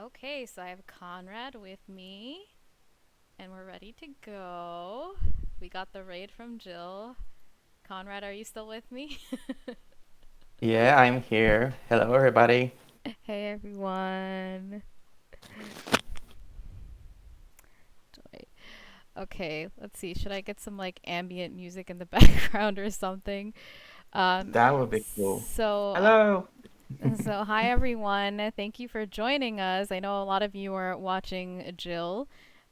Okay, so I have Conrad with me, and we're ready to go. We got the raid from Jill. Conrad, are you still with me? Yeah, I'm here. Hello, everybody. Hey everyone. Wait. Okay, let's see. Should I get some like ambient music in the background or something? Um, That would be cool. so Hello. so hi everyone. Thank you for joining us. I know a lot of you are watching Jill.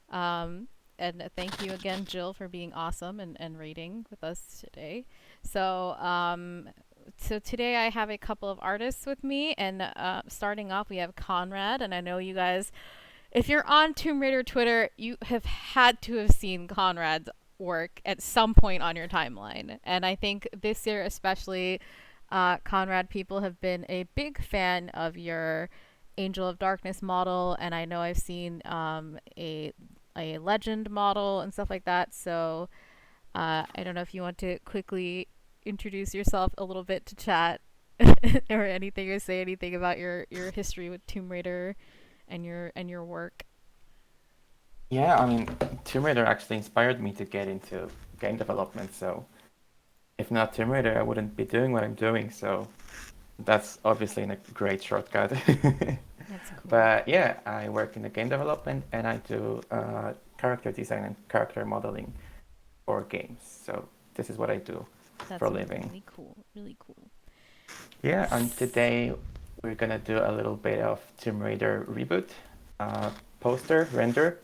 Um, and thank you again, Jill, for being awesome and reading with us today. So, so today I have a couple of artists with me, and starting off, we have Conrad. And I know you guys, if you're on Tomb Raider Twitter, you have had to have seen Conrad's work at some point on your timeline. And I think this year, especially, Conrad, people have been a big fan of your Angel of Darkness model, and I know I've seen a legend model and stuff like that. So I don't know if you want to quickly introduce yourself a little bit to chat or anything, or say anything about your history with Tomb Raider and your work. Yeah, I mean, Tomb Raider actually inspired me to get into game development. So, if not Tomb Raider, I wouldn't be doing what I'm doing. So, that's obviously a great shortcut. That's cool. But yeah, I work in the game development and I do character design and character modeling for games. So, this is what I do for a That's living. really cool. Really cool. Yeah, and today we're gonna do a little bit of Tomb Raider reboot uh, poster render,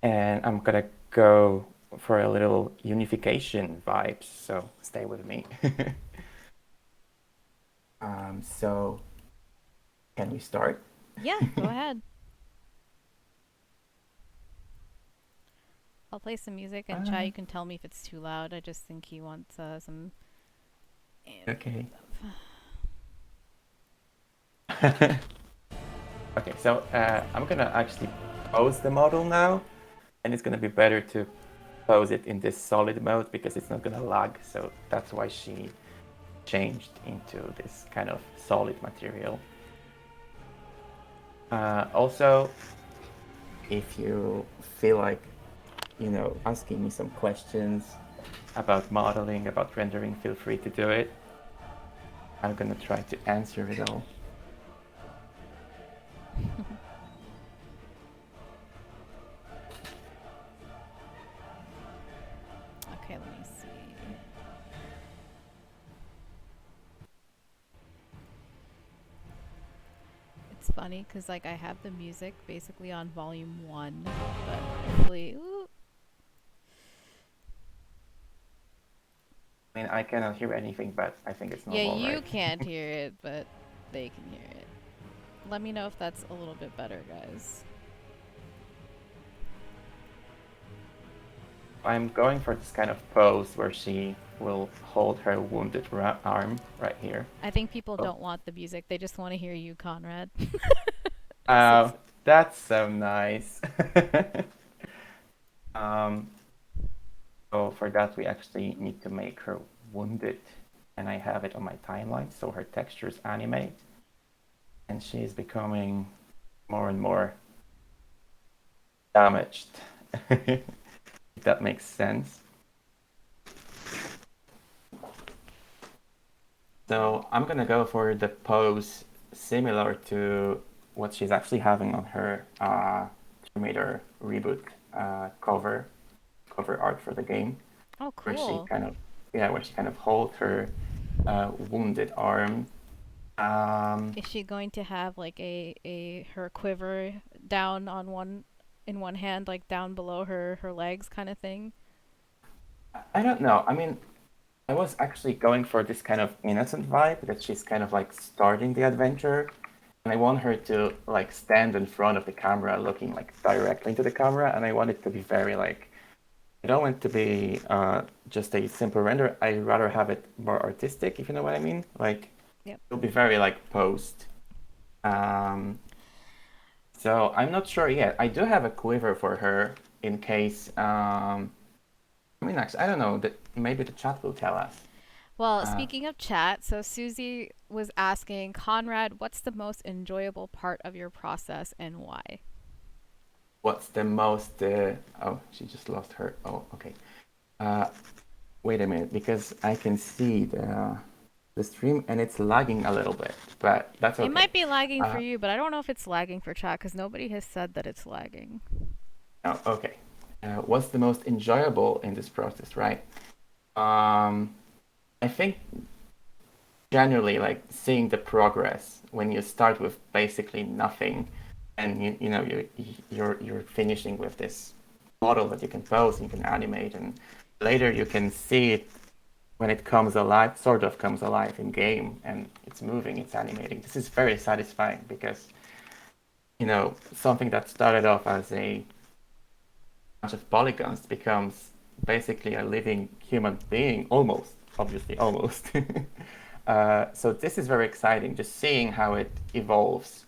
and I'm gonna go for a little unification vibes. So stay with me. So can we start? Yeah, go ahead. I'll play some music and chat. Uh, You can tell me if it's too loud. I just think he wants some ambient okay. stuff. Okay, so I'm gonna actually pose the model now, and it's gonna be better to pose it in this solid mode because it's not gonna lag. So that's why she changed into this kind of solid material. Also, if you feel like, asking me some questions about modeling, about rendering, feel free to do it. I'm gonna try to answer it all. Okay, let me see. It's funny because like I have the music basically on volume one, but hopefully, ooh, I mean, I cannot hear anything, but I think it's yeah, normal, you right? can't hear it, but they can hear it. Let me know if that's a little bit better, guys. I'm going for this kind of pose where she will hold her wounded arm right here. I think people Oh, don't want the music; they just want to hear you, Conrad. So, uh, that's so nice. um, so for that, we actually need to make her wounded, and I have it on my timeline, so her textures animate, and she's becoming more and more damaged. If that makes sense. So I'm gonna go for the pose similar to what she's actually having on her Tomb Raider reboot cover art for the game, oh, where she cool. kind of where she kind of holds her wounded arm. Um, Is she going to have like a her quiver down on one in one hand, like down below her legs, kind of thing? I don't know. I mean, I was actually going for this kind of innocent vibe that she's kind of like starting the adventure, and I want her to like stand in front of the camera, looking like directly into the camera, and I want it to be very like I don't want it to be just a simple render. I rather have it more artistic, if you know what I mean. Like Yep. it'll be very like posed. Um, so I'm not sure yet. I do have a quiver for her in case. I mean, actually, I don't know. That maybe the chat will tell us. Well, Uh, speaking of chat, so Susie was asking, Conrad, what's the most enjoyable part of your process and why? what's the most? Oh, she just lost her. Oh, okay. Uh, Wait a minute, because I can see the stream and it's lagging a little bit, but that's It okay. might be lagging for Uh, you, but I don't know if it's lagging for chat because nobody has said that it's lagging. oh, okay. What's the most enjoyable in this process, right? Um, I think generally like seeing the progress when you start with basically nothing, and you're finishing with this model that you can pose, and you can animate, and later you can see it when it comes alive, sort of comes alive in game, and it's moving, it's animating. This is very satisfying because something that started off as a bunch of polygons becomes basically a living human being, almost, obviously, almost. So this is very exciting, just seeing how it evolves.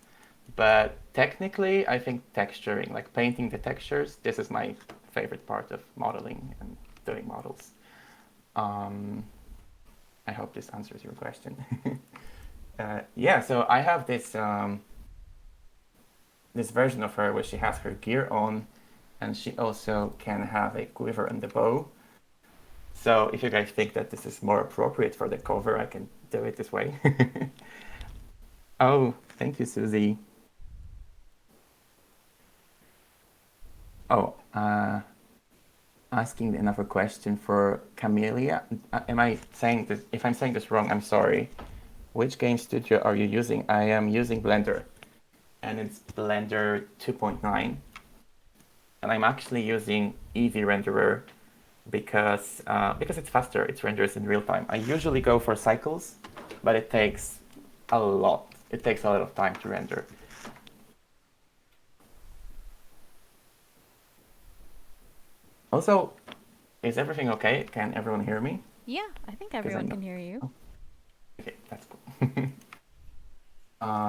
But technically, I think texturing, like painting the textures, this is my favorite part of modeling and doing models. Um, I hope this answers your question. Yeah, so I have this version of her where she has her gear on, and she also can have a quiver and the bow. So if you guys think that this is more appropriate for the cover, I can do it this way. Oh, thank you, Susie. Oh, asking another question for Camellia. Am I saying this? If I'm saying this wrong, I'm sorry. Which game studio are you using? I am using Blender, and it's Blender 2.9. And I'm actually using Eevee Renderer because it's faster. It renders in real time. I usually go for cycles, but it takes a lot. It takes a lot of time to render. Also, is everything okay? Can everyone hear me? Yeah, I think Because I everyone know. can hear you. Oh, okay, that's cool.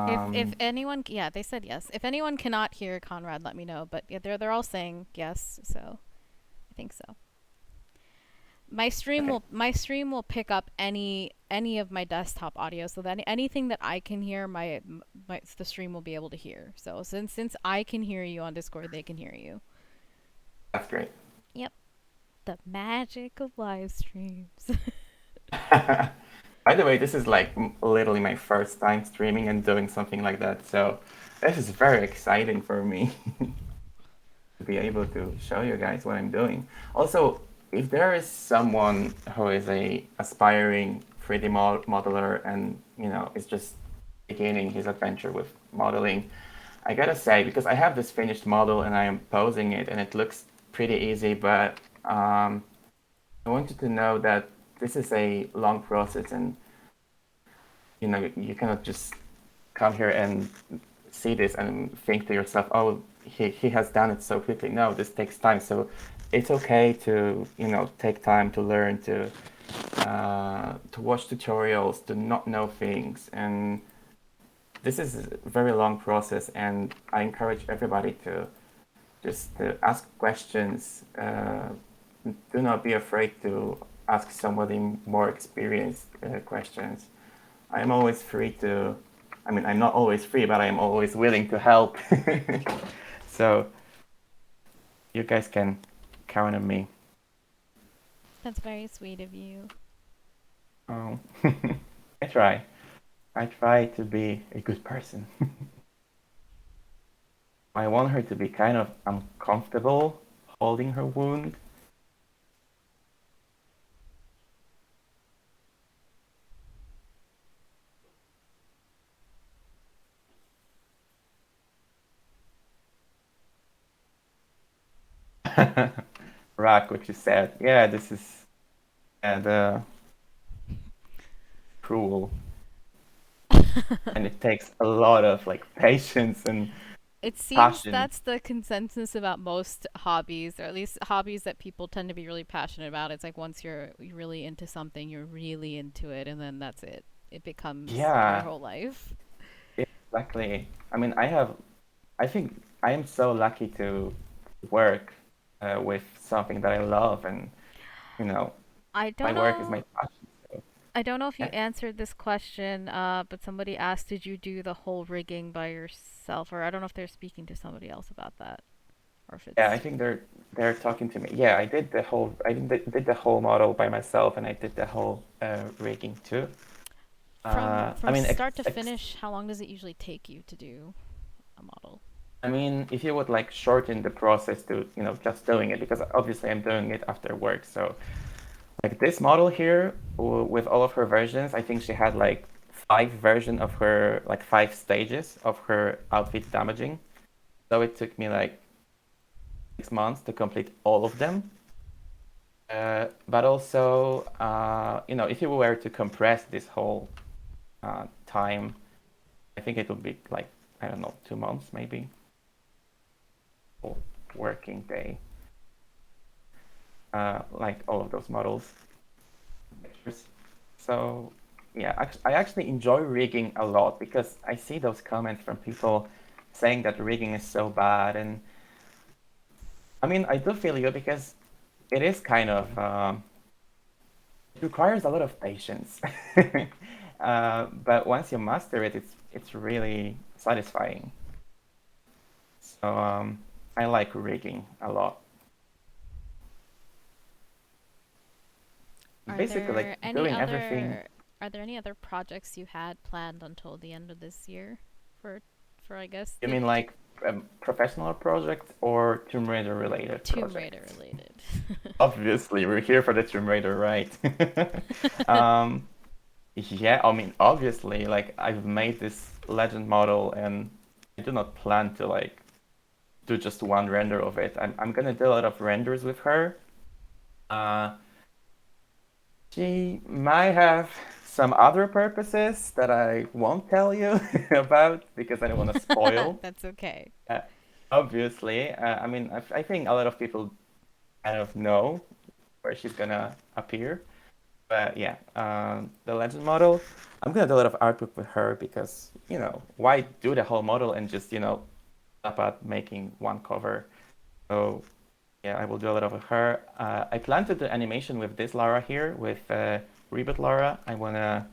If um, anyone, yeah, they said yes. If anyone cannot hear Conrad, let me know. But yeah, they're all saying yes, so I think so. okay, My stream will pick up any of my desktop audio, so that anything that I can hear, the stream will be able to hear. So since I can hear you on Discord, they can hear you. that's great. Yep, the magic of live streams. By the way, this is like literally my first time streaming and doing something like that. So this is very exciting for me. To be able to show you guys what I'm doing. Also, if there is someone who is a aspiring 3D modeler and is just beginning his adventure with modeling, I gotta say, because I have this finished model and I am posing it and it looks pretty easy, but I want you to know that this is a long process, and you cannot just come here and see this and think to yourself, oh, he has done it so quickly. No, this takes time. So it's okay to take time to learn, to watch tutorials, to not know things. And this is a very long process, and I encourage everybody to just ask questions. Do not be afraid to ask somebody more experienced questions. I'm always free to, I mean, I'm not always free, but I am always willing to help. So you guys can count on me. That's very sweet of you. Oh, I try. I try to be a good person. I want her to be kind of uncomfortable holding her wound. Rock, what you said. Yeah, this is the cruel, and it takes a lot of like patience and It seems passion. that's the consensus about most hobbies, or at least hobbies that people tend to be really passionate about. It's like once you're really into something, you're really into it, and then that's it. It becomes your Yeah, whole life. exactly. I mean, I think I am so lucky to work with something that I love, and you know, I my don't work is know. my passion. So. I don't know if you Yeah, answered this question, but somebody asked, did you do the whole rigging by yourself? Or I don't know if they're speaking to somebody else about that, or if yeah, I it's think they're talking to me. Yeah, I did the whole model by myself, and I did the whole rigging too. from I from mean, start to finish. How long does it usually take you to do a model? I mean, if you would like shorten the process to, just doing it, because obviously I'm doing it after work. So like this model here with all of her versions, I think she had like five stages of her outfit damaging. So it took me like 6 months to complete all of them. But also, if you were to compress this whole time, I think it would be like, I don't know, 2 months maybe, or working day, like all of those models. So yeah, I actually enjoy rigging a lot because I see those comments from people saying that rigging is so bad, and I mean I do feel you because it is kind of it requires a lot of patience. But once you master it, it's really satisfying. So I like rigging a lot. Are Basically, there like any doing everything. other are there any other projects you had planned until the end of this year for for I guess You the mean like professional projects or Tomb Raider related Tomb Raider projects? related? Obviously, we're here for the Tomb Raider, right? um, yeah, I mean, obviously, like I've made this legend model, and I do not plan to like do just one render of it. I'm gonna do a lot of renders with her. Uh, she might have some other purposes that I won't tell you about because I don't want to spoil. That's okay. Uh, obviously, I mean, I think a lot of people kind of know where she's gonna appear. But yeah, the legend model, I'm gonna do a lot of artwork with her because, why do the whole model and just, stop at making one cover? So yeah, I will do a lot of her. I plan to do animation with this Lara here, with Reboot Lara. I wanna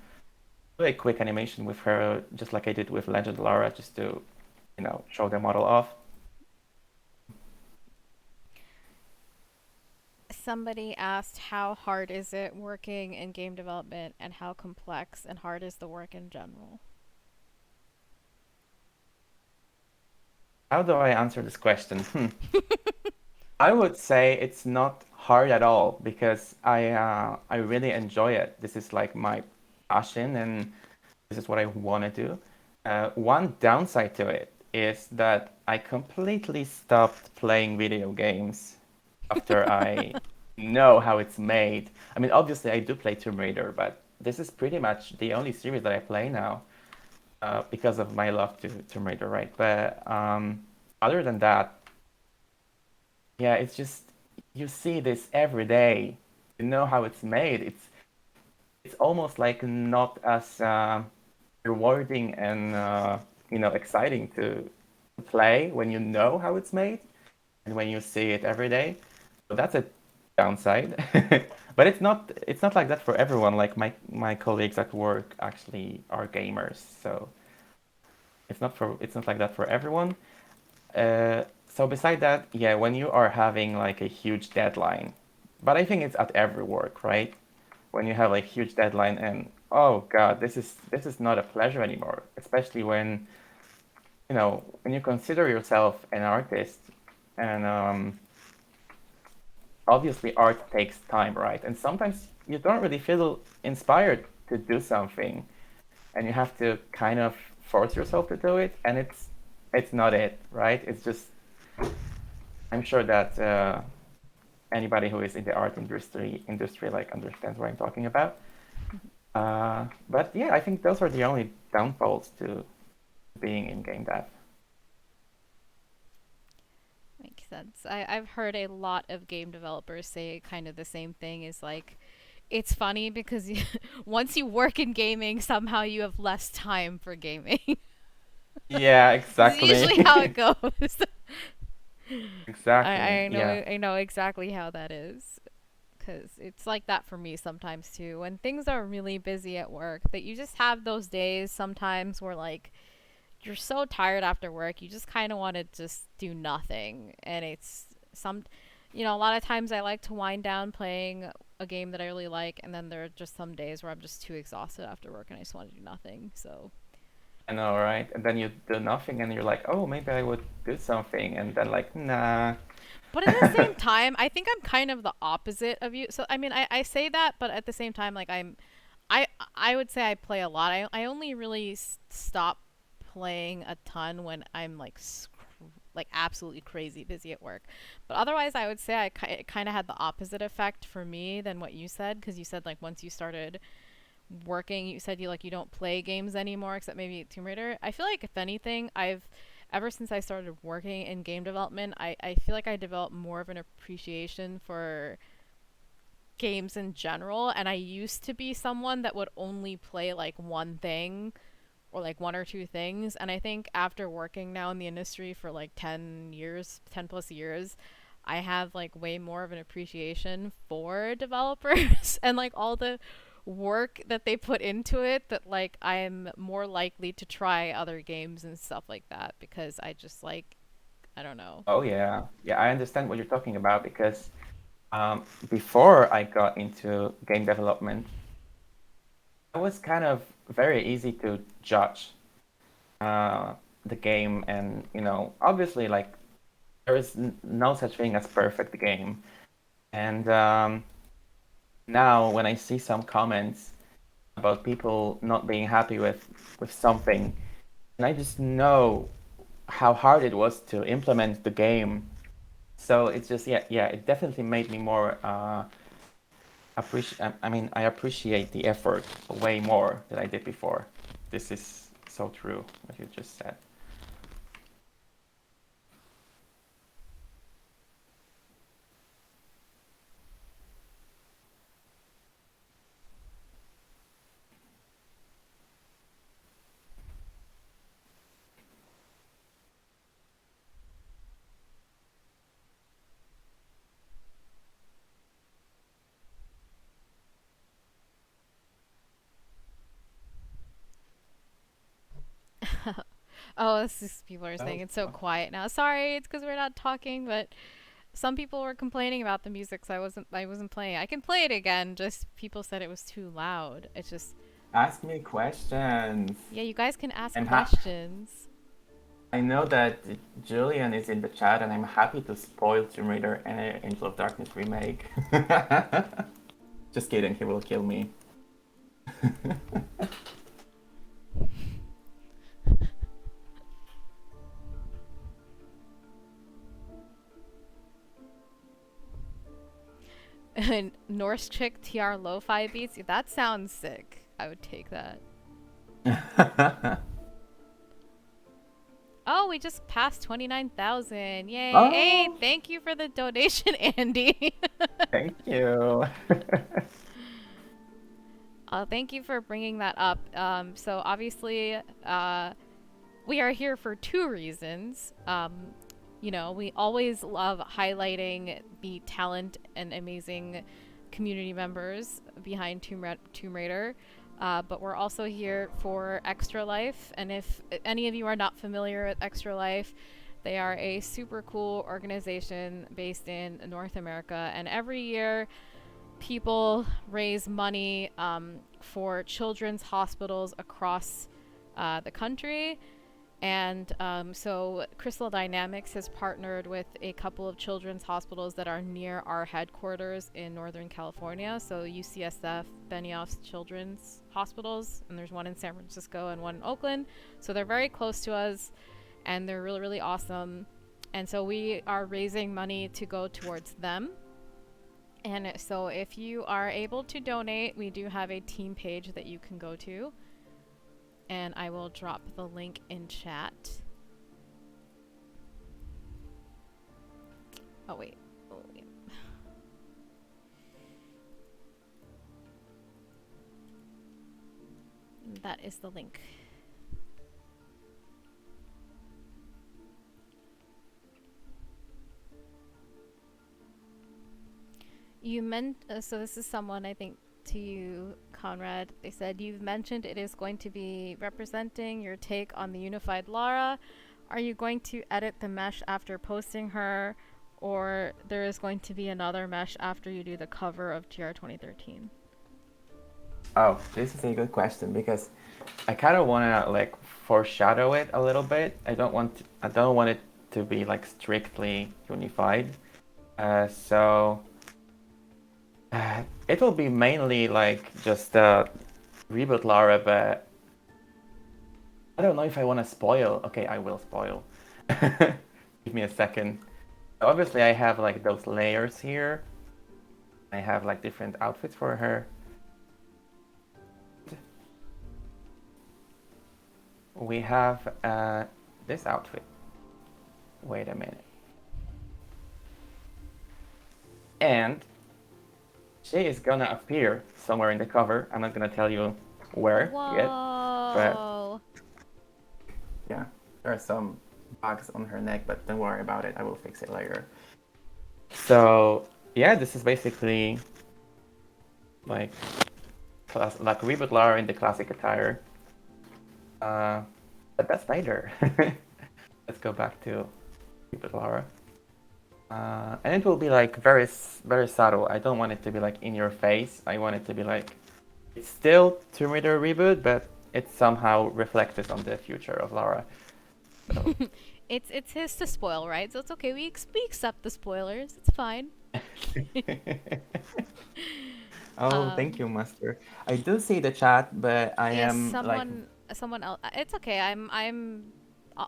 do a quick animation with her, just like I did with Legend Lara, just to, show the model off. Somebody asked how hard is it working in game development and how complex and hard is the work in general? How do I answer this question? I would say it's not hard at all because I really enjoy it. This is like my passion, and this is what I want to do. One downside to it is that I completely stopped playing video games after I know how it's made. I mean, obviously I do play Tomb Raider, but this is pretty much the only series that I play now because of my love to Tomb Raider, right? But other than that, yeah, it's just you see this every day. You know how it's made. It's almost like not as rewarding and exciting to play when you know how it's made and when you see it every day. So that's a downside. But it's not like that for everyone. Like my colleagues at work actually are gamers, so it's not like that for everyone. So beside that, yeah, when you are having like a huge deadline, but I think it's at every work, right? When you have like huge deadline and oh God, this is not a pleasure anymore, especially when you consider yourself an artist, and obviously art takes time, right? And sometimes you don't really feel inspired to do something, and you have to kind of force yourself to do it, and it's not it, right? It's just I'm sure that anybody who is in the art industry like understands what I'm talking about. But yeah, I think those are the only downfalls to being in game dev. Makes sense. I've heard a lot of game developers say kind of the same thing is like, it's funny because once you work in gaming, somehow you have less time for gaming. Yeah, This is usually how it exactly. goes. Exactly. I know Yeah. I know exactly how that is because it's like that for me sometimes too. When things are really busy at work, that you just have those days sometimes where like you're so tired after work, you just kind of want to just do nothing. And it's some, a lot of times I like to wind down playing a game that I really like, and then there are just some days where I'm just too exhausted after work and I just want to do nothing. So, I know, right? And then you do nothing, and you're like, oh, maybe I would do something, and then like, nah. but at the same time, I think I'm kind of the opposite of you. So, I mean, I say that, but at the same time, like I I would say I play a lot. I only really stop playing a ton when I'm like absolutely crazy busy at work. But otherwise, I would say it kind of had the opposite effect for me than what you said, because you said like once you started working, you said you don't play games anymore except maybe Tomb Raider. I feel like if anything, I've ever since I started working in game development, I feel like I developed more of an appreciation for games in general, and I used to be someone that would only play like one thing or like one or two things. And I think after working now in the industry for like 10 years, 10 plus years, I have like way more of an appreciation for developers and like all the work that they put into it, that like I'm more likely to try other games and stuff like that because I just like, I don't know. Oh yeah, yeah, I understand what you're talking about because before I got into game development, it was kind of very easy to judge uh, the game, and obviously, like there is no such thing as perfect game. And now, when I see some comments about people not being happy with something, and I just know how hard it was to implement the game. So it's just yeah, it definitely made me more appreciate. I mean, I appreciate the effort way more than I did before. This is so true what you just said. Oh, this is people are saying Oh, it's so quiet now. Sorry, it's because we're not talking, but some people were complaining about the music, so I wasn't playing. I can play it again. Just people said it was too loud. It's just ask me questions. yeah, you guys can ask And questions. I know that Julian is in the chat, and I'm happy to spoil Tomb Raider and Angel of Darkness remake. Just kidding, he will kill me. And Norse chick TR lo-fi beats. That sounds sick. I would take that. Oh, we just passed 29,000. Yay. Hey, Oh, thank you for the donation, Andy. thank you. Thank you for bringing that up. So obviously, we are here for two reasons. We always love highlighting the talent and amazing community members behind Tomb Raider. But we're also here for Extra Life. And if any of you are not familiar with Extra Life, they are a super cool organization based in North America. And every year, people raise money for children's hospitals across the country. And so Crystal Dynamics has partnered with a couple of children's hospitals that are near our headquarters in Northern California. So UCSF, Benioff's Children's Hospitals, and there's one in San Francisco and one in Oakland. So they're very close to us, and they're really, really awesome. And so we are raising money to go towards them. And so if you are able to donate, we do have a team page that you can go to. And I will drop the link in chat. Oh, wait. Oh, wait. That is the link. You meant so this is someone I think to you, Conrad. They said you've mentioned it is going to be representing your take on the unified Lara. Are you going to edit the mesh after posting her, or there is going to be another mesh after you do the cover of TR 2013? Oh, this is a good question because I kind of want to like foreshadow it a little bit. I don't want it to be like strictly unified. So it will be mainly like just reboot Lara, but I don't know if I want to spoil. Okay, I will spoil. Give me a second. Obviously, I have like those layers here. I have like different outfits for her. We have this outfit. Wait a minute. And she is gonna appear somewhere in the cover. I'm not gonna tell you where yet, but Whoa! yeah, there are some bugs on her neck, but don't worry about it. I will fix it later. So yeah, this is basically like like reboot Lara in the classic attire. But that's later. Let's go back to reboot Lara. And it will be like very subtle. I don't want it to be like in your face. I want it to be like it's still Tomb Raider reboot, but it's somehow reflected on the future of Lara. So. It's his to spoil, right? So it's okay. We accept the spoilers. It's fine. Oh, thank um, you, Master. I do see the chat, but I yes, am like, someone else. It's okay.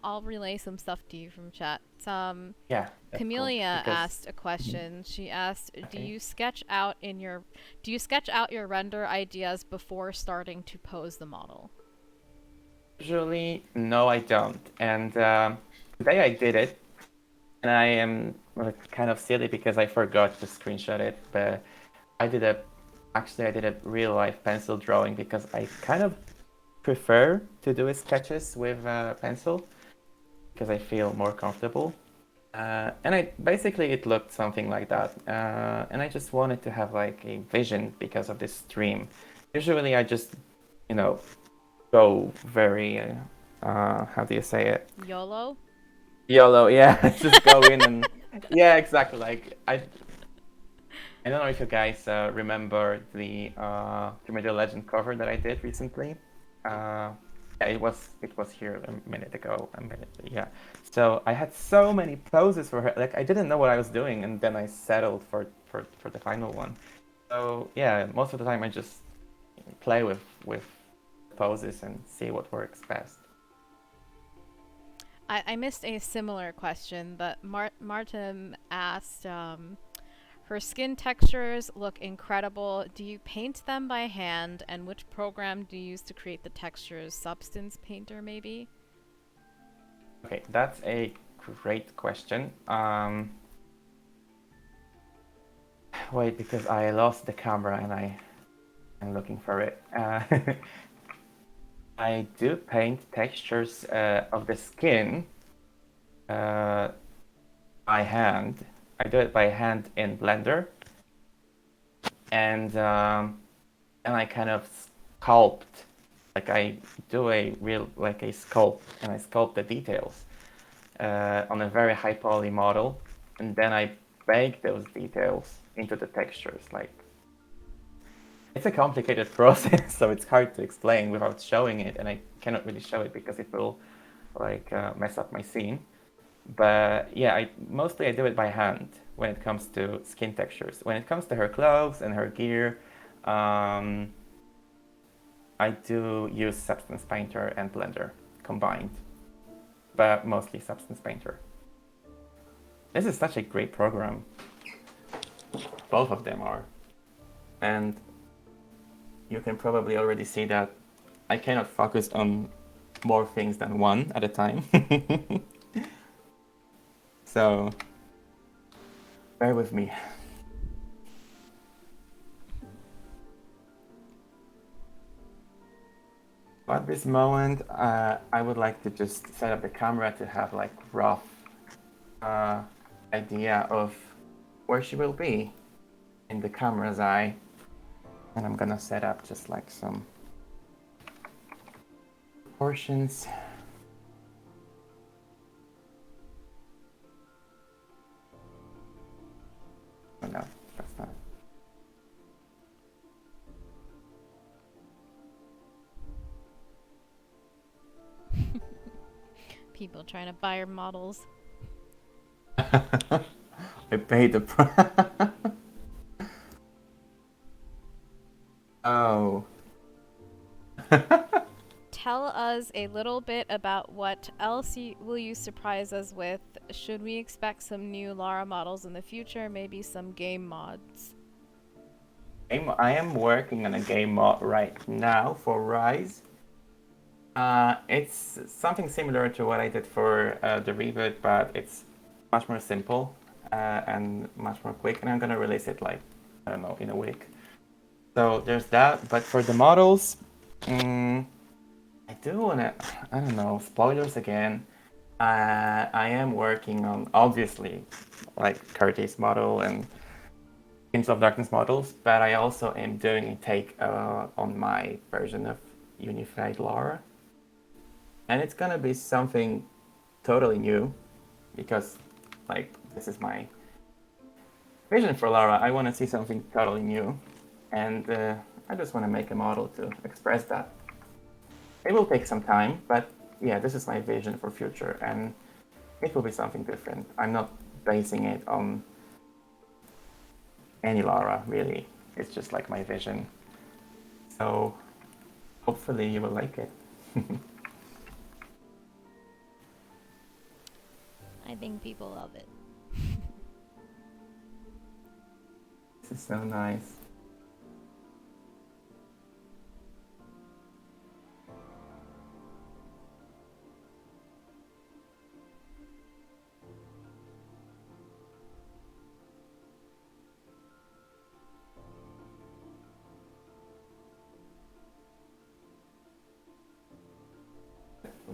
I'll relay some stuff to you from chat. yeah, that's cool. Camellia Because, asked a question. She asked, okay, do you sketch out your render ideas before starting to pose the model?" usually, no, I don't. And today I did it, and I am kind of silly because I forgot to screenshot it. But I did a, actually, I did a real life pencil drawing because I kind of prefer to do sketches with pencil because I feel more comfortable. And I basically it looked something like that. And I just wanted to have like a vision because of this stream. Usually I just, you know, go very, how do you say it? YOLO. YOLO, yeah, just go in and, yeah, exactly. Like I don't know if you guys remember the Tomb Raider Legend cover that I did recently. Yeah, it was here a minute ago. A minute, yeah. So I had so many poses for her. Like I didn't know what I was doing, and then I settled for the final one. So yeah, most of the time I just play with poses and see what works best. I missed a similar question, but Martin asked, her skin textures look incredible. Do you paint them by hand, and which program do you use to create the textures? Substance Painter, maybe? Okay, that's a great question. Wait, because I lost the camera and I'm looking for it. I do paint textures of the skin uh, by hand. I do it by hand in Blender, and I kind of sculpt, like I do a real like a sculpt, and I sculpt the details on a very high poly model, and then I bake those details into the textures. Like it's a complicated process, so it's hard to explain without showing it, and I cannot really show it because it will like mess up my scene. But yeah, I do it by hand when it comes to skin textures. When it comes to her clothes and her gear, um, I do use Substance Painter and Blender combined, but mostly Substance Painter. This is such a great program. Both of them are. And you can probably already see that I cannot focus on more things than one at a time. So bear with me. At this moment, I would like to just set up the camera to have like rough idea of where she will be. in the camera's eye. And I'm gonna set up just like some proportions. Oh no, that's not. People trying to buy your models. I paid the price. Oh. Tell us a little bit about what else will you surprise us with. Should we expect some new Lara models in the future? Maybe some game mods? I am working on a game mod right now for Rise. It's something similar to what I did for the reboot, but it's much more simple and much more quick. And I'm gonna release it like, I don't know, in a week. So there's that. But for the models, I do wanna, I don't know, spoilers again. I am working on obviously like Curtis model and Kings of Darkness models, but I also am doing a take on my version of Unified Lara. And it's gonna be something totally new because like this is my vision for Lara. I want to see something totally new, and I just want to make a model to express that. It will take some time, but yeah, this is my vision for future, and it will be something different. I'm not basing it on any Lara really. It's just like my vision. So hopefully you will like it. I think people love it. This is so nice.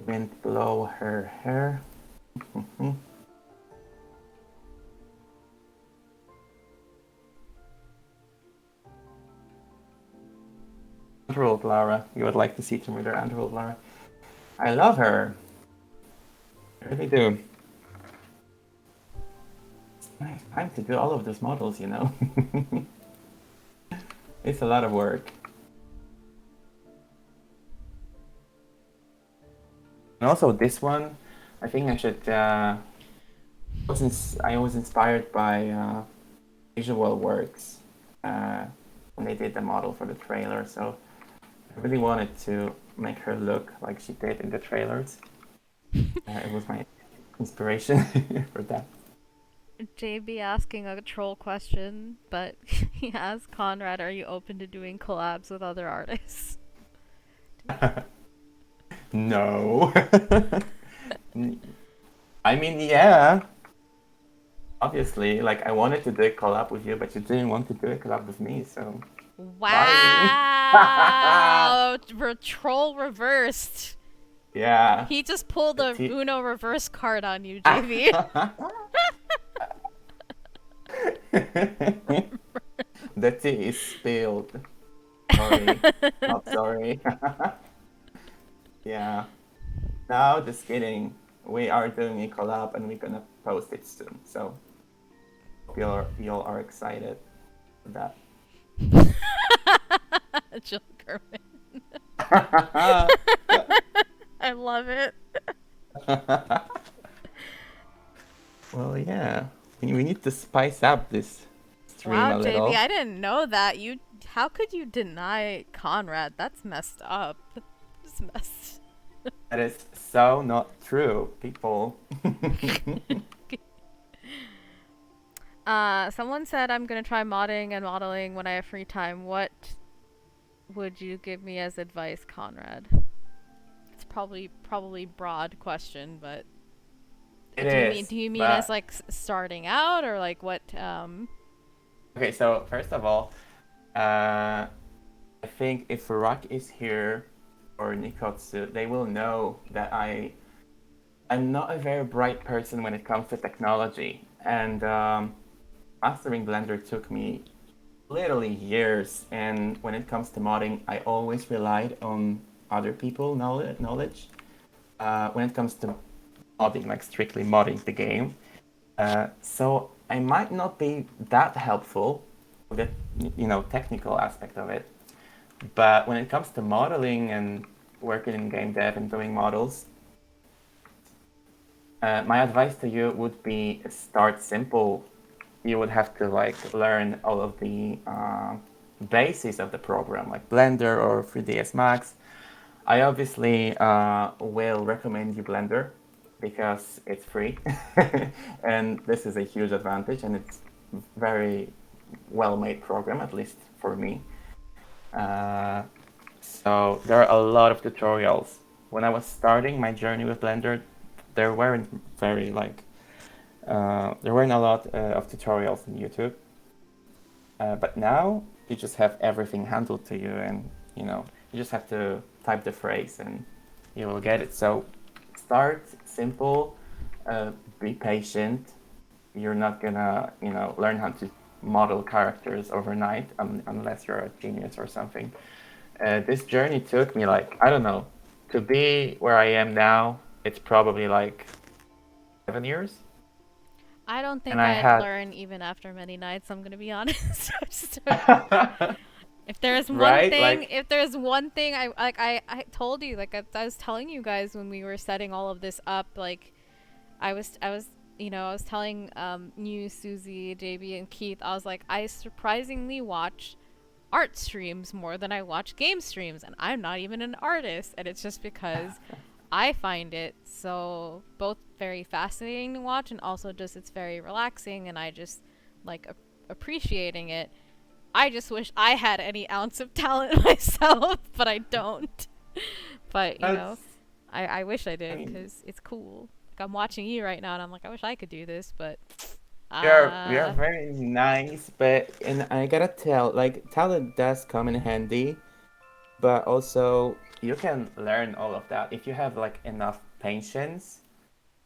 Wind blow her hair. Underworld Lara. You would like to see Tomb Raider Underworld Lara. I love her. I really do. It's nice time to do all of those models, you know. It's a lot of work. And also this one, I think I should. I was inspired by Visual Works when they did the model for the trailer, so I really wanted to make her look like she did in the trailers. It was my inspiration for that. JB asking a troll question, but he asked Conrad, are you open to doing collabs with other artists? No. I mean, yeah. Obviously, like I wanted to do a collab with you, but you didn't want to do a collab with me, so sorry. Wow! Troll reversed. Yeah. He just pulled The a tea. Uno reverse card on you, JB. The tea is spilled. Sorry. Not sorry. Yeah. No, just kidding. We are doing a collab and we're gonna post it soon. So hope y'all are excited for that. Jill Kerman. I love it. Well, yeah. We need to spice up this stream Wow, a JB, little. I didn't know that. How could you deny Conrad? That's messed up. Just messed. That is so not true, people. Someone said I'm gonna try modding and modeling when I have free time. What would you give me as advice, Conrad? It's probably broad question, but It do is, you mean as but like starting out or like what? okay. So first of all, I think if Rock is here or Nikotsu, they will know that I'm not a very bright person when it comes to technology, and mastering Blender took me literally years. And when it comes to modding, I always relied on other people knowledge. When it comes to modding, like strictly modding the game, so I might not be that helpful with the technical aspect of it. But when it comes to modeling and working in game dev and doing models, my advice to you would be start simple. You would have to like learn all of the bases of the program, like Blender or 3ds Max. I obviously will recommend you Blender because it's free, and this is a huge advantage, and it's very well-made program, at least for me. Uh, so there are a lot of tutorials. When I was starting my journey with Blender, there weren't very like there weren't a lot of tutorials on YouTube. But now you just have everything handled to you, and you just have to type the phrase, and you will get it. So start simple, be patient. You're not gonna learn how to model characters overnight unless you're a genius or something. This journey took me like, I don't know, to be where I am now. It's probably like 7 years, I don't and think I I'd had learn even after many nights, I'm gonna be honest. If there's one right thing, like if there's one thing I told you, like I was telling you guys when we were setting all of this up, like I was telling you, Susie, JB, and Keith, I was like, I surprisingly watch art streams more than I watch game streams, and I'm not even an artist, and it's just because I find it so both very fascinating to watch and also just it's very relaxing, and I just like appreciating it. I just wish I had any ounce of talent myself, but I don't. But that's I wish I I did mean because it's cool. Like I'm watching you right now, and I'm like, I wish I could do this, but we are uh, very nice, but and I gotta tell, like talent does come in handy, but also you can learn all of that if you have like enough patience,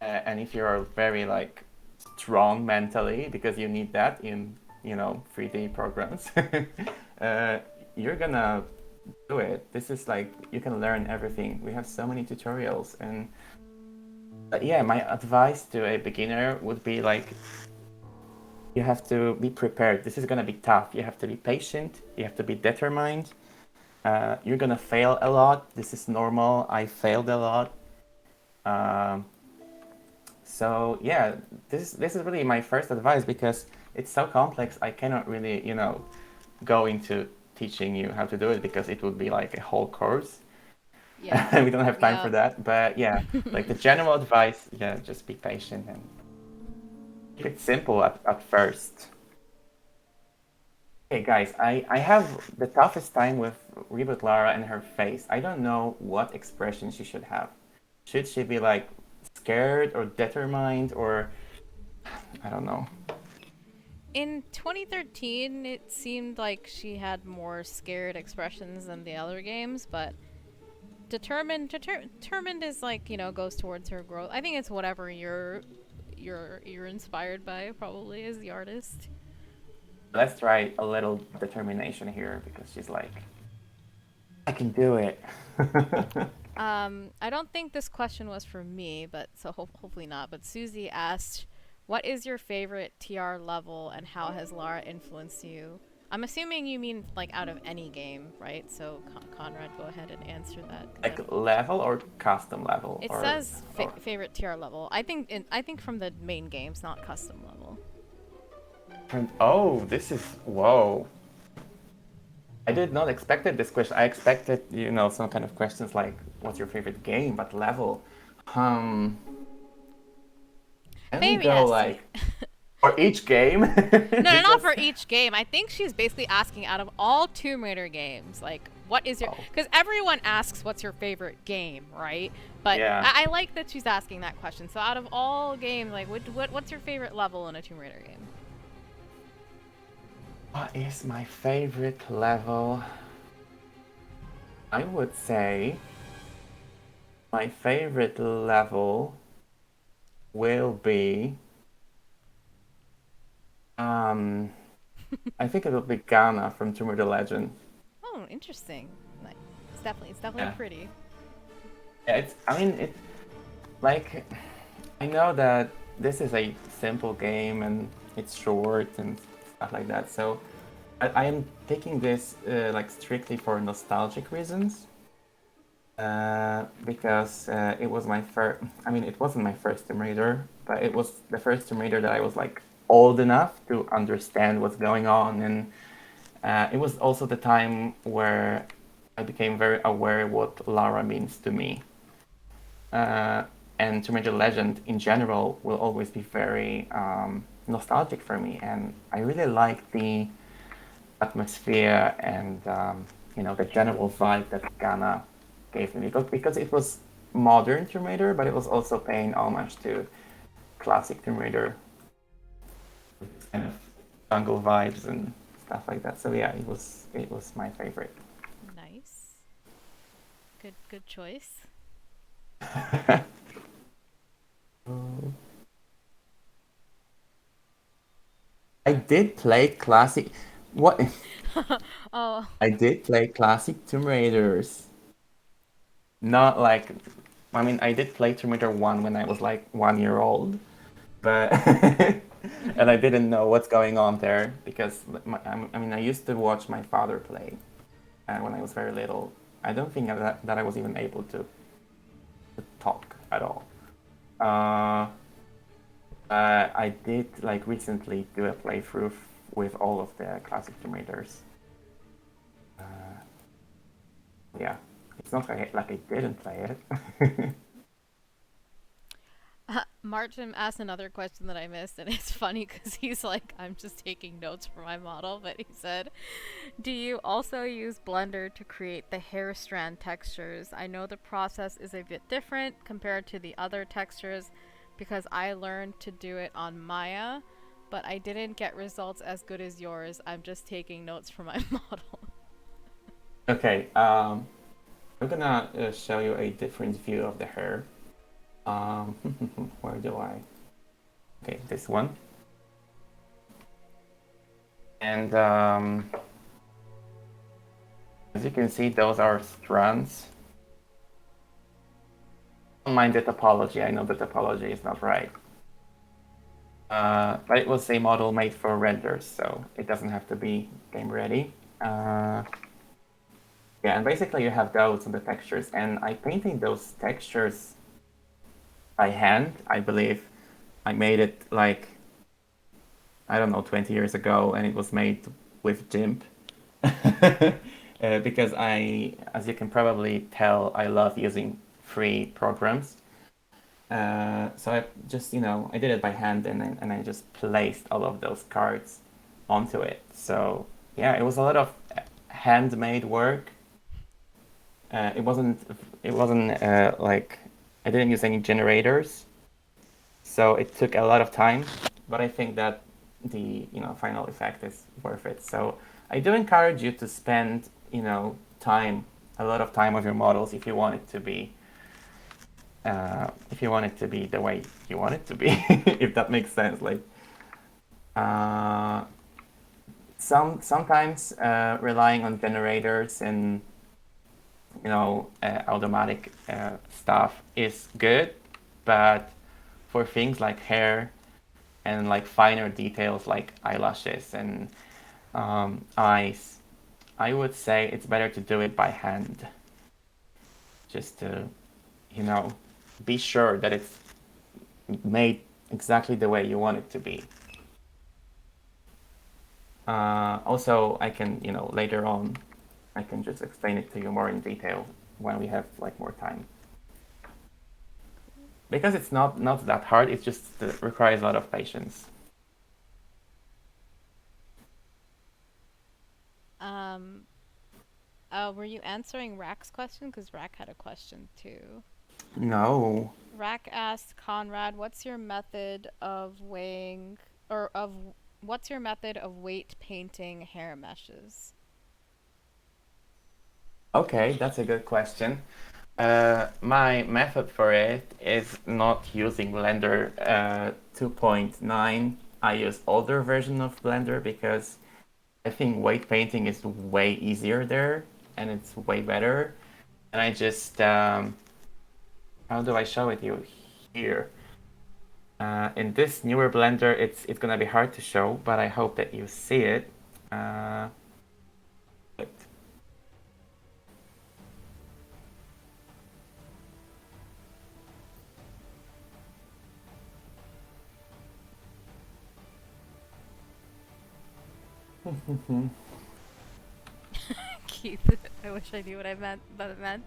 and if you're very like strong mentally, because you need that in 3D programs. uh, you're gonna do it. This is like you can learn everything. We have so many tutorials, and yeah, my advice to a beginner would be like you have to be prepared. This is gonna be tough. You have to be patient. You have to be determined. You're gonna fail a lot. This is normal. I failed a lot. Um, so yeah, this is really my first advice because it's so complex. I cannot really go into teaching you how to do it because it would be like a whole course. yeah, We don't have time for yep. that. But yeah, like the general advice, yeah, just be patient and keep it simple at first. Hey guys, I have the toughest time with Reboot Lara and her face. I don't know what expression she should have. Should she be like scared or determined or I don't know. In 2013, it seemed like she had more scared expressions than the other games, but determined is like goes towards her growth. I think it's whatever you're inspired by probably as the artist. Let's try a little determination here because she's like, I can do it. I don't think this question was for me, but so hopefully not. But Susie asked, "What is your favorite TR level, and how has Lara influenced you?" I'm assuming you mean like out of any game, right? So Conrad, go ahead and answer that because I Like don't. level or custom level It says favorite TR level. I think from the main games, not custom level. oh, this is whoa. I did not expected this question. I expected, some kind of questions like, "What's your favorite game?" But level, um, can we Maybe go yes. like for each game? No, not Because for each game. I think she's basically asking out of all Tomb Raider games, like, what is your. oh Because everyone asks what's your favorite game, right? But yeah, I like that she's asking that question. So out of all games, like, what's your favorite level in a Tomb Raider game? what is my favorite level? I would say my favorite level will be um I think it'll be Ghana from Tomb Raider Legend. Oh, interesting. Nice. It's definitely Yeah. pretty. Yeah, I mean, like, I know that this is a simple game and it's short and stuff like that. So I am taking this like strictly for nostalgic reasons. Because it was my first. I mean, it wasn't my first Tomb Raider, but it was the first Tomb Raider that I was like old enough to understand what's going on, and it was also the time where I became very aware what Lara means to me. Uh, and Tomb Raider Legend in general will always be very nostalgic for me, and I really like the atmosphere and the general vibe that Ghana gave me because it was modern Tomb Raider, but it was also paying homage to classic Tomb Raider, kind of jungle vibes and stuff like that. So yeah, it was my favorite. Nice. Good choice. I did play classic. What? Oh. I did play classic Tomb Raiders. Not like, I mean, I did play Tomb Raider 1 when I was like 1 year old, but and I didn't know what's going on there because I mean, I used to watch my father play when I was very little. I don't think that I was even able to talk at all. Uh, I did like recently do a playthrough with all of the classic Tomb Raiders. Yeah, it's not like I didn't play it. Martin asked another question that I missed, and it's funny because he's like, I'm just taking notes for my model, but he said, do you also use Blender to create the hair strand textures? I know the process is a bit different compared to the other textures because I learned to do it on Maya, but I didn't get results as good as yours. I'm just taking notes for my model. Okay, I'm gonna show you a different view of the hair. Um, where do I? Okay, this one. And as you can see, those are strands. Don't mind the topology. I know the topology is not right. But it was a model made for renders, so it doesn't have to be game ready. Yeah, and basically you have those on the textures, and I painted those textures by hand. I believe I made it like, I don't know, 20 years ago, and it was made with GIMP. Because as you can probably tell, I love using free programs. So I just, I did it by hand, and I just placed all of those cards onto it. So yeah, it was a lot of handmade work. It wasn't like I didn't use any generators, so it took a lot of time. But I think that the final effect is worth it. So I do encourage you to spend time, a lot of time with your models if you want it to be the way you want it to be, if that makes sense. Like uh, sometimes relying on generators and automatic stuff is good, but for things like hair and like finer details like eyelashes and eyes, I would say it's better to do it by hand, just to you know be sure that it's made exactly the way you want it to be. Also, I can, later on, I can just explain it to you more in detail when we have like more time. Because it's not that hard. It just requires a lot of patience. um, were you answering Rack's question? Because Rack had a question too. No. Rack asked Conrad, what's your method of weight painting hair meshes? Okay, that's a good question. My method for it is not using Blender 2.9. I use older version of Blender because I think weight painting is way easier there, and it's way better. And I just, how do I show it you here? In this newer blender, it's gonna be hard to show, but I hope that you see it. Uh, wait. Keith, I wish I knew what I meant. What it meant.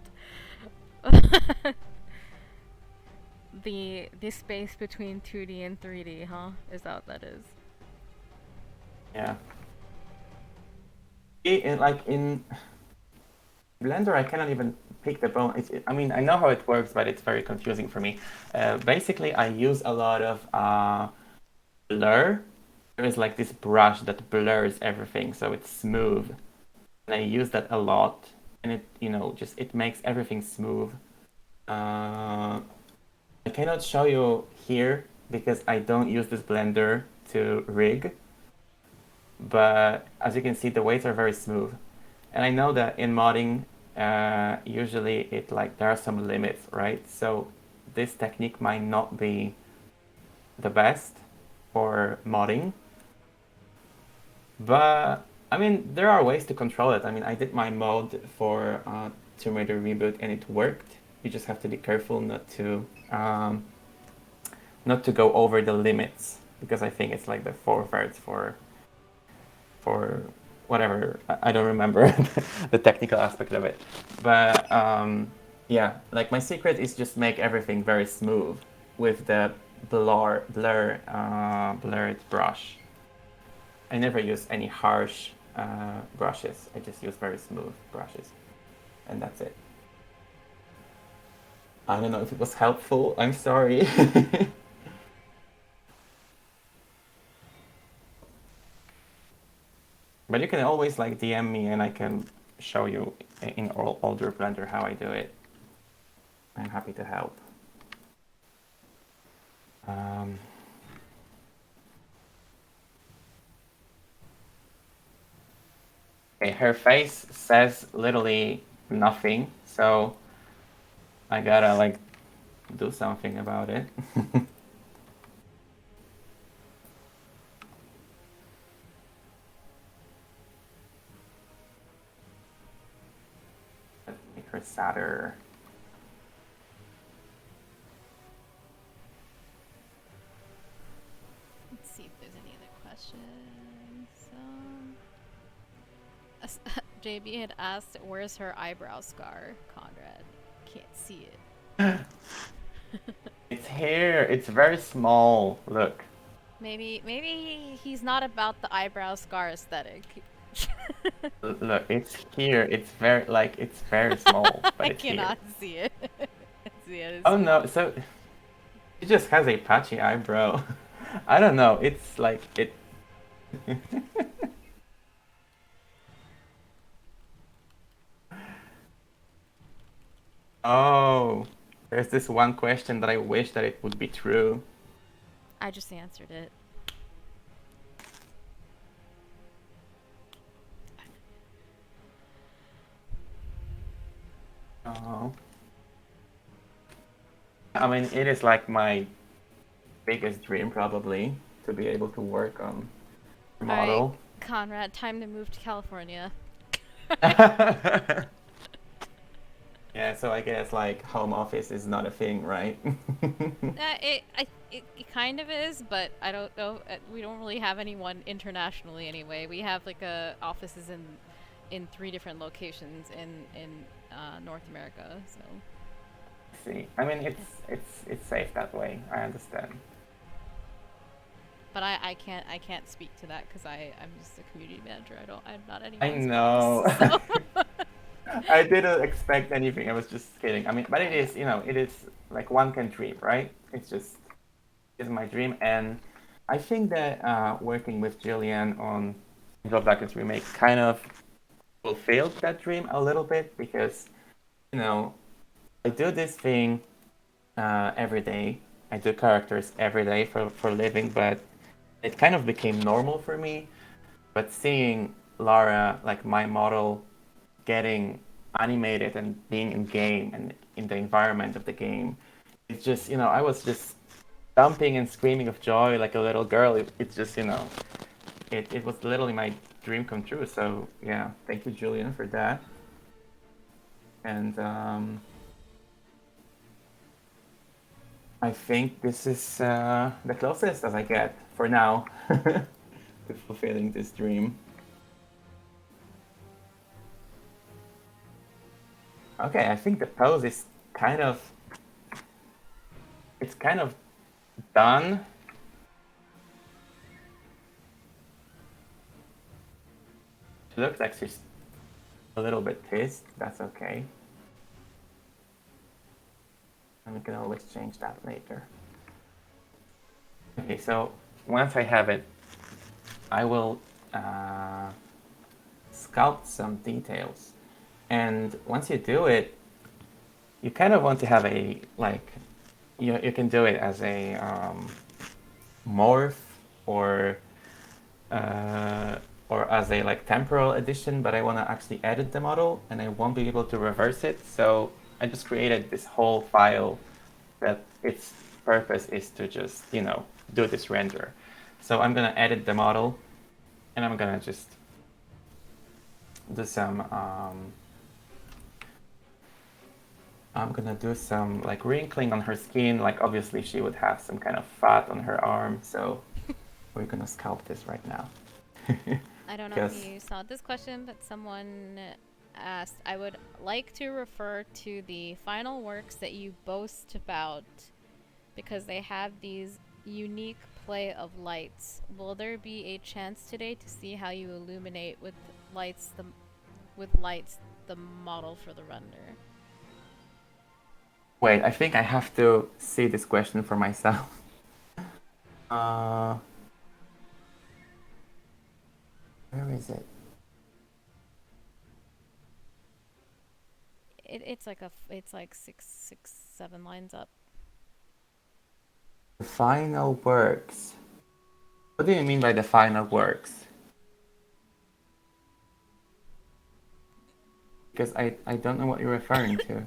The space between 2D and 3D, huh? Is that what that is? Yeah. Like in Blender, I cannot even pick the bone. I mean, I know how it works, but it's very confusing for me. Basically, I use a lot of blur. There is like this brush that blurs everything, so it's smooth. And I use that a lot, and it, just it makes everything smooth. I cannot show you here because I don't use this blender to rig, but as you can see, the weights are very smooth. And I know that in modding, usually there are some limits, right? So this technique might not be the best for modding, but I mean, there are ways to control it. I mean, I did my mod for Tomb Raider Reboot and it worked. You just have to be careful not to go over the limits because I think it's like the forwards for whatever. I don't remember the technical aspect of it, but yeah, like my secret is just make everything very smooth with the blurred brush. I never use any harsh brushes. I just use very smooth brushes, and that's it. I don't know if it was helpful. I'm sorry. But you can always like DM me and I can show you in older Blender how I do it. I'm happy to help. Um, okay, her face says literally nothing, so I gotta like do something about it. Let's make her sadder. Let's see if there's any other questions. JB had asked, "Where's her eyebrow scar?" Conrad can't see it. It's here. It's very small. Look. Maybe he's not about the eyebrow scar aesthetic. Look, it's here. It's very small, but I it's here. cannot see it. See it. Oh no, so it just has a patchy eyebrow. I don't know. It's like it. Oh, there's this one question that I wish that it would be true. I just answered it. Oh. I mean, it is like my biggest dream probably to be able to work on a All right, model. Conrad, time to move to California. Yeah, so I guess like home office is not a thing, right? It kind of is, but I don't know. We don't really have anyone internationally anyway. We have like offices in 3 different locations in North America. So See, I mean, it's safe that way. I understand. but I can't speak to that because I'm just a community manager. I'm not I anyone's know. boss. So. I didn't expect anything. I was just kidding. I mean, but it is, it is like one can dream, right? It's my dream, and I think that working with Jillian on Angel of Darkness remake kind of fulfilled that dream a little bit because, you know, I do this thing every day. I do characters every day for living, but it kind of became normal for me. But seeing Lara, like my model, getting animated and being in game and in the environment of the game. It's just, I was just jumping and screaming of joy like a little girl. It's just, it was literally my dream come true. So yeah, thank you, Julian, for that. And I think this is the closest as I get for now to fulfilling this dream. Okay, I think the pose is kind of it's kind of done. She looks like she's a little bit pissed. That's okay. And we can always change that later. Okay, so once I have it, I will sculpt some details. And once you do it, you kind of want to have a, like, you can do it as a morph or uh, or as a like temporal addition, but I want to actually edit the model and I won't be able to reverse it. So I just created this whole file that its purpose is to just, do this render. So I'm going to edit the model and I'm going to just do some, I'm going to do some like wrinkling on her skin. Like obviously she would have some kind of fat on her arm. So we're going to sculpt this right now. I don't know if Because you saw this question, but someone asked, I would like to refer to the final works that you boast about because they have these unique play of lights. Will there be a chance today to see how you illuminate with lights the model for the render? wait, I think I have to see this question for myself. Uh, where is it? It's like six, 7 lines up. The final works. What do you mean by the final works? Because I don't know what you're referring to.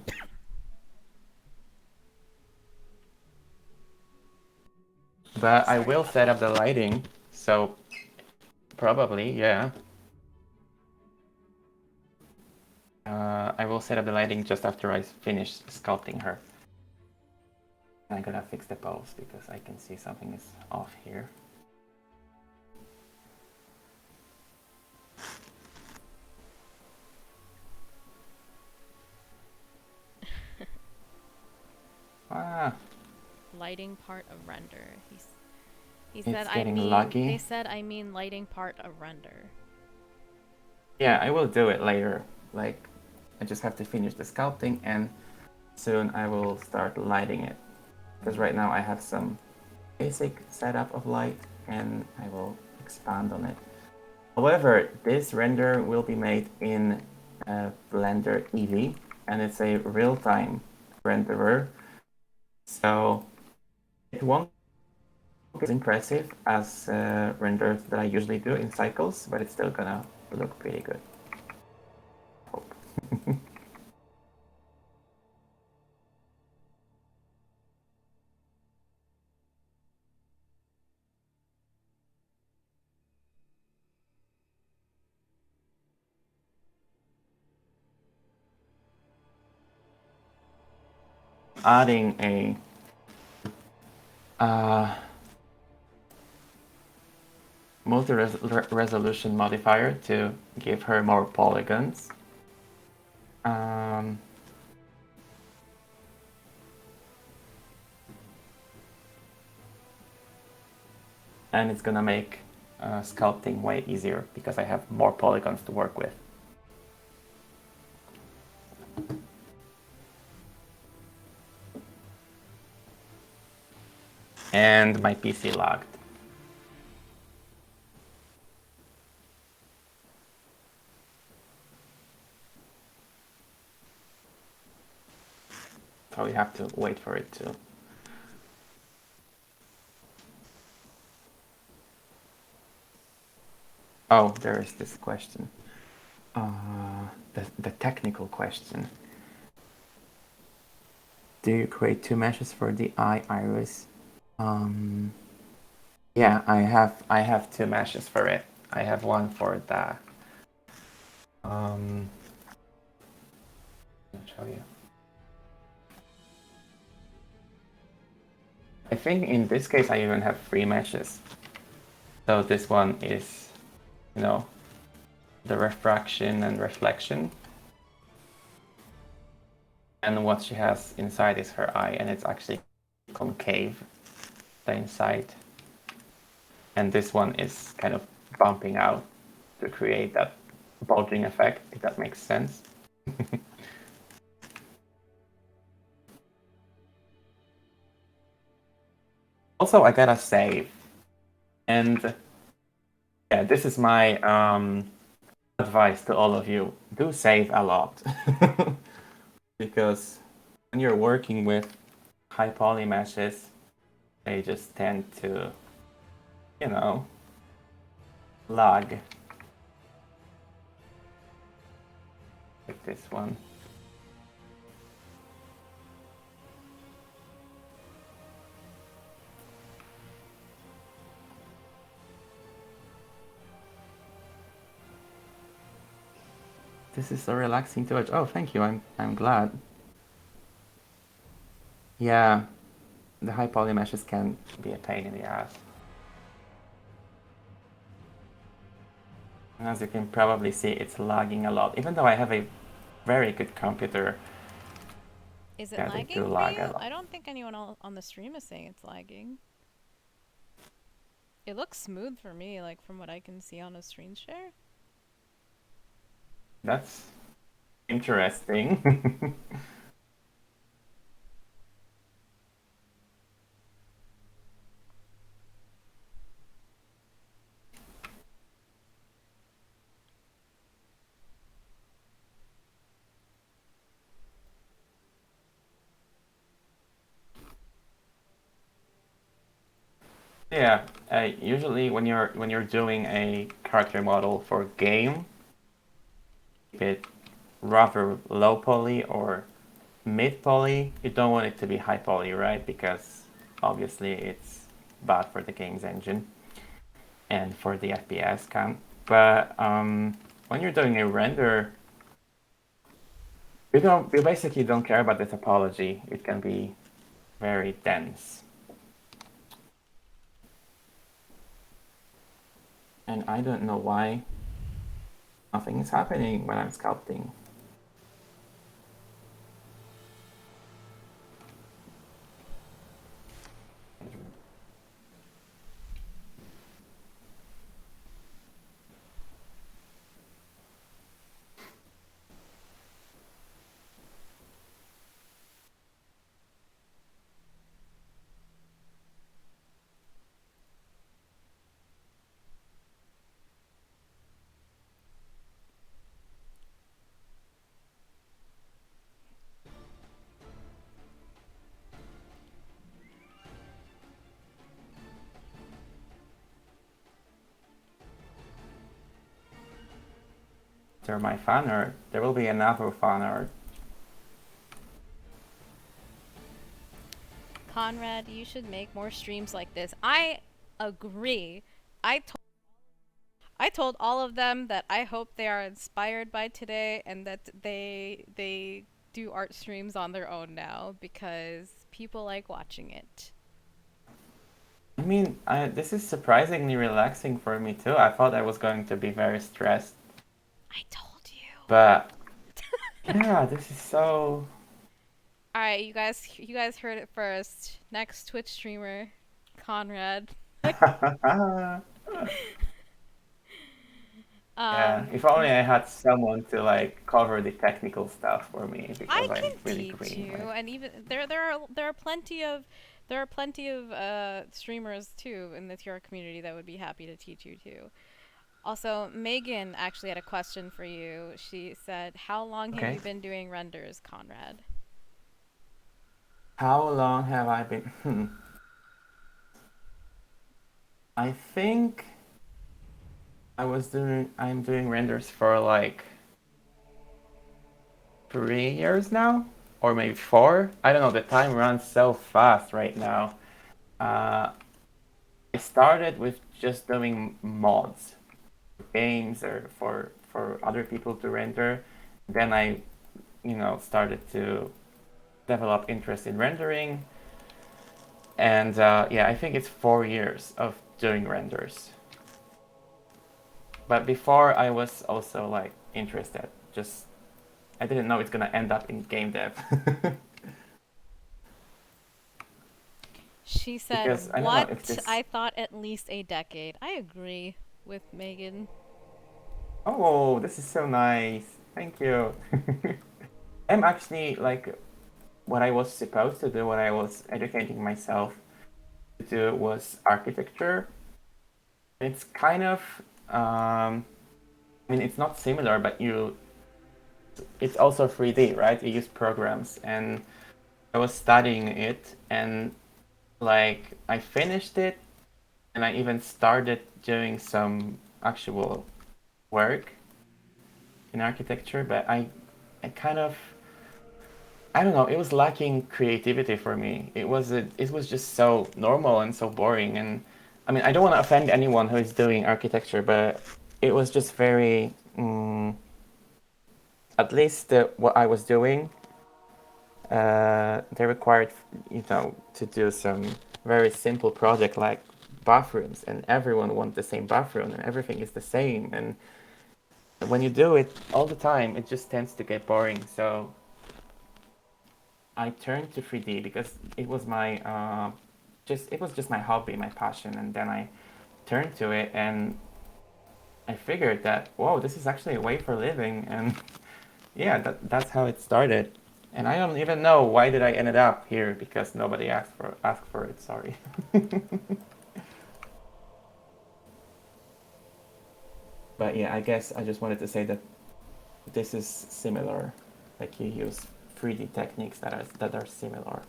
But I Sorry will about set that. up the lighting, so probably, yeah. I will set up the lighting just after I finish sculpting her. I'm gonna fix the pose because I can see something is off here. Ah, Lighting part of render. He said it's getting laggy. they said I mean lighting part of render. Yeah, I will do it later. Like, I just have to finish the sculpting and soon I will start lighting it. Because right now I have some basic setup of light and I will expand on it. However, this render will be made in Blender Eevee and it's a real-time renderer. So it won't be as impressive as renders that I usually do in cycles, but it's still gonna look pretty good. Hope. Adding a multi-resolution modifier to give her more polygons. Um, and it's gonna make sculpting way easier because I have more polygons to work with. And my PC lagged. So we have to wait for it to. Oh, there is this question. The technical question. Do you create two meshes for the eye iris? Um, yeah, I have two meshes for it. I have one for the I'll show you. I think in this case I even have three meshes. So this one is, you know, the refraction and reflection. And what she has inside is her eye, and it's actually concave, the inside. And this one is kind of bumping out to create that bulging effect, if that makes sense. Also, I gotta save. And yeah, this is my advice to all of you. Do save a lot. Because when you're working with high poly meshes, they just tend to, you know, lag. Like this one. This is so relaxing to watch. Oh, thank you. I'm glad. Yeah, the high poly meshes can be a pain in the ass. And as you can probably see, it's lagging a lot. Even though I have a very good computer, Is it yeah, they do lagging for lag a you? lot. I don't think anyone on the stream is saying it's lagging. It looks smooth for me, like from what I can see on a screen share. That's interesting. Yeah, usually when you're doing a character model for game, keep it rather low poly or mid poly. You don't want it to be high poly, right? Because obviously it's bad for the game's engine and for the FPS count. But when you're doing a render, you basically don't care about the topology. It can be very dense. And I don't know why nothing is happening when I'm sculpting. After my fan art, there will be another fan art. Conrad, you should make more streams like this. I agree. I told I told all of them that I hope they are inspired by today and that they do art streams on their own now because people like watching it. I mean, this is surprisingly relaxing for me too. I thought I was going to be very stressed, I told you. but yeah, this is so. All right, you guys heard it first. Next Twitch streamer, Conrad. Yeah, um, if only I had someone to like cover the technical stuff for me I because I'm can really teach green you, when it. and even there are plenty of streamers too in the TR community that would be happy to teach you too. Also, Megan actually had a question for you. She said, "How long have Okay. you been doing renders, Conrad?" How long have I been? I think I'm doing renders for like 3 years now, or maybe 4. I don't know. The time runs so fast right now. Uh, I started with just doing mods, for games or for other people to render. Then I, started to develop interest in rendering, and yeah, I think it's 4 years of doing renders. But before I was also like interested, just I didn't know it's gonna end up in game dev. She said, Because I don't know if "What? this. I thought at least a decade." I agree with Megan. Oh, this is so nice. Thank you. I'm actually like what I was supposed to do, what I was educating myself to do was architecture. It's kind of, I mean, it's not similar, but it's also 3D, right? You use programs, and I was studying it, and like I finished it, and I even started doing some actual work in architecture, but I kind of, I don't know, it was lacking creativity for me. It was just so normal and so boring. And I mean, I don't want to offend anyone who is doing architecture, but it was just very, at least what I was doing, they required, to do some very simple project like bathrooms, and everyone wants the same bathroom, and everything is the same. And when you do it all the time, it just tends to get boring. So I turned to 3D because it was just my hobby, my passion, and then I turned to it, and I figured that whoa, this is actually a way for living, and yeah, that's how it started. And I don't even know why did I ended up here because nobody asked for it. Sorry. But yeah, I guess I just wanted to say that this is similar. Like you use 3D techniques that are similar.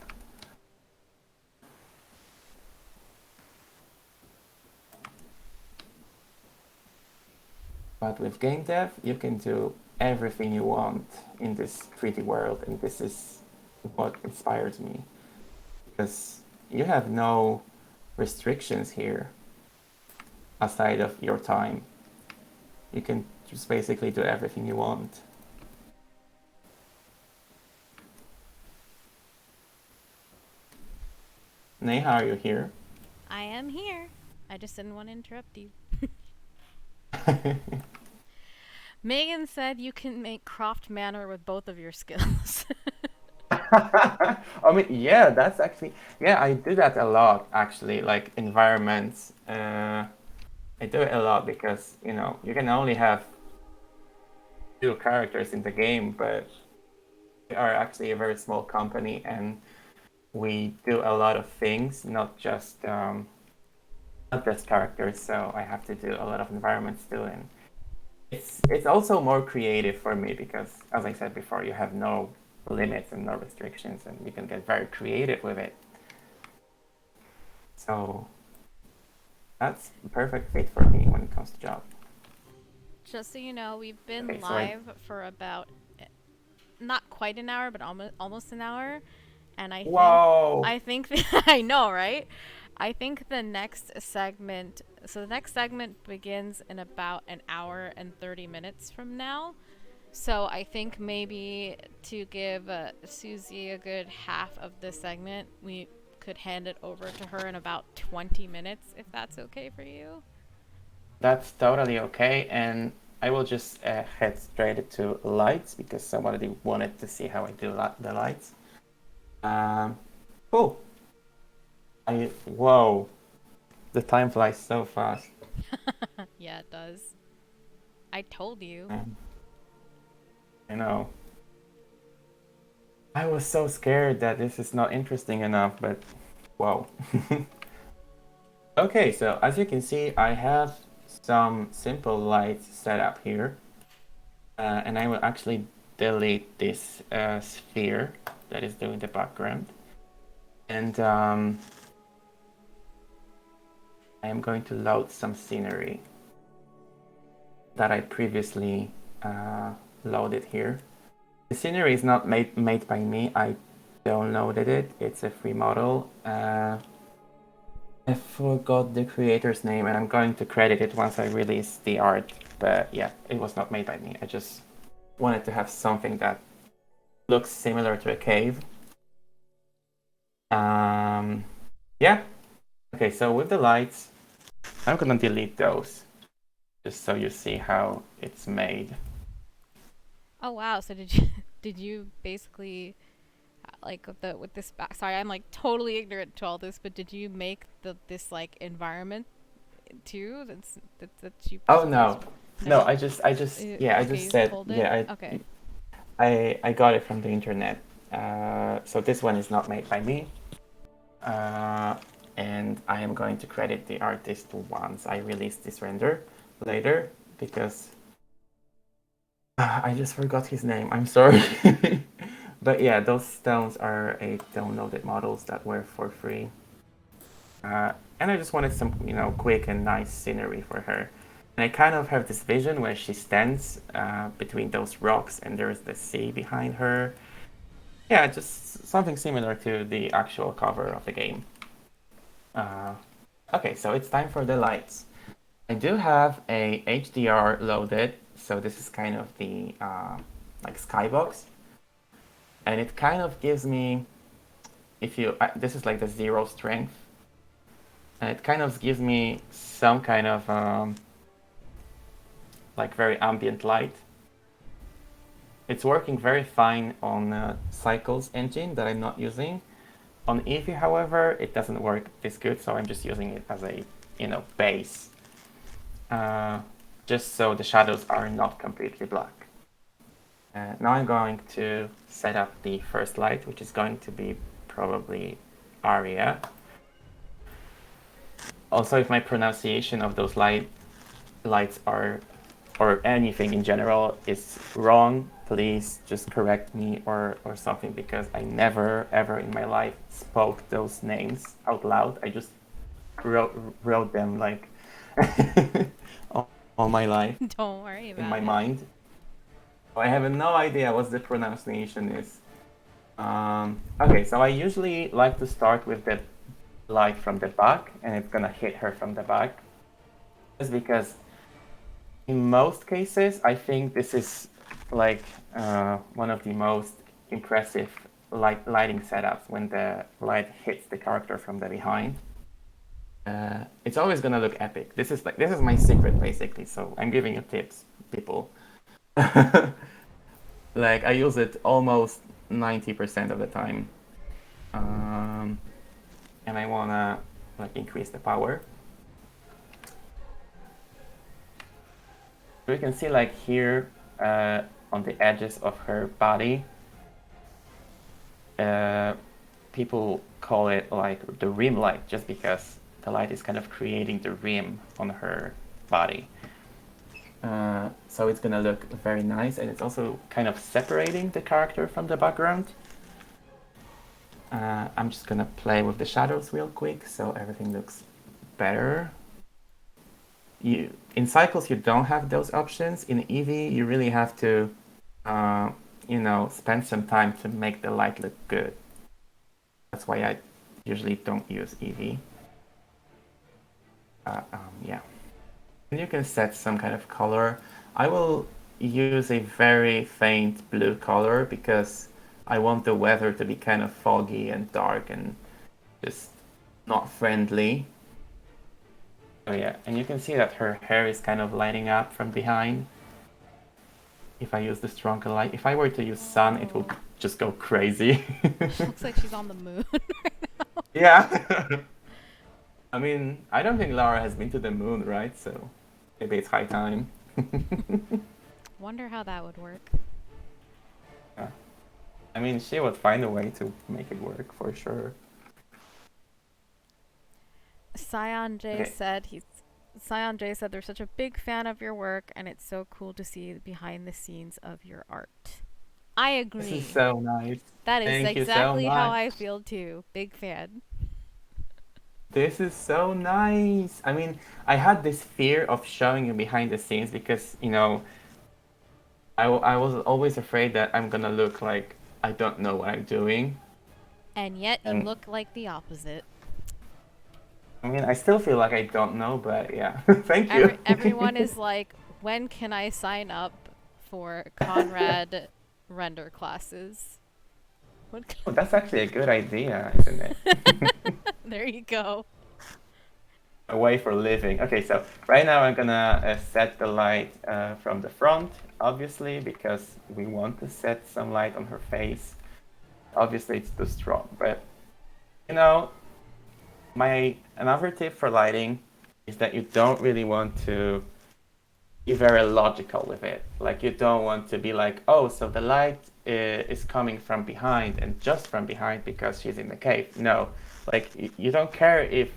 But with game dev, you can do everything you want in this 3D world, and this is what inspires me because you have no restrictions here aside of your time. You can just basically do everything you want. Neha, are you here? I am here. I just didn't want to interrupt you. Megan said you can make Croft Manor with both of your skills. I mean, yeah, that's actually, yeah, I do that a lot actually, like environments. I do it a lot because, you can only have 2 characters in the game, but we are actually a very small company and we do a lot of things, not just characters. So I have to do a lot of environments too, and it's also more creative for me because, as I said before, you have no limits and no restrictions, and you can get very creative with it. So that's a perfect fit for me when it comes to job. Just so you know, we've been Okay, so I live for about not quite an hour, but almost an hour, and whoa. I think I know, right? I think the next segment. So the next segment begins in about an hour and 30 minutes from now. So I think maybe to give Susie a good half of this segment, we could hand it over to her in about 20 minutes, if that's okay for you. That's totally okay, and I will just head straight to lights because somebody wanted to see how I do the lights. Um, cool. Whoa, the time flies so fast. Yeah, it does. I told you. Um, I know. I was so scared that this is not interesting enough, but whoa. Okay, so as you can see, I have some simple lights set up here, and I will actually delete this sphere that is doing the background. And I am going to load some scenery. that I previously uh, loaded here. The scenery is not made by me. I downloaded it. It's a free model. I forgot the creator's name, and I'm going to credit it once I release the art. But yeah, it was not made by me. I just wanted to have something that looks similar to a cave. Um, yeah. Okay, so with the lights, I'm gonna delete those just so you see how it's made. Oh wow! So did you did you basically like with this back? Sorry, I'm like totally ignorant to all this, but did you make this like environment too? That you Oh supposed no, no, no? yeah, I Okay, just you just said, pulled it. yeah, Okay. I got it from the internet. So this one is not made by me. Uh, and I am going to credit the artist once I release this render later because I just forgot his name. I'm sorry. But yeah, those stones are a downloaded models that were for free. And I just wanted some, quick and nice scenery for her. And I kind of have this vision where she stands between those rocks and there's the sea behind her. Yeah, just something similar to the actual cover of the game. Uh, okay, so it's time for the lights. I do have a HDR loaded, so this is kind of the like skybox, and it kind of gives me, if you, this is like the zero strength, and it kind of gives me some kind of like very ambient light. It's working very fine on Cycles engine that I'm not using. On Eevee, however, it doesn't work this good, so I'm just using it as a, base, uh, just so the shadows are not completely black. Now I'm going to set up the first light, which is going to be probably Aria. Also, if my pronunciation of those lights are, or anything in general, is wrong, please just correct me or something, because I never ever in my life spoke those names out loud. I just wrote them like all my life Don't worry in about my it. mind. I have no idea what the pronunciation is. Okay, so I usually like to start with the light from the back, and it's gonna hit her from the back. Just because in most cases, I think this is like one of the most impressive lighting setups when the light hits the character from the behind. It's always gonna look epic. This is my secret basically. So I'm giving you tips, people. Like I use it almost 90% of the time, um, and I wanna like increase the power. So you can see like here on the edges of her body, uh, people call it like the rim light, just because the light is kind of creating the rim on her body. So it's gonna look very nice, and it's also kind of separating the character from the background. I'm just gonna play with the shadows real quick so everything looks better. In Cycles you don't have those options. In Eevee you really have to, uh, spend some time to make the light look good. That's why I usually don't use Eevee. Yeah. And you can set some kind of color. I will use a very faint blue color because I want the weather to be kind of foggy and dark and just not friendly. Oh yeah, and you can see that her hair is kind of lighting up from behind. If I use the stronger light, if I were to use sun, it will Oh, just go crazy. she looks like she's on the moon. Yeah. I mean, I don't think Lara has been to the moon, right? So maybe it's high time. Wonder how that would work. Yeah. I mean, she would find a way to make it work for sure. Scion J Okay, said he's Scion J said they're such a big fan of your work and it's so cool to see behind the scenes of your art. I this is agree. so nice. That is Thank you so exactly how much. I feel too. Big fan. This is so nice. I mean, I had this fear of showing you behind the scenes because, I was always afraid that I'm gonna look like I don't know what I'm doing. And yet you And look like the opposite. I mean, I still feel like I don't know, but yeah. Thank you. Everyone is like, when can I sign up for Conrad render classes? What? Oh, that's actually a good idea, isn't it? There you go. A way for living. Okay, so right now I'm gonna set the light from the front, obviously, because we want to set some light on her face. Obviously, it's too strong, but you know, my another tip for lighting is that you don't really want to be very logical with it. Like you don't want to be like, oh, so the light is coming from behind and just from behind because she's in the cave. No, like you don't care if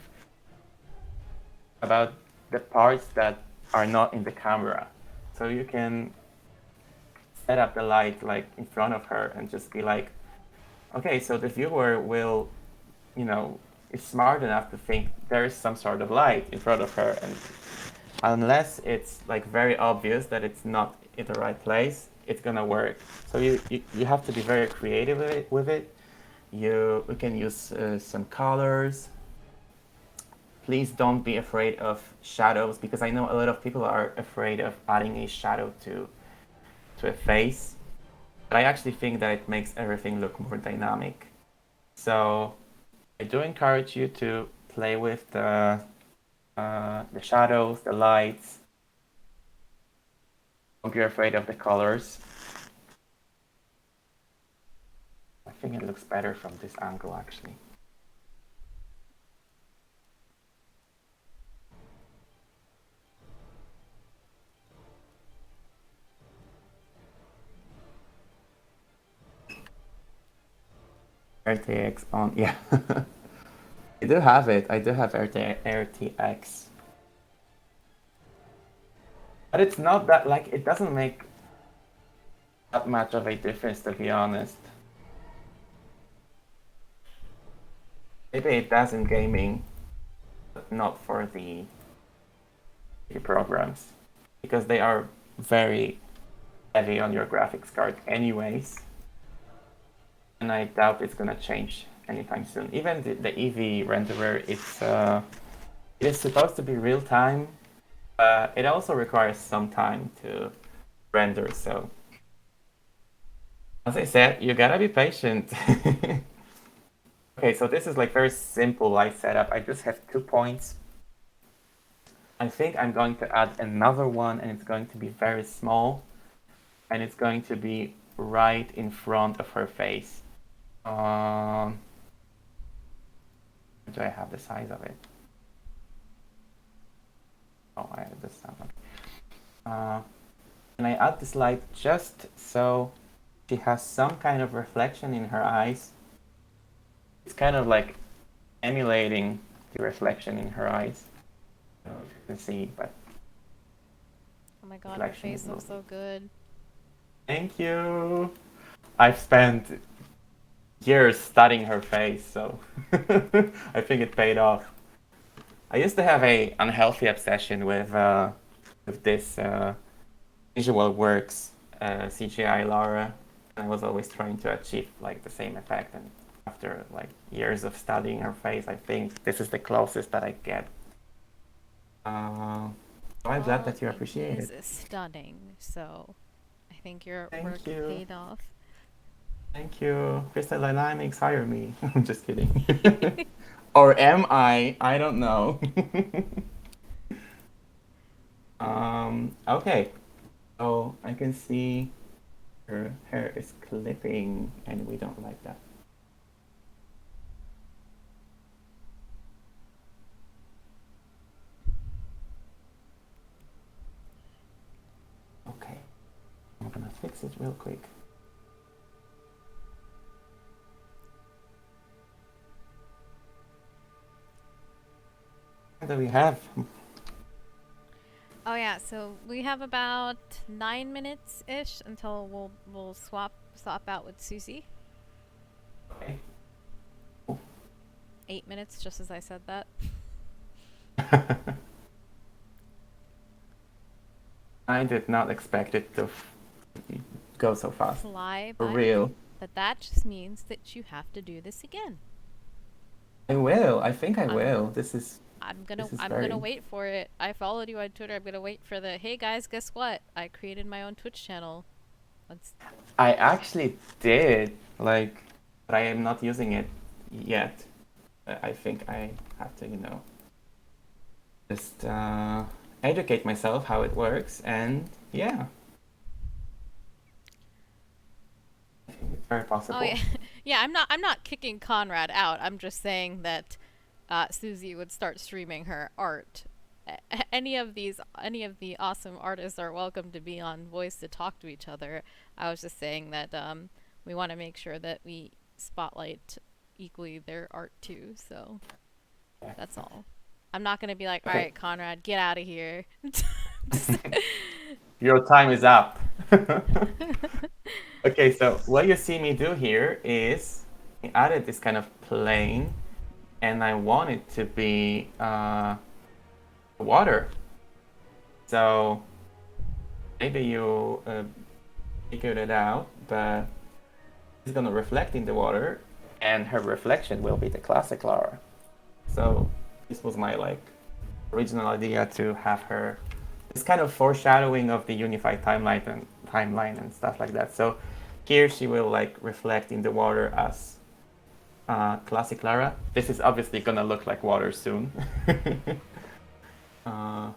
about the parts that are not in the camera. So you can set up the light like in front of her and just be like, okay, so the viewer will, you know, is smart enough to think there is some sort of light in front of her, and unless it's like very obvious that it's not in the right place, it's gonna work. So you have to be very creative with it. We can use some colors. Please don't be afraid of shadows because I know a lot of people are afraid of adding a shadow to a face. But I actually think that it makes everything look more dynamic. So I do encourage you to play with the shadows, the lights. Don't be afraid of the colors. I think it looks better from this angle actually. RTX on, yeah. I do have it. I do have RTX. But it's not that, like, it doesn't make that much of a difference, to be honest. Maybe it does in gaming, but not for the programs. Because they are very heavy on your graphics card anyways. And I doubt it's gonna change anytime soon. Even the Eevee renderer, it is supposed to be real time. It also requires some time to render, so as I said, you gotta be patient. Okay, so this is like very simple light setup. I just have 2 points. I think I'm going to add another one, and it's going to be very small, and it's going to be right in front of her face. Do I have the size of it? Oh, I have this one. And I add this light just so she has some kind of reflection in her eyes. It's kind of like emulating the reflection in her eyes. I don't know if you can see, but Oh my god, her reflection is face looks moving. so good. Thank you. I've spent years studying her face, so I think it paid off. I used to have a unhealthy obsession with this visual works CGI Lara. I was always trying to achieve like the same effect, and after like years of studying her face, I think this is the closest that I get. I'm glad Well, that you it appreciate is it. stunning, so I think your Thank work you. paid off. Thank you. Crystal Dynamics, hire me. I'm just kidding. Or am I? I don't know. Okay. So I can see her hair is clipping, and we don't like that. Okay. I'm gonna fix it real quick. What do we have? Oh yeah, so we have about 9 minutes ish until we'll swap out with Susie. Okay. 8 minutes just as I said that. I did not expect it to go so fast. Fly For by the real. seat. But that just means that you have to do this again. I will. I think I I'm will. This is I'm gonna very. wait for it. I followed you on Twitter. I'm gonna wait for the hey guys, guess what? I created my own Twitch channel. Let's I actually did, like, but I am not using it yet. I think I have to, just educate myself how it works, and yeah, I think it's very Oh possible. yeah. Yeah, I'm not kicking Conrad out. I'm just saying that Susie would start streaming her art. Any of the awesome artists are welcome to be on Voice to talk to each other. I was just saying that we want to make sure that we spotlight equally their art too. So Yeah. that's all. I'm not gonna be like, all Okay, right, Conrad, get out of here. your time is up. Okay, so what you see me do here is I added this kind of plane, and I want it to be water. So maybe you figured it out, but it's gonna reflect in the water, and her reflection will be the classic Lara. So this was my like original idea to have her this kind of foreshadowing of the unified timeline and stuff like that. So here she will like reflect in the water as classic Lara. This is obviously gonna look like water soon. uh,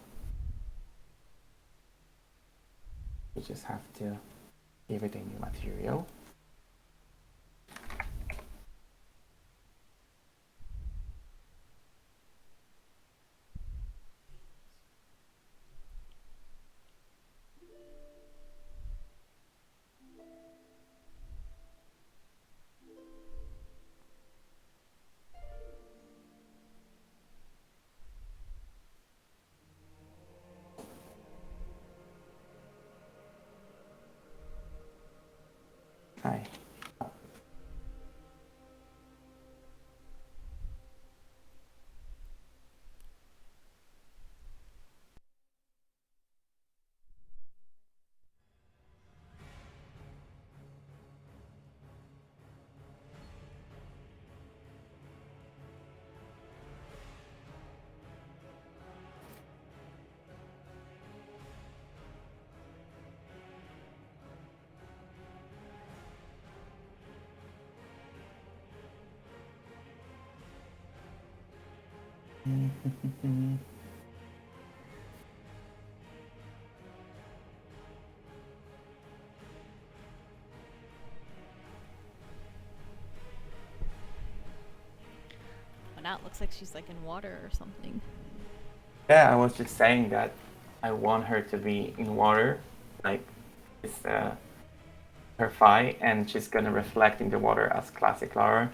we just have to give it a new material. Hi. But now it looks like she's like in water or something. Yeah, I was just saying that I want her to be in water, like it's her phi, and she's gonna reflect in the water as classic Lara.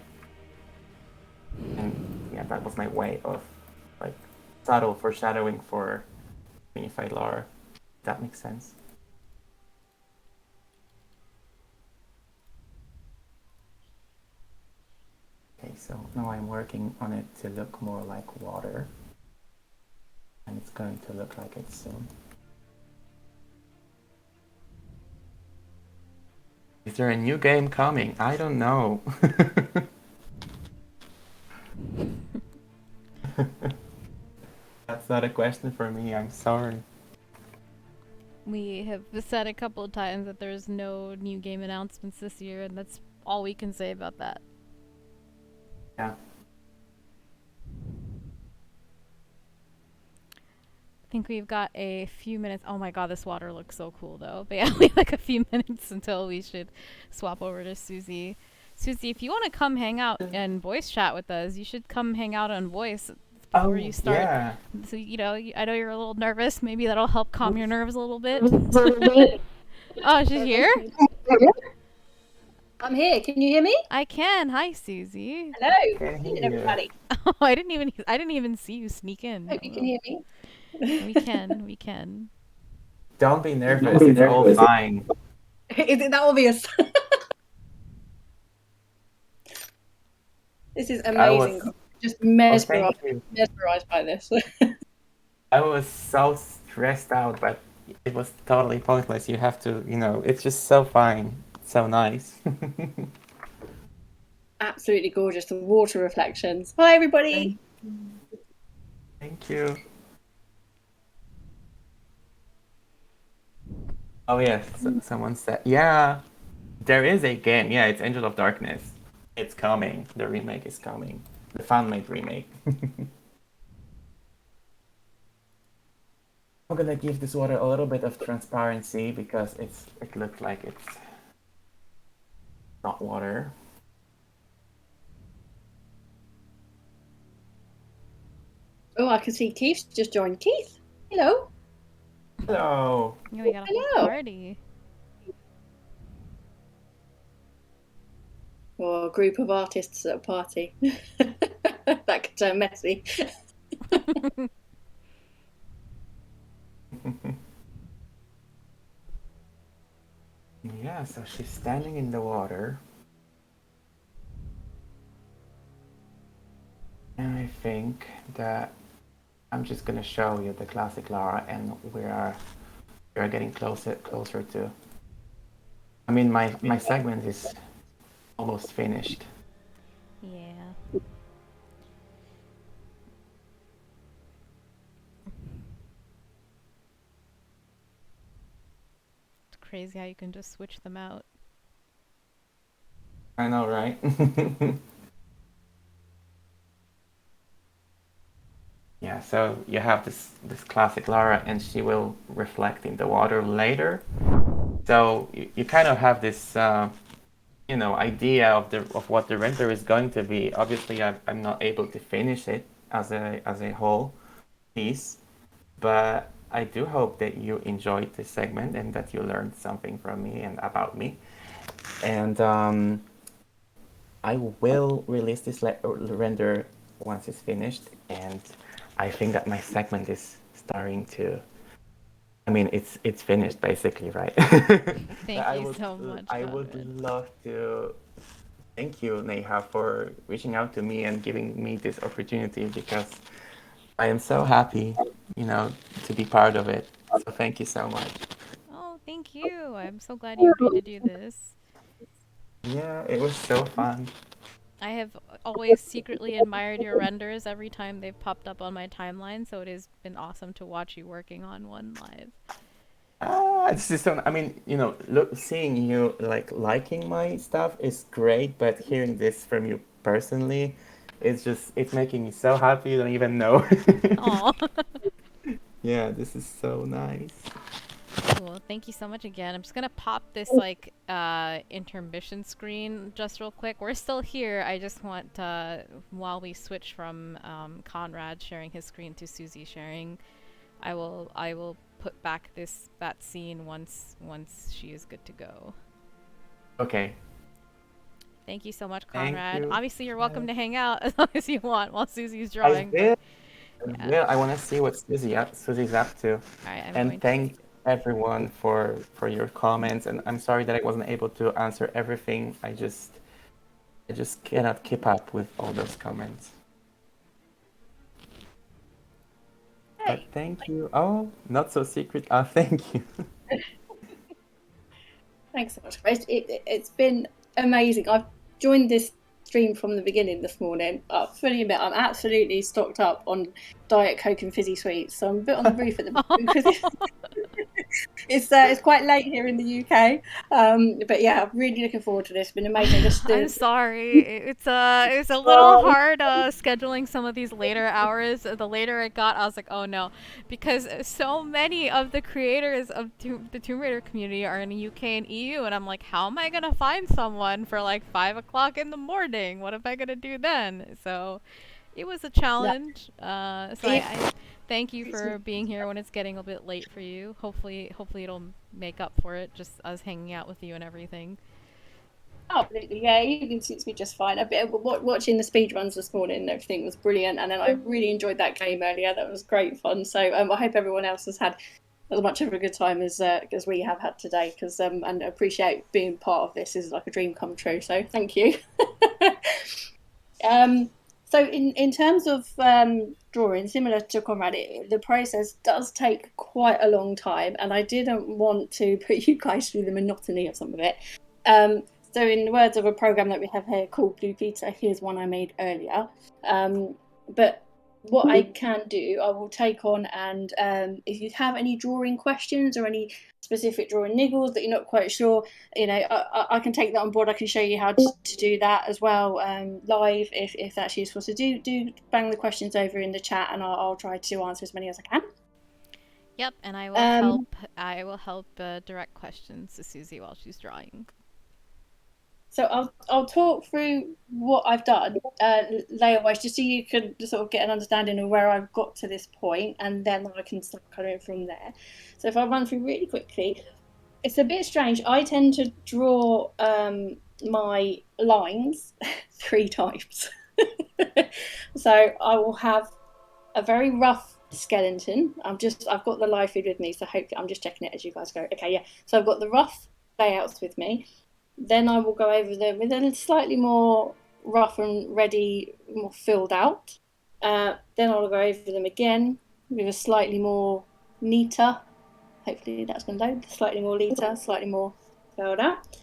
And yeah, that was my way of like subtle foreshadowing for unified Lara. That makes sense. Okay, so now I'm working on it to look more like water, and it's going to look like it soon. Is there a new game coming? I don't know. That's not a question for me, I'm sorry. We have said a couple of times that there's no new game announcements this year, and that's all we can say about that. Yeah. I think we've got a few minutes. Oh my god, this water looks so cool though. But yeah, we have like a few minutes until we should swap over to Susie. Susie, if you want to come hang out and voice chat with us, you should come hang out on voice before you Oh, start. yeah. So, I know you're a little nervous. Maybe that'll help calm your nerves a little bit. Oh, she's here? I'm here. Can you hear me? I can. Hi, Susie. Hello. Can Good evening, hear you. everybody. Oh, I didn't even see you sneak in. Hope you can hear me. We can. We can. Don't be nervous, it's all fine. Is it that obvious? This is I amazing. was just Oh, thank you. mesmerized by this. I was so stressed out, but it was totally pointless. You have to, it's just so fine, so nice. Absolutely gorgeous. The water reflections. Hi, everybody. Thank thank you. Oh yes, someone said, yeah, there is a game. Yeah, it's Angel of Darkness. It's coming. The remake is coming. The fan-made remake. I'm gonna give this water a little bit of transparency because it looks like it's not water. Oh, I can see Keith's just joined. Keith, hello. Hello. Yeah, we got a whole Hello. party. Or a group of artists at a party. That could turn messy. Yeah, so she's standing in the water. And I think that I'm just gonna show you the classic Lara, and we are getting closer to. I mean, my segment is almost finished. Yeah. It's crazy how you can just switch them out. I know, right? Yeah, so you have this classic Lara, and she will reflect in the water later. So you kind of have this idea of what the render is going to be. Obviously, I'm not able to finish it as a whole piece, but I do hope that you enjoyed this segment and that you learned something from me and about me. And I will release this render once it's finished, and I think that my segment is starting to. I mean, it's finished basically, right? Thank I you would so much, I would Conrad. love to thank you, Neha, for reaching out to me and giving me this opportunity because I am so happy, to be part of it. So thank you so much. Oh, thank you. I'm so glad you agreed to do this. Yeah, it was so fun. I have always secretly admired your renders every time they've popped up on my timeline, so it has been awesome to watch you working on one live. It's just I mean, look, seeing you like liking my stuff is great, but hearing this from you personally, it's making me so happy. You don't even know. Aw. Yeah, this is so nice. Cool. Thank you so much again. I'm just gonna pop this like intermission screen just real quick. We're still here. I just want while we switch from Conrad sharing his screen to Susie sharing, I will put back that scene once she is good to go. Okay, Thank you so much, thank Conrad. you. Obviously, you're welcome Bye. to hang out as long as you want while Susie's I drawing, but will. I yeah. will. I want to see what Susie's up to. All right, I'm And going to. thank everyone for your comments. And I'm sorry that I wasn't able to answer everything. I just cannot keep up with all those comments. But Hey, thank you. Oh, not so secret. Thank you. thanks so much. It's been amazing. I've joined this stream from the beginning this morning. I fully admit I'm absolutely stocked up on Diet Coke and fizzy sweets, so I'm a bit on the roof at the moment because it's quite late here in the UK. But yeah, I'm really looking forward to this. It's been amazing. Just I'm the sorry. It's a little hard scheduling some of these later hours. The later it got, I was like, oh no, because so many of the creators of the Tomb Raider community are in the UK and EU, and I'm like, how am I gonna find someone for like 5 o'clock in the morning? What am I gonna do then? So it was a no, challenge. So it, I thank you for being here when it's getting a bit late for you. Hopefully it'll make up for it. Just us hanging out with you and everything. absolutely, yeah, even suits me just fine. I've been watching the speed runs this morning and everything was brilliant, and then I really enjoyed that game earlier. That was great fun. So I hope everyone else has had as much of a good time as we have had today. Because and I appreciate being part of this is like a dream come true. So thank you. um, So in terms of drawing, similar to Conrad, the process does take quite a long time, and I didn't want to put you guys through the monotony of some of it. So in the words of a program that we have here called Blue Peter, here's one I made earlier. But what I can do, I will take on, and if you have any drawing questions or any specific drawing niggles that you're not quite sure, I can take that on board. I can show you how to do that as well live if that's useful. So do bang the questions over in the chat, and I'll try to answer as many as I can. Yep, and I will help. I will help direct questions to Susie while she's drawing. So I'll talk through what I've done layer-wise, just so you can sort of get an understanding of where I've got to this point, and then I can start coloring from there. So if I run through really quickly, it's a bit strange. I tend to draw my lines 3 times. So I will have a very rough skeleton. I've got the live feed with me, so hopefully I'm just checking it as you guys go. Okay, yeah. So I've got the rough layouts with me. Then I will go over them with a slightly more rough and ready, more filled out. Then I'll go over them again with a slightly more neater. Hopefully that's going to load. Slightly more neater, slightly more filled out.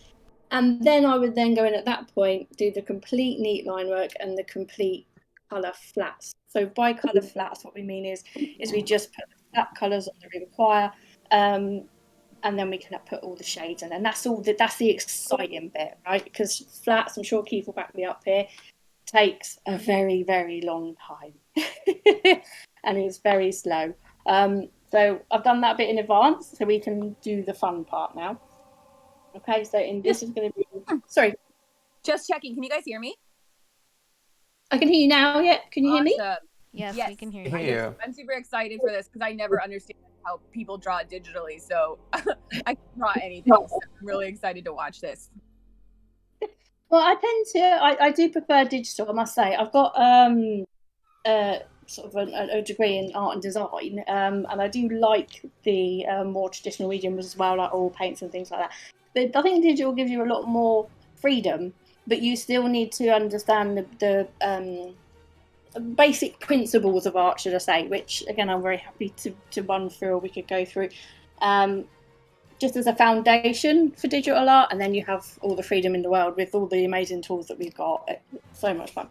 And then I would then go in at that point, do the complete neat line work and the complete colour flats. So by colour flats, what we mean is we just put the flat colours on that we require. And then we can put all the shades in, and that's the exciting bit, right? Because flats, I'm sure Keith will back me up here, takes a very, very long time, and it's very slow. So I've done that bit in advance, so we can do the fun part now. Okay, so this is going to be. Sorry, just checking. Can you guys hear me? I can hear you now. Yeah, can you hear me? Yes, we can hear you. I'm super excited for this because I never understand how people draw digitally, so I can draw anything. So I'm really excited to watch this. Well, I do prefer digital, I must say. I've got sort of a degree in art and design, and I do like the more traditional mediums as well, like oil paints and things like that. But I think digital gives you a lot more freedom, but you still need to understand the basic principles of art, should I say, which again I'm very happy to run through, or we could go through just as a foundation for digital art, and then you have all the freedom in the world with all the amazing tools that we've got. It's so much fun.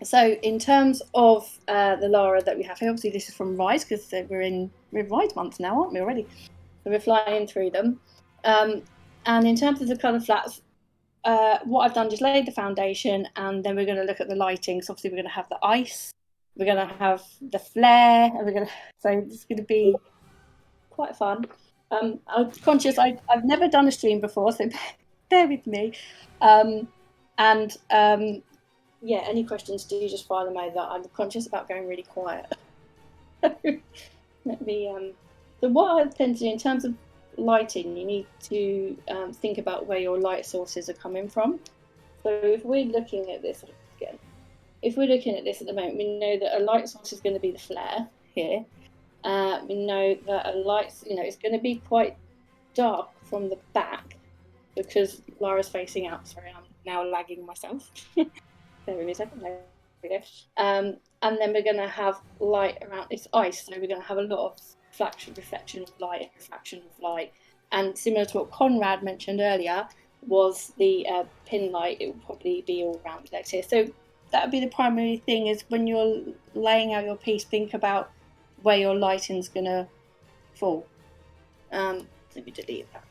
So in terms of the Lara that we have here, obviously this is from Rise, because we're Rise month now, aren't we already? So we're flying through them. And in terms of the colour flats, what I've done is laid the foundation, and then we're going to look at the lighting. So obviously we're going to have the ice, we're going to have the flare, and so it's going to be quite fun. I'm conscious I've never done a stream before, so bear with me. Yeah, any questions, do just fire them over. I'm conscious about going really quiet. Let me. So what I tend to do in terms of lighting, you need to think about where your light sources are coming from. So if we're looking at this again, at the moment, we know that a light source is going to be the flare here. We know that a light, it's going to be quite dark from the back because Lara's facing out. Sorry, I'm now lagging myself. There we go. There we go. And then we're going to have light around this ice. So we're going to have a lot of reflection of light and refraction of light. And similar to what Conrad mentioned earlier, was the pin light. It will probably be all around next here. So that would be the primary thing, is when you're laying out your piece, think about where your lighting's going to fall. Let me delete that.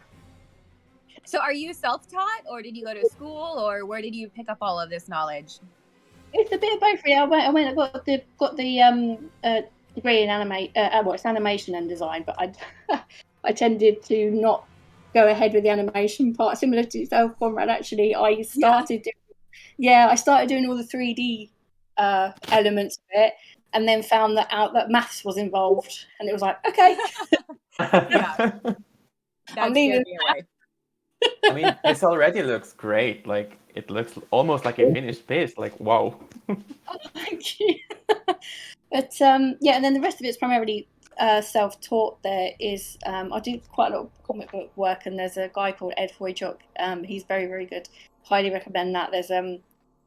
So are you self-taught, or did you go to school, or where did you pick up all of this knowledge? It's a bit of both, really. I got the degree in it's animation and design, but I tended to not go ahead with the animation part. Similar to yourself, Conrad, actually, I started doing all the 3D elements of it, and then found that maths was involved, and it was like, okay, I'm leaving. I mean, this already looks great. Like, it looks almost like a finished piece. Like, wow. Oh, thank you. But and then the rest of it's primarily self-taught. There is I do quite a lot of comic book work, and there's a guy called Ed Hoychuk. He's very, very good. Highly recommend that. There's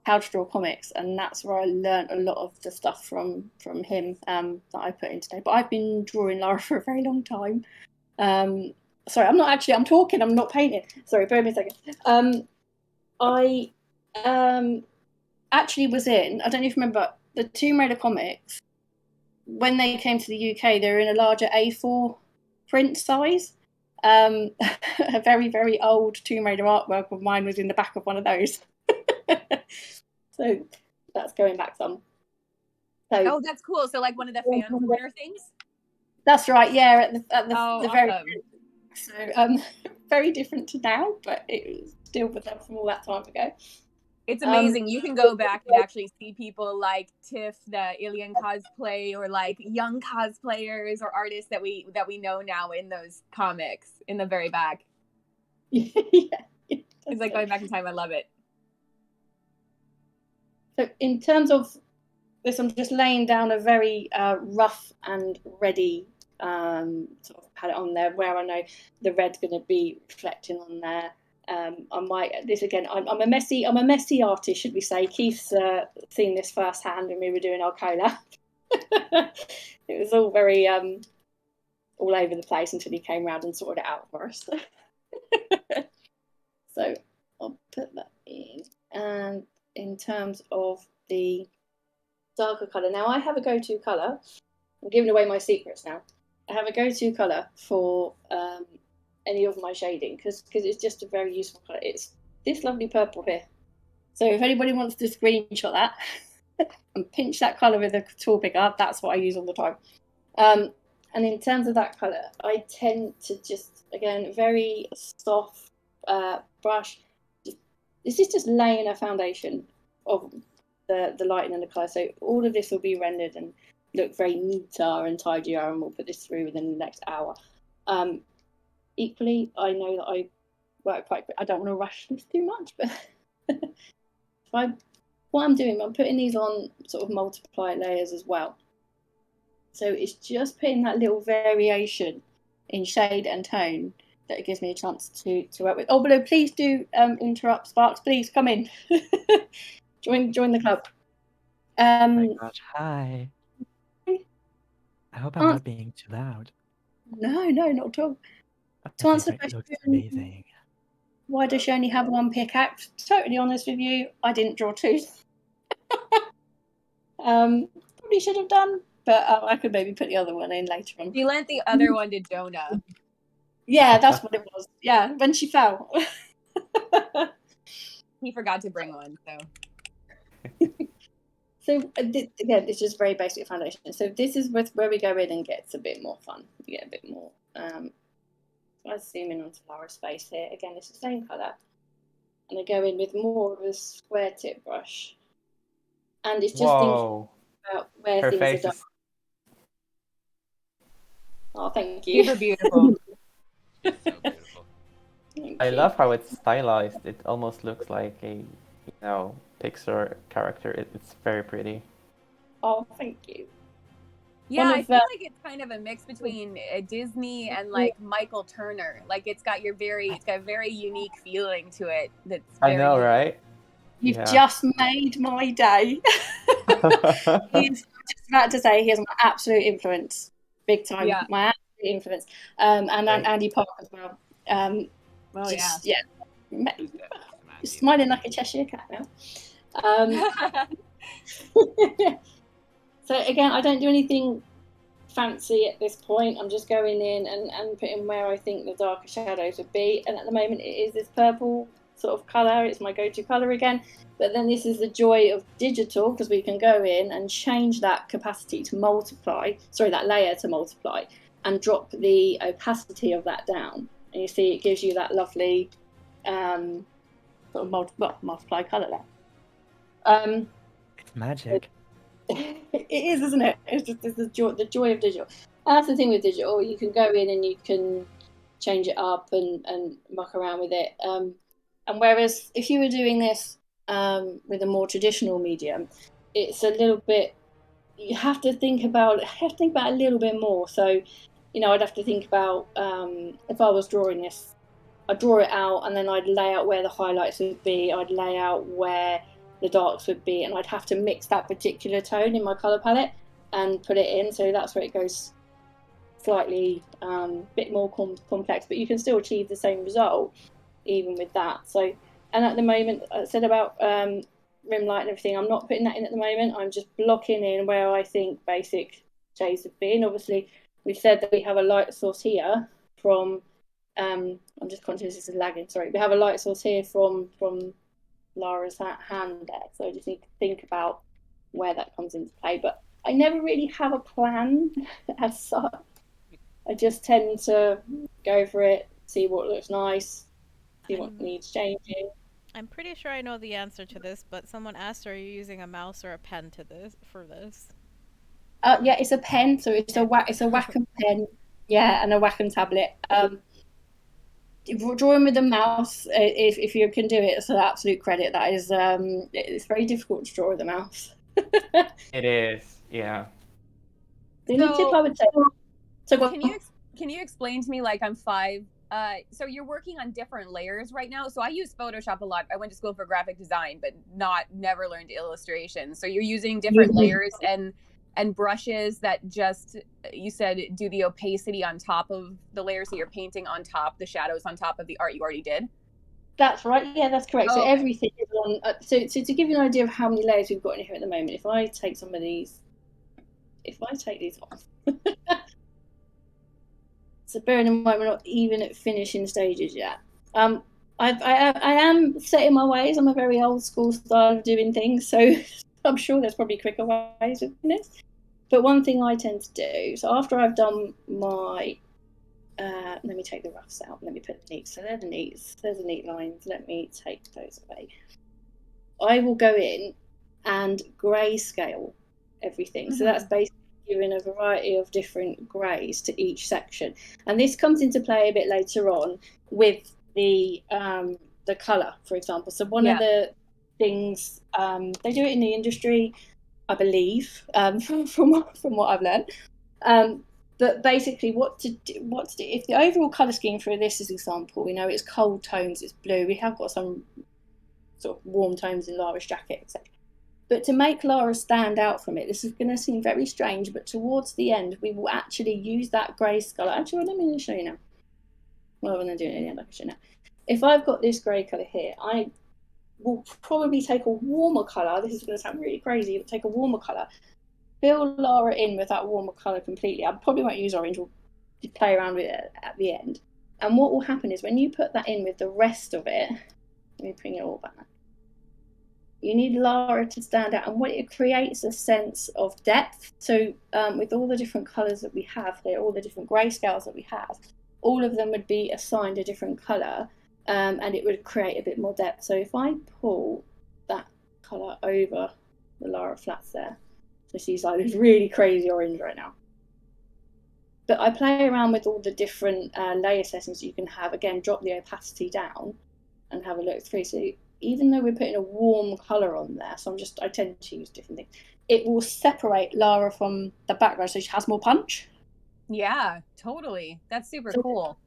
how to draw comics, and that's where I learned a lot of the stuff from him that I put in today. But I've been drawing Lara for a very long time. Sorry, I'm talking, I'm not painting. Sorry, bear with me a second. I actually was in, I don't know if you remember, the Tomb Raider comics, when they came to the UK, they were in a larger A4 print size. A very, very old Tomb Raider artwork of mine was in the back of one of those. So that's going back some. So, oh, that's cool. So like one of the fan corner things? That's right, yeah, at the awesome. very so very different to now, but it was still with them from all that time ago. It's amazing. You can go back and actually see people like Tiff, the Alien cosplay, or like young cosplayers or artists that we know now in those comics in the very back. Yeah, it's like going back in time. I love it. So in terms of this, I'm just laying down a very rough and ready sort of palette on there, where I know the red's going to be reflecting on there. I might this again. I'm a messy artist, should we say? Keith's seen this firsthand when we were doing our collab. It was all very all over the place until he came round and sorted it out for us. So I'll put that in. And in terms of the darker colour, now I have a go-to colour. I'm giving away my secrets now. I have a go-to colour for any of my shading because it's just a very useful colour. It's this lovely purple here. So if anybody wants to screenshot that and pinch that colour with a tool picker, that's what I use all the time. And in terms of that colour, I tend to just, again, very soft brush. This is just laying a foundation of the lighting and the colour. So all of this will be rendered and look very neater and tidier, and we'll put this through within the next hour. Equally, I know that I work quite quick. I don't want to rush this too much, but what I'm doing, I'm putting these on sort of multiply layers as well. So it's just putting that little variation in shade and tone that it gives me a chance to work with. Oh, but please do interrupt, Sparks. Please come in. join the club. Oh my gosh, hi. I hope I'm not being too loud. No, not at all. To answer the question, looks amazing. Why does she only have one pickaxe? Totally honest with you, I didn't draw two. Probably should have done, but I could maybe put the other one in later on. She lent the other one to Jonah. Yeah, that's what it was. Yeah, when she fell. He forgot to bring one, so. So again, it's just very basic foundation. So this is where we go in and gets a bit more fun. You get a bit more. Let's zoom in onto Lara's face here. Again, it's the same colour. And I go in with more of a square tip brush. And it's just thinking about where her things face are done. is... Oh, thank you. Super beautiful. It's so beautiful. I love how it's stylized. It almost looks like a, Pixar character. It's very pretty. Oh, thank you. Yeah, I feel like it's kind of a mix between Disney and like Michael Turner. Like it's got a very unique feeling to it. That's very I know, unique. right? You've just made my day. He's just about to say he has my absolute influence, big time. Yeah. My absolute influence, and Andy Park as well. Smiling like a Cheshire cat now. So again, I don't do anything fancy at this point. I'm just going in and putting where I think the darker shadows would be. And at the moment, it is this purple sort of colour. It's my go-to colour again. But then this is the joy of digital, because we can go in and change that capacity to multiply, that layer to multiply, and drop the opacity of that down. And you see it gives you that lovely sort of multiply colour there. It's magic. It is, isn't it? It's just the joy of digital. And that's the thing with digital. You can go in and you can change it up and muck around with it. And whereas if you were doing this with a more traditional medium, it's a little bit. You have to think about it a little bit more. So, I'd have to think about if I was drawing this, I'd draw it out and then I'd lay out where the highlights would be. I'd lay out where the darks would be, and I'd have to mix that particular tone in my colour palette and put it in, so that's where it goes slightly bit more complex, but you can still achieve the same result even with that. So, and at the moment, I said about rim light and everything, I'm not putting that in at the moment. I'm just blocking in where I think basic shades would be. And obviously, we've said that we have a light source here from, I'm just conscious this is lagging, sorry. We have a light source here from Lara's hand there. So I just need to think about where that comes into play. But I never really have a plan as such. I just tend to go for it, see what looks nice, see what needs changing. I'm pretty sure I know the answer to this, but someone asked, "Are you using a mouse or a pen for this?" Yeah, it's a pen, so it's a Wacom pen, yeah, and a Wacom tablet. Drawing with a mouse, if you can do it, it's an absolute credit. That is, it's very difficult to draw with a mouse. It is, yeah. The only tip I would say. So can you explain to me, like, I'm 5. So you're working on different layers right now. So I use Photoshop a lot. I went to school for graphic design, but never learned illustration. So you're using different layers and brushes that just, you said, do the opacity on top of the layers that you're painting on top, the shadows on top of the art you already did. That's right. Yeah, that's correct. So okay. everything is on. So to give you an idea of how many layers we've got in here at the moment, if I take some of these, off. So bearing in mind we're not even at finishing stages yet. I am set in my ways. I'm a very old school style of doing things, so I'm sure there's probably quicker ways of doing this. But one thing I tend to do, so after I've done my, let me take the roughs out. Let me put the neats. So they're the neats. There's the neat lines. Let me take those away. I will go in and grayscale everything. So that's basically giving a variety of different greys to each section, and this comes into play a bit later on with the colour, for example. So one of the things they do it in the industry, I believe, from what I've learned. But basically, what to do if the overall colour scheme for this is example, we know it's cold tones, it's blue. We have got some sort of warm tones in Lara's jacket, etc. But to make Lara stand out from it, this is going to seem very strange, but towards the end, we will actually use that grey colour. Actually, let me show you now. Rather than doing it in the end, I can show you now. If I've got this grey colour here, I will probably take a warmer colour. This is going to sound really crazy, but take a warmer colour. Fill Lara in with that warmer colour completely. I probably won't use orange. We'll play around with it at the end. And what will happen is when you put that in with the rest of it, let me bring it all back. You need Lara to stand out, and what it creates a sense of depth. So with all the different colours that we have here, all the different grayscales that we have, all of them would be assigned a different colour, and it would create a bit more depth. So if I pull that colour over the Lara flats there, so she's like this really crazy orange right now. But I play around with all the different layer settings you can have. Again, drop the opacity down and have a look through. So even though we're putting a warm colour on there, so I tend to use different things, it will separate Lara from the background so she has more punch. Yeah, totally. That's super cool.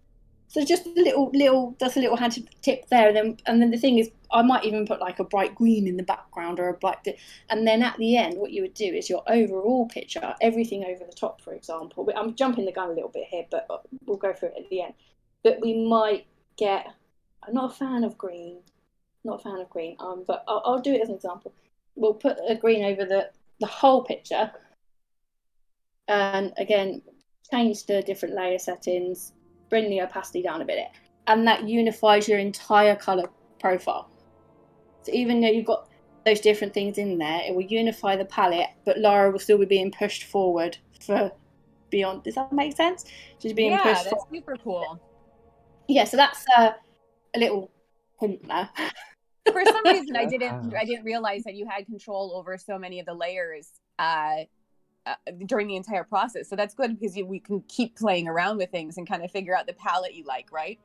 So just a little hand tip there, and then the thing is, I might even put like a bright green in the background or a bright, and then at the end, what you would do is your overall picture, everything over the top, for example. I'm jumping the gun a little bit here, but we'll go through it at the end. But we might get. I'm not a fan of green. But I'll do it as an example. We'll put a green over the whole picture, and again, change the different layer settings, bring the opacity down a bit, and that unifies your entire colour profile. So even though you've got those different things in there, it will unify the palette, but Lara will still be being pushed forward for beyond. Does that make sense? She's being pushed that's super cool. Yeah, so that's a little hint there. For some reason, I didn't realize that you had control over so many of the layers during the entire process. So that's good because we can keep playing around with things and kind of figure out the palette you like, right?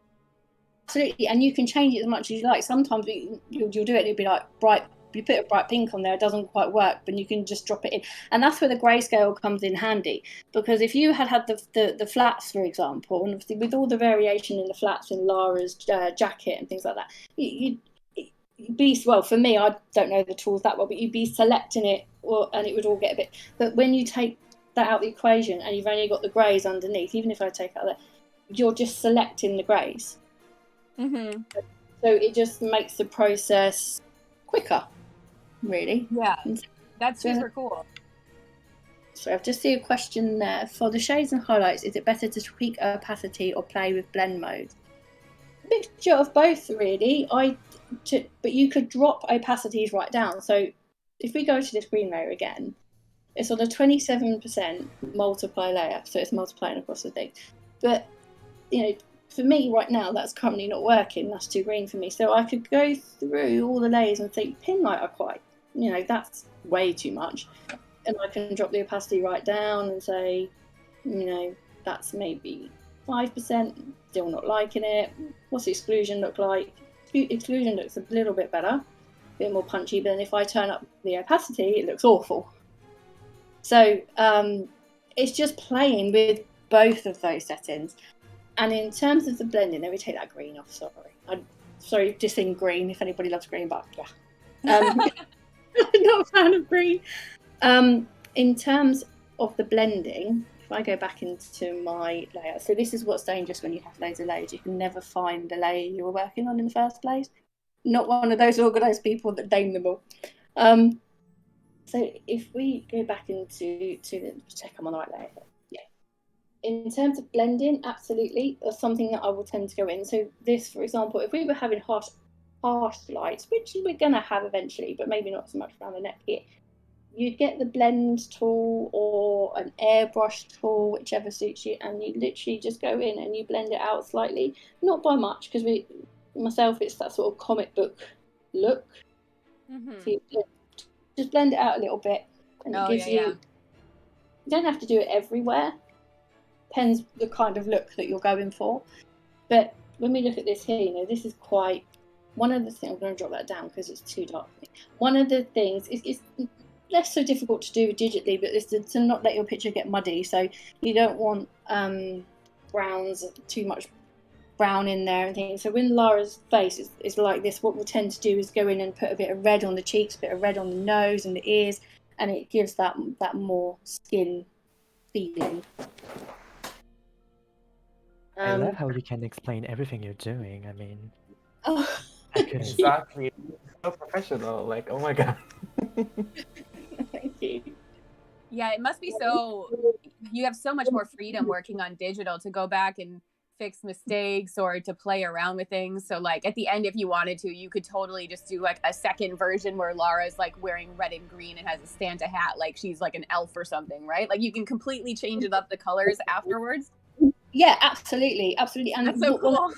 Absolutely, and you can change it as much as you like. Sometimes you'll do it, it'll be like bright. You put a bright pink on there, it doesn't quite work, but you can just drop it in, and that's where the grayscale comes in handy. Because if you had the flats, for example, and with all the variation in the flats in Lara's jacket and things like that, well, for me, I don't know the tools that well, but you'd be selecting it, and it would all get a bit. But when you take that out of the equation and you've only got the greys underneath, even if I take out that, you're just selecting the greys. Mm-hmm. So it just makes the process quicker, really. Yeah, that's super cool. So I've just seen a question there. For the shades and highlights, is it better to tweak opacity or play with blend mode? A mixture of both, really. But you could drop opacities right down. So if we go to this green layer again, it's on a 27% multiply layer, so it's multiplying across the thing. But for me right now, that's currently not working. That's too green for me. So I could go through all the layers and think pin light are quite, that's way too much. And I can drop the opacity right down and say, that's maybe 5%, still not liking it. What's the exclusion look like? Exclusion looks a little bit better, a bit more punchy, but then if I turn up the opacity, it looks awful. So it's just playing with both of those settings. And in terms of the blending, let me take that green off, sorry, just in green, if anybody loves green, but yeah. I'm not a fan of green. In terms of the blending, if I go back into my layer, so this is what's dangerous when you have loads of layers. You can never find the layer you were working on in the first place. Not one of those organised people that name them all. So if we go back into check I'm on the right layer. Yeah. In terms of blending, absolutely, that's something that I will tend to go in. So this, for example, if we were having harsh lights, which we're going to have eventually, but maybe not so much around the neck here, you'd get the blend tool or an airbrush tool, whichever suits you, and you literally just go in and you blend it out slightly, not by much, because it's that sort of comic book look. Mm-hmm. So you just blend it out a little bit, and it gives you. You don't have to do it everywhere. Depends the kind of look that you're going for. But when we look at this here, this is quite. One of the things, I'm going to drop that down because it's too dark for me. One of the things is less so difficult to do digitally, but it's to not let your picture get muddy. So you don't want browns, too much brown in there and things. So when Lara's face is like this, what we'll tend to do is go in and put a bit of red on the cheeks, a bit of red on the nose and the ears, and it gives that more skin feeling. I love how you can explain everything you're doing. I mean, I couldn't. Exactly. So professional. Like, oh my god. Thank you. Yeah, it must be so. You have so much more freedom working on digital to go back and fix mistakes or to play around with things. So like at the end, if you wanted to, you could totally just do like a second version where Lara's like wearing red and green and has a Santa hat, like she's like an elf or something, right? Like you can completely change it up the colors afterwards. Yeah, absolutely. And that's so cool.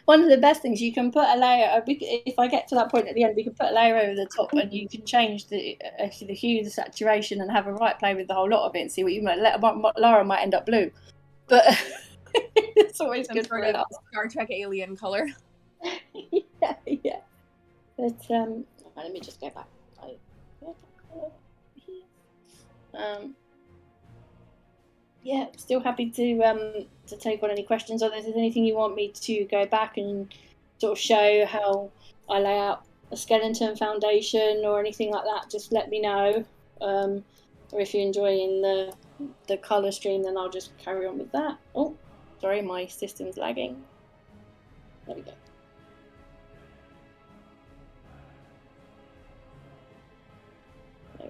One of the best things, you can put a layer. If I get to that point at the end, we can put a layer over the top, and you can change the hue, the saturation, and have a right play with the whole lot of it, and see what you might. Lara might end up blue, but it's always some good sort for of Star Trek alien color. yeah. But let me just go back. Yeah, still happy to take on any questions. Or if there's anything you want me to go back and sort of show how I lay out a skeleton foundation or anything like that, just let me know. Or if you're enjoying the colour stream, then I'll just carry on with that. Oh, sorry, my system's lagging. There we go.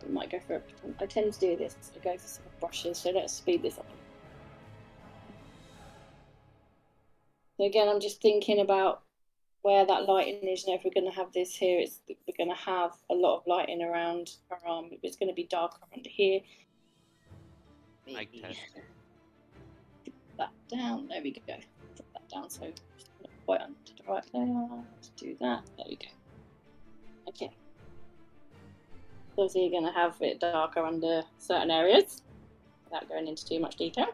We might go for it. I tend to do this. I go for some brushes, so let's speed this up. So again, I'm just thinking about where that lighting is. If we're going to have this here, we're going to have a lot of lighting around our arm. It's going to be darker under here. Mic test. Put that down. There we go. Drop that down so it's not quite under the right layer. Let's do that. There we go. Okay. Obviously, you're going to have it darker under certain areas without going into too much detail.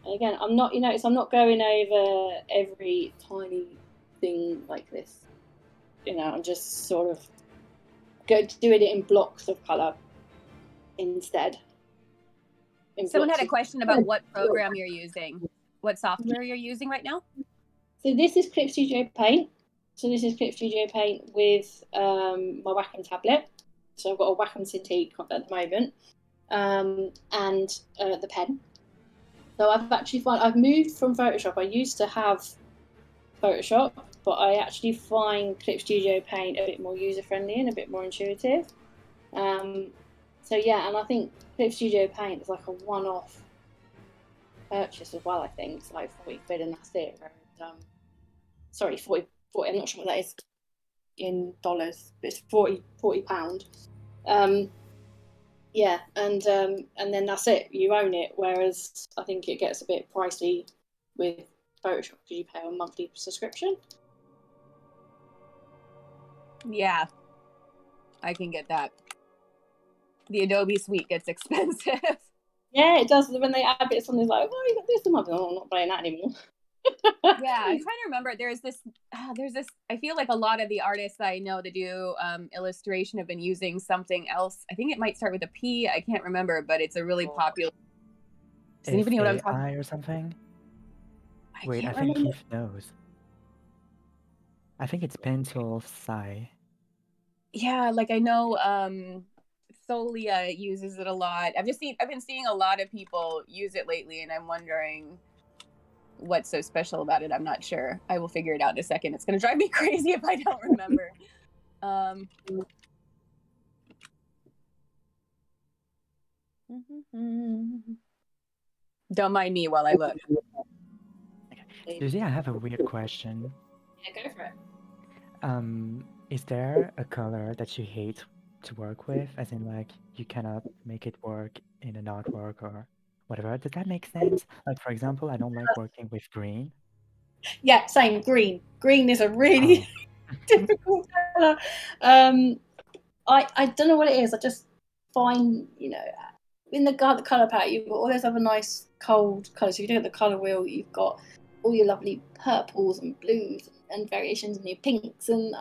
Again, I'm not, I'm not going over every tiny thing like this. I'm just sort of doing it in blocks of colour instead. Someone had a question about what program you're using, what software you're using right now. So this is Clip Studio Paint. So this is Clip Studio Paint with my Wacom tablet. So I've got a Wacom Cintiq at the moment, and the pen. So I've moved from Photoshop. I used to have Photoshop, but I actually find Clip Studio Paint a bit more user-friendly and a bit more intuitive. So yeah, and I think Clip Studio Paint is like a one-off purchase as well. I think it's like 40 quid and that's it. Whereas, sorry, 40, I'm not sure what that is in dollars, but it's 40 £40. Yeah, and then that's it. You own it. Whereas I think it gets a bit pricey with Photoshop because you pay a monthly subscription. Yeah, I can get that. The Adobe Suite gets expensive. Yeah, it does. When they add bits on, it's like, oh, you got this, and I'm not buying that anymore. Yeah, I'm trying to remember. There's this. I feel like a lot of the artists I know that do illustration have been using something else. I think it might start with a P. I can't remember, but it's a really popular. Does anybody know what I'm talking about? or something? I Wait, I can't think remember. Keith knows. I think it's Pencil Psy. Yeah, like I know Tholia uses it a lot. I've been seeing a lot of people use it lately, and I'm wondering what's so special about it. I'm not sure. I will figure it out in a second. It's gonna drive me crazy if I don't remember. Don't mind me while I look. Okay. Susie, I have a weird question. Yeah, go for it. Is there a color that you hate to work with? As in, like, you cannot make it work in an artwork or whatever. Does that make sense? Like, for example, I don't like working with green. Yeah, same. Green. Green is a really difficult color. I don't know what it is. I just find, in the color palette, you've got all those other nice cold colors. If you look at the color wheel, you've got all your lovely purples and blues and variations and your pinks. And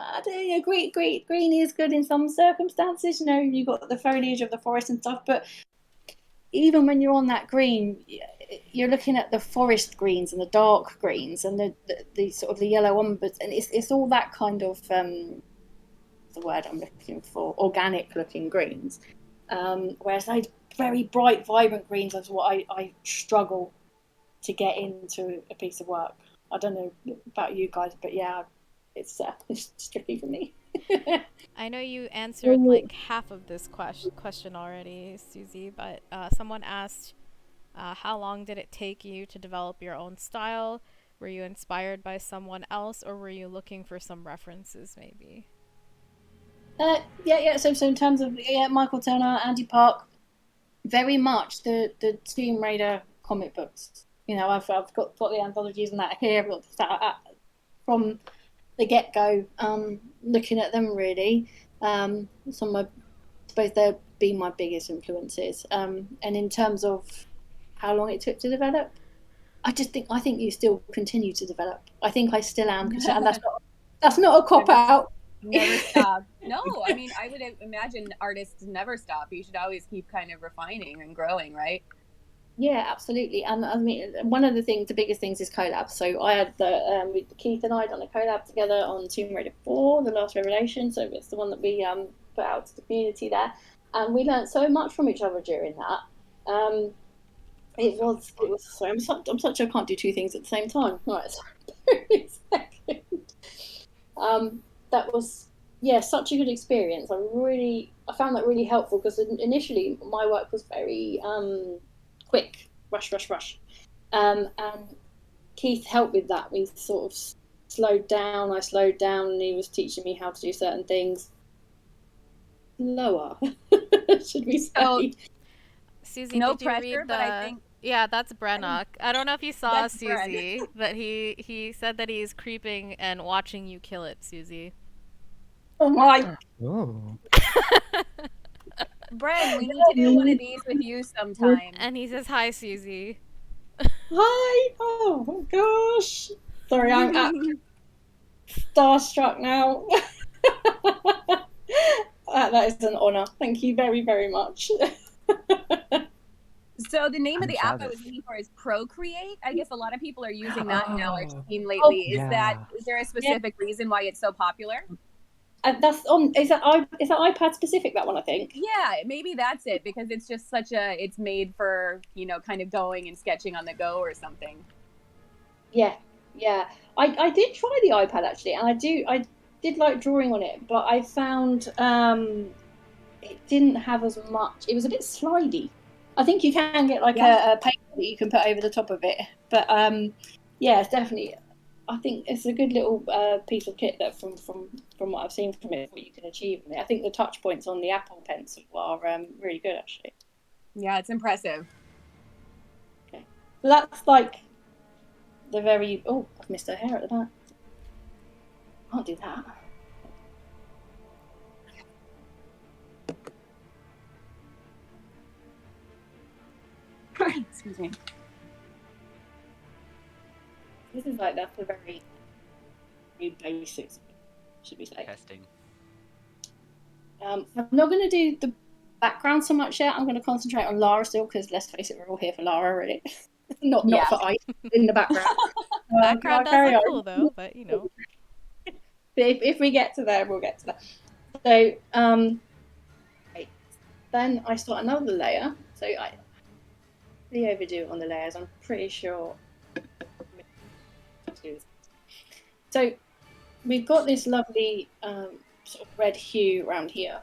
green is good in some circumstances. You've got the foliage of the forest and stuff. But even when you're on that green, you're looking at the forest greens and the dark greens and the sort of the yellow umbers, and it's all that kind of the word I'm looking for, organic looking greens. Whereas those very bright, vibrant greens is what I struggle to get into a piece of work. I don't know about you guys, but yeah, it's tricky for me. I know you answered like half of this question already, Susie, but someone asked, how long did it take you to develop your own style? Were you inspired by someone else, or were you looking for some references maybe? Yeah. So in terms of Michael Turner, Andy Park, very much the Tomb Raider comic books. I've got the anthologies and that here. I've got that from the get go. Looking at them really. Some of I suppose they've been my biggest influences. And in terms of how long it took to develop, I think you still continue to develop. I think I still am, and that's not a cop out. Never stop. No, I mean, I would imagine artists never stop. You should always keep kind of refining and growing, right? Yeah, absolutely. And I mean, one of the biggest things is collabs. So I had with Keith and I done a collab together on Tomb Raider 4, The Last Revelation. So it's the one that we put out to the community there, and we learned so much from each other during that. It was. Sorry, I'm such I can't do two things at the same time. Right, sorry. That was such a good experience. I found that really helpful because initially my work was very quick, rush, and Keith helped with that. We sort of slowed down. I slowed down, and he was teaching me how to do certain things slower, should we say? So, Susie, no did you pressure, read but I think yeah, that's Brennock. I don't know if you saw That's Susie, but he said that he's creeping and watching you kill it, Susie. Oh my! Oh. Bren, we need to do one of these with you sometime. And he says, "Hi, Susie." Hi! Oh my gosh! Sorry, I'm starstruck now. That is an honour. Thank you very, very much. So the name of I'm the app I was jealous. looking for is Procreate. I guess a lot of people are using that now. I've Oh, seen Oh, lately. Is yeah. there a specific reason why it's so popular? that's on. Is that iPad specific? That one, I think. Yeah, maybe that's it because it's just it's made for, kind of going and sketching on the go or something. Yeah, yeah. I did try the iPad actually, and I did like drawing on it, but I found it didn't have as much. It was a bit slidey. I think you can get like Yeah. a paper that you can put over the top of it, but yeah, it's definitely. I think it's a good little piece of kit that from what I've seen from it, what you can achieve in it. I think the touch points on the Apple Pencil are really good actually. Yeah, it's impressive. Okay, so that's like the very. Oh, I've missed her hair at the back. Can't do that. Excuse me. This is like that's the very basics, should we say? Testing. I'm not going to do the background so much yet. I'm going to concentrate on Lara still because let's face it, we're all here for Lara, really. not Yeah. for Ice in the background. Background does look cool though, but you know. If we get to there, we'll get to that. So right. Then I start another layer. So I really overdo on the layers. I'm pretty sure. So we've got this lovely sort of red hue around here,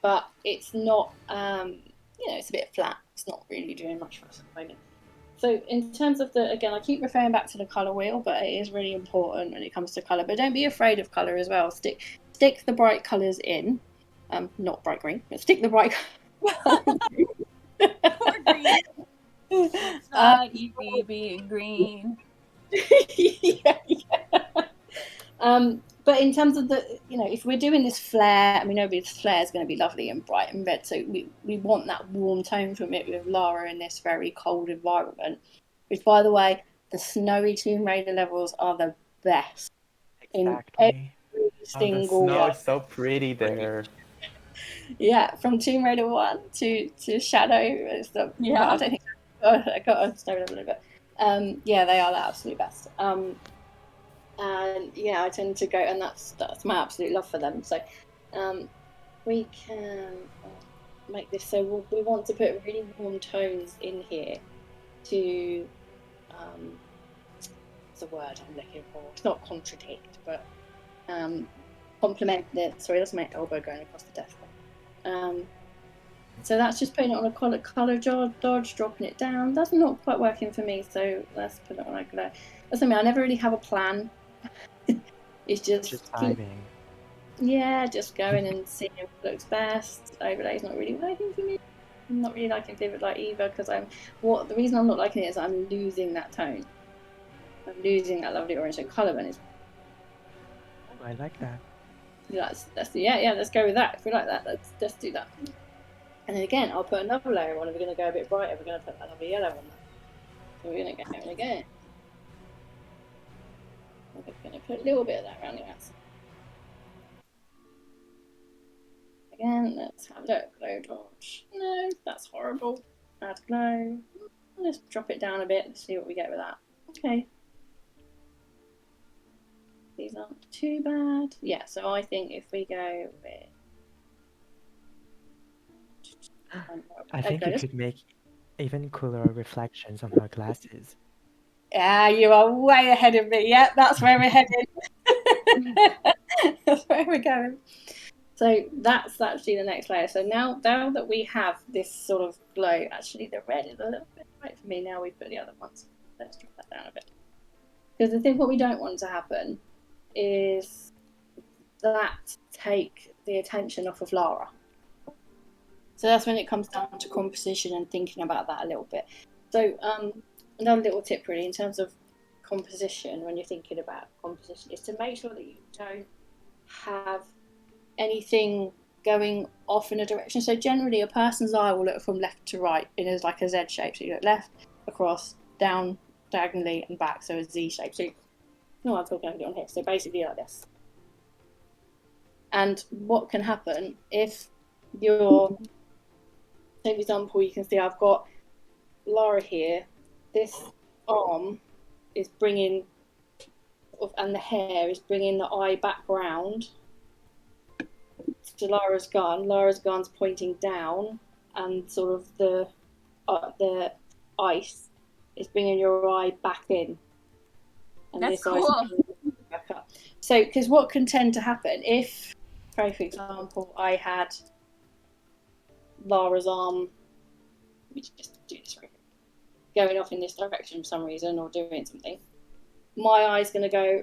but it's not, it's a bit flat. It's not really doing much for us at the moment. So in terms of again, I keep referring back to the colour wheel, but it is really important when it comes to colour. But don't be afraid of colour as well. Stick the bright colours in, not bright green, but stick the bright colours in. Poor green. It's not easy being green. yeah. But in terms of if we're doing this flare, and we know this flare is going to be lovely and bright and red, so we want that warm tone from it with Lara in this very cold environment. Which, by the way, the snowy Tomb Raider levels are the best. Exactly. In every single the snow one. is so pretty there. Yeah, from Tomb Raider 1 to Shadow is the Yeah. well, I don't think I got a snow level, but yeah, they are the absolute best. And yeah, I tend to go, and that's my absolute love for them. So we can make this. So we want to put really warm tones in here to what's the word I'm looking for? It's not contradict, but complement the. Sorry, that's my elbow going across the desk. So that's just putting it on a color dodge, dropping it down. That's not quite working for me, so let's put it on a glow. That's something I never really have a plan. It's just vibing. Yeah, just going and seeing what looks best. Overlay's not really working for me. I'm not really liking Vivid Light either because the reason I'm not liking it is I'm losing that tone. I'm losing that lovely orange and colour when it's. Oh, I like that. Let's go with that. If we like that, let's do that. And then again, I'll put another layer on. We're going to go a bit brighter. We're going to put another yellow on that. So we're going to go again. We're going to put a little bit of that around the outside. Again, let's have a look. Glow dodge. No, that's horrible. Add glow. Let's drop it down a bit and see what we get with that. Okay. These aren't too bad. Yeah, so I think if we go with. I think you could make even cooler reflections on her glasses. Yeah, you are way ahead of me. Yeah, that's where we're headed. That's where we're going. So that's actually the next layer. So now that we have this sort of glow, actually the red is a little bit bright for me. Now we put the other ones. Let's drop that down a bit. Because the thing what we don't want to happen is that take the attention off of Lara. So that's when it comes down to composition and thinking about that a little bit. So another little tip really in terms of composition when you're thinking about composition is to make sure that you don't have anything going off in a direction. So generally a person's eye will look from left to right in a Z shape. So you look left, across, down, diagonally and back, so a Z shape. So no, I'm talking about it on here. So basically like this. And what can happen if you're, say for example, you can see I've got Lara here, this arm is bringing, and the hair is bringing the eye back round to Lara's gun. Lara's gun's pointing down, and sort of the ice is bringing your eye back in, and That's this cool. eye's back up. So, because what can tend to happen if, for example, I had Lara's arm, let me just do this real quick, going off in this direction for some reason or doing something, my eye's going to go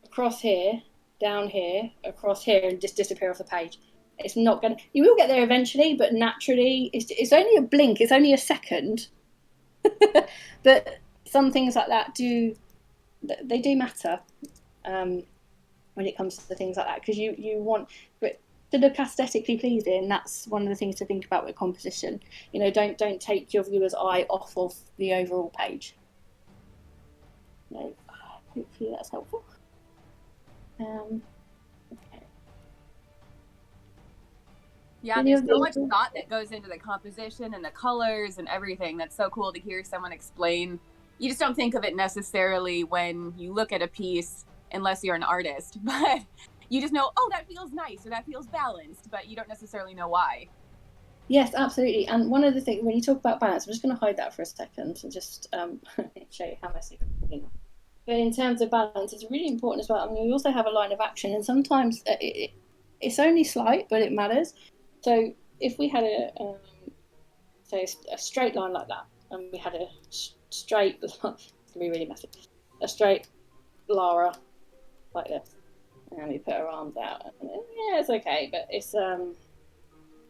across here, down here, across here, and just disappear off the page. It's not going to, you will get there eventually, but naturally, it's only a blink, it's only a second. But some things like that do matter when it comes to things like that, because you want to look aesthetically pleasing. That's one of the things to think about with composition. You know, don't take your viewer's eye off of the overall page. No, hopefully that's helpful. Okay. Yeah, there's so much thought that goes into the composition and the colors and everything. That's so cool to hear someone explain. You just don't think of it necessarily when you look at a piece, unless you're an artist, but you just know, oh, that feels nice or that feels balanced, but you don't necessarily know why. Yes, absolutely. And one of the things, when you talk about balance, I'm just going to hide that for a second and just show you how messy it is. But in terms of balance, it's really important as well. I mean, we also have a line of action, and sometimes it's only slight, but it matters. So if we had say a straight line like that, and we had a straight, it's going to be really messy, a straight Lara like this, and we put her arms out, and yeah, it's okay, but it's a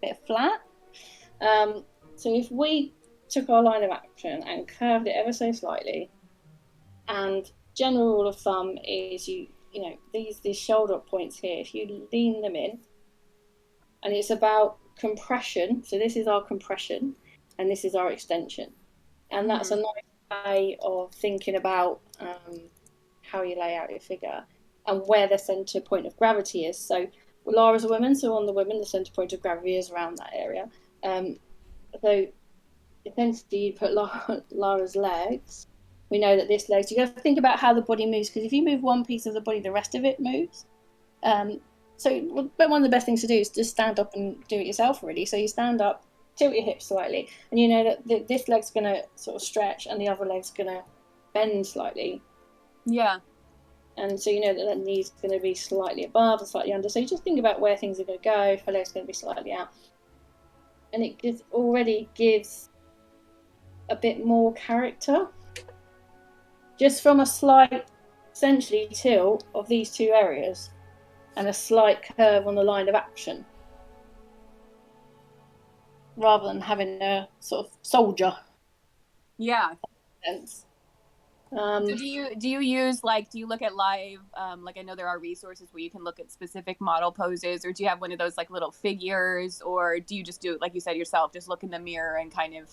bit flat. So if we took our line of action and curved it ever so slightly, and general rule of thumb is you know these shoulder points here, if you lean them in, and it's about compression, so this is our compression and this is our extension, and that's a nice way of thinking about how you lay out your figure and where the center point of gravity is. So Lara's a woman, so on the women the center point of gravity is around that area. So essentially you put Lara's legs, we know that this leg, so you have to think about how the body moves, because if you move one piece of the body, the rest of it moves. So but one of the best things to do is just stand up and do it yourself, really. So you stand up, tilt your hips slightly, and you know that this leg's going to sort of stretch and the other leg's going to bend slightly. Yeah. And so you know that knee's going to be slightly above and slightly under. So you just think about where things are going to go, if her leg's going to be slightly out. And it just already gives a bit more character. Just from a slight, essentially, tilt of these two areas and a slight curve on the line of action, rather than having a sort of soldier. Yeah. Sense. So do you use, like, do you look at live, like I know there are resources where you can look at specific model poses, or do you have one of those like little figures, or do you just do it like you said yourself, just look in the mirror and kind of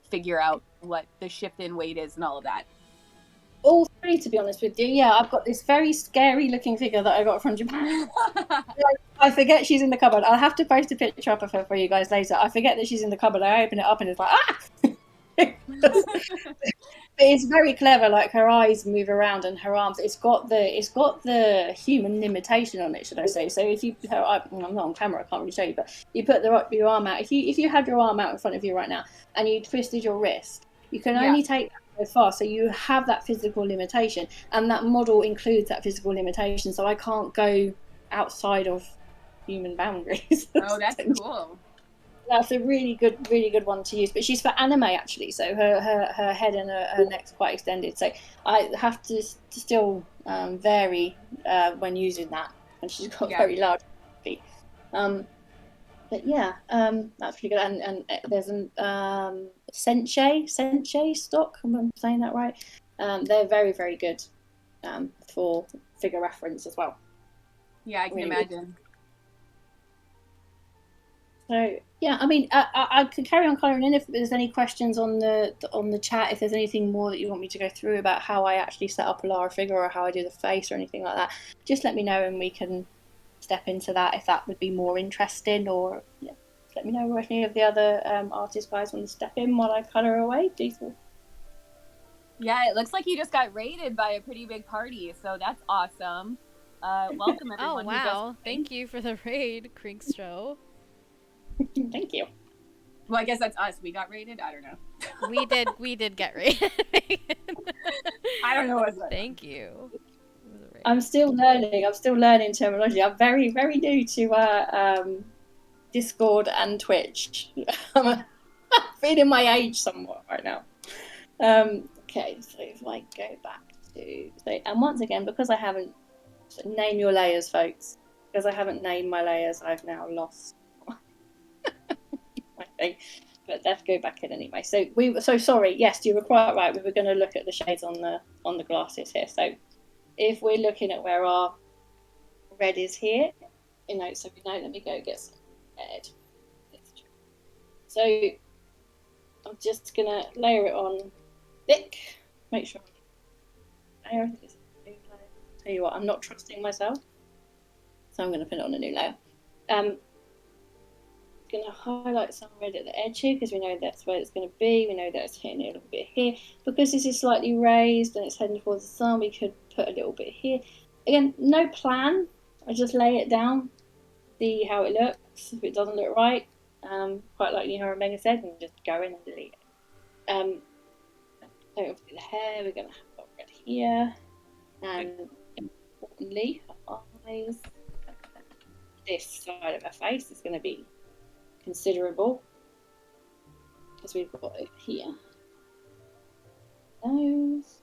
figure out what the shift in weight is and all of that? All three, to be honest with you. Yeah, I've got this very scary looking figure that I got from Japan. I forget she's in the cupboard. I'll have to post a picture up of her for you guys later. I forget that she's in the cupboard. I open it up and it's like, But it's very clever. Like her eyes move around and her arms. It's got the human limitation on it, should I say? So if you, I'm not on camera, I can't really show you, but you put your arm out. If you had your arm out in front of you right now and you twisted your wrist, you can only take that so far. So you have that physical limitation, and that model includes that physical limitation. So I can't go outside of human boundaries. Oh, that's cool. That's a really good one to use. But she's for anime, actually, so her head and her neck's quite extended. So I have to still vary when using that, and she's got very large feet. But yeah, that's pretty good. And there's an Sensei stock. I'm saying that right. They're very, very good for figure reference as well. Yeah, I can imagine. So yeah, I mean, I can carry on colouring in if there's any questions on the chat. If there's anything more that you want me to go through about how I actually set up a Lara figure or how I do the face or anything like that, just let me know and we can step into that if that would be more interesting. Or yeah, let me know if any of the other artist guys want to step in while I colour away. Yeah, it looks like you just got raided by a pretty big party, so that's awesome. Welcome everyone. Oh wow! Thank you for the raid, Kriegstro. Thank you. Well, I guess that's us. We got raided. I don't know. We did get raided. I don't know what's that. Thank you. I'm still learning terminology. I'm very, very new to Discord and Twitch. I'm feeling my age somewhat right now. Okay, so if I go back to and once again, because I haven't name your layers, folks. Because I haven't named my layers, I've now lost my thing. But let's go back in anyway. So sorry. Yes, you were quite right. We were going to look at the shades on the glasses here. So if we're looking at where our red is here, so we know. Let me go get some red. So I'm just gonna layer it on thick. Make sure. Tell you what, I'm not trusting myself, so I'm going to put it on a new layer. Going to highlight some red at the edge here because we know that's where it's going to be. We know that it's hitting it a little bit here. Because this is slightly raised and it's heading towards the sun, we could put a little bit here. Again, no plan. I just lay it down, see how it looks. If it doesn't look right, quite like Omega said, and just go in and delete it. So obviously the hair, we're going to have got red here. And importantly, her eyes, this side of her face is going to be considerable because we've got it here. Nose.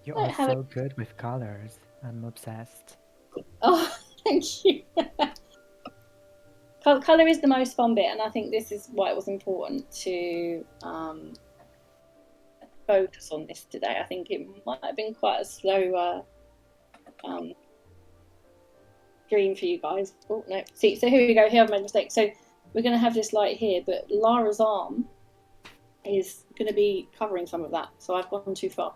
You are so good with colors. I'm obsessed. Oh, thank you. Colour is the most fun bit, and I think this is why it was important to focus on this today. I think it might have been quite a slow dream for you guys. Oh no! See, so here we go. Here I've made a mistake. So we're going to have this light here, but Lara's arm is going to be covering some of that. So I've gone too far.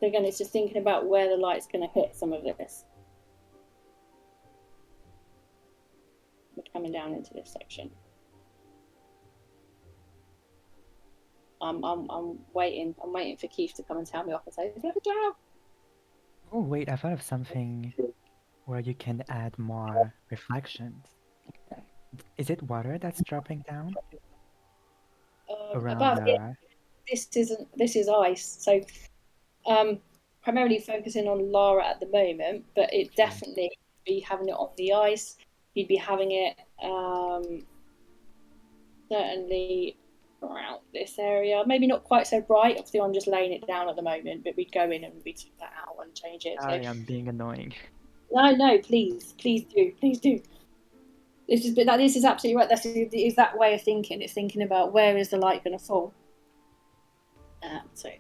So again, it's just thinking about where the light's going to hit some of this. We're coming down into this section. I'm waiting. I'm waiting for Keith to come and tell me off and say, "Look at job." Oh wait, I thought of something where you can add more reflections. Is it water that's dropping down around Above Lara? This is ice. So primarily focusing on Lara at the moment, but it definitely be having it on the ice. You'd be having it certainly around this area. Maybe not quite so bright. Obviously, I'm just laying it down at the moment, but we'd go in and we'd take that out and change it. Sorry, I'm being annoying. No, please do. This is absolutely right. Is that way of thinking. It's thinking about where is the light going to fall. So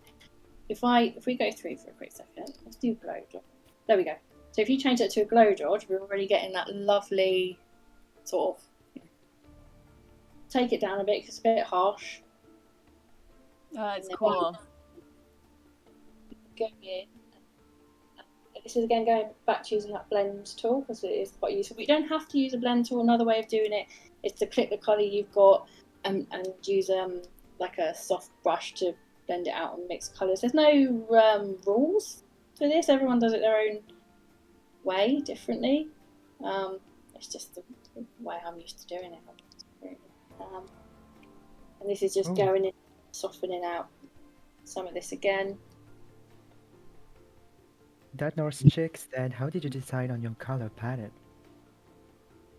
if we go through for a quick second, let's do glow dodge. There we go. So if you change that to a glow dodge, we're already getting that lovely sort of. Take it down a bit because it's a bit harsh. It's cool. Go in. This is again going back to using that blend tool because it is quite useful. But you don't have to use a blend tool. Another way of doing it is to click the colour you've got and use like a soft brush to blend it out and mix colours. There's no rules for this. Everyone does it their own way, differently. It's just the way I'm used to doing it. And this is just going in, softening out some of this again. That Norse chick said, how did you decide on your color palette?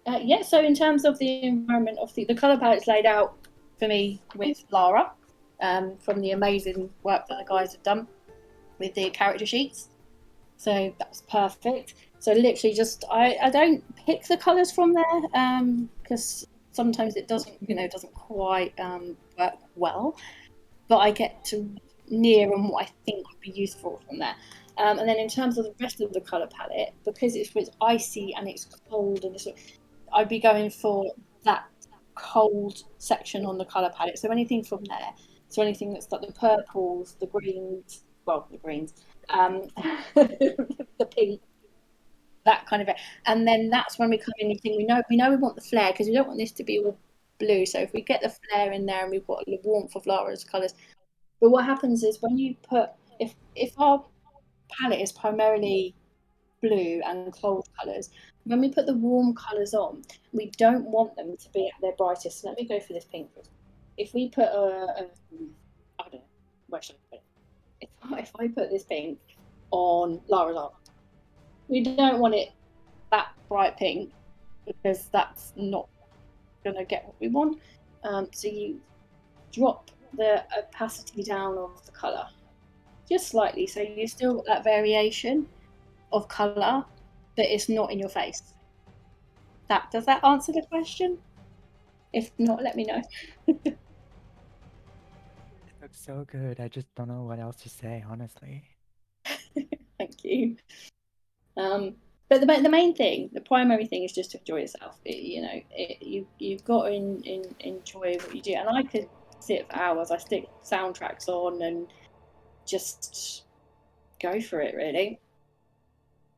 Yeah, so in terms of the environment of the colour palette's laid out for me with Lara from the amazing work that the guys have done with the character sheets. So that's perfect. So literally just, I don't pick the colours from there because sometimes it doesn't quite work well, but I get to near on what I think would be useful from there. And then in terms of the rest of the colour palette, because it's icy and it's cold, and I'd be going for that cold section on the colour palette. So anything from there. So anything that's like the purples, the greens, the pink, that kind of it. And then that's when we come in and think we know we want the flare, because we don't want this to be all blue. So if we get the flare in there and we've got the warmth of Lara's colours. But what happens is when you put, if our palette is primarily blue and cold colours, when we put the warm colours on, we don't want them to be at their brightest. So let me go for this pink. If we put I don't know, where should I put it? If I put this pink on Lara's arm, we don't want it that bright pink, because that's not going to get what we want. So you drop the opacity down of the colour just slightly, so you still got that variation of colour, but it's not in your face. Does that answer the question? If not, let me know. It looks so good. I just don't know what else to say, honestly. Thank you. But the main thing, the primary thing, is just to enjoy yourself. You've got to enjoy what you do. And I could sit for hours. I stick soundtracks on and just go for it, really.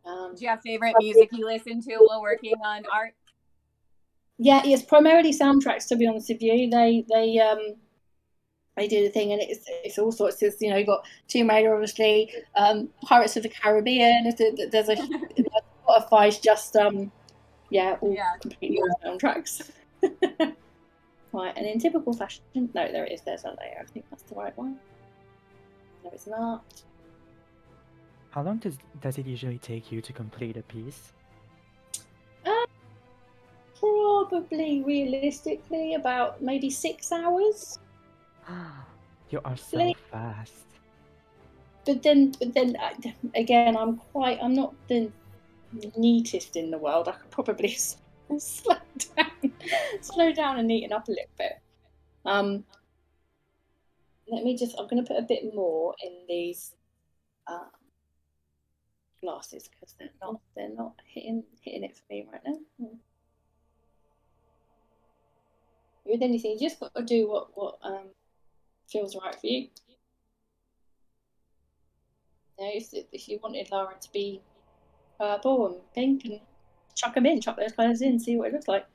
Do you have favorite music you listen to while working on art? Yeah, it's primarily soundtracks, to be honest with you. They do the thing, and it's all sorts of, you've got Tomb Raider, obviously, Pirates of the Caribbean. There's a Spotify's just all completely soundtracks. Right, and in typical fashion, no, there it is. There's a layer. I think that's the right one. No, it's not. How long does it usually take you to complete a piece? Probably, realistically, about maybe 6 hours. You are so fast. But then again, I'm not the neatest in the world. I could probably slow down and neaten up a little bit. I'm going to put a bit more in these glasses, because they're not hitting it for me right now. With anything, you just got to do what feels right for you. If you wanted Lara to be purple and pink, and chuck those colours in, see what it looks like.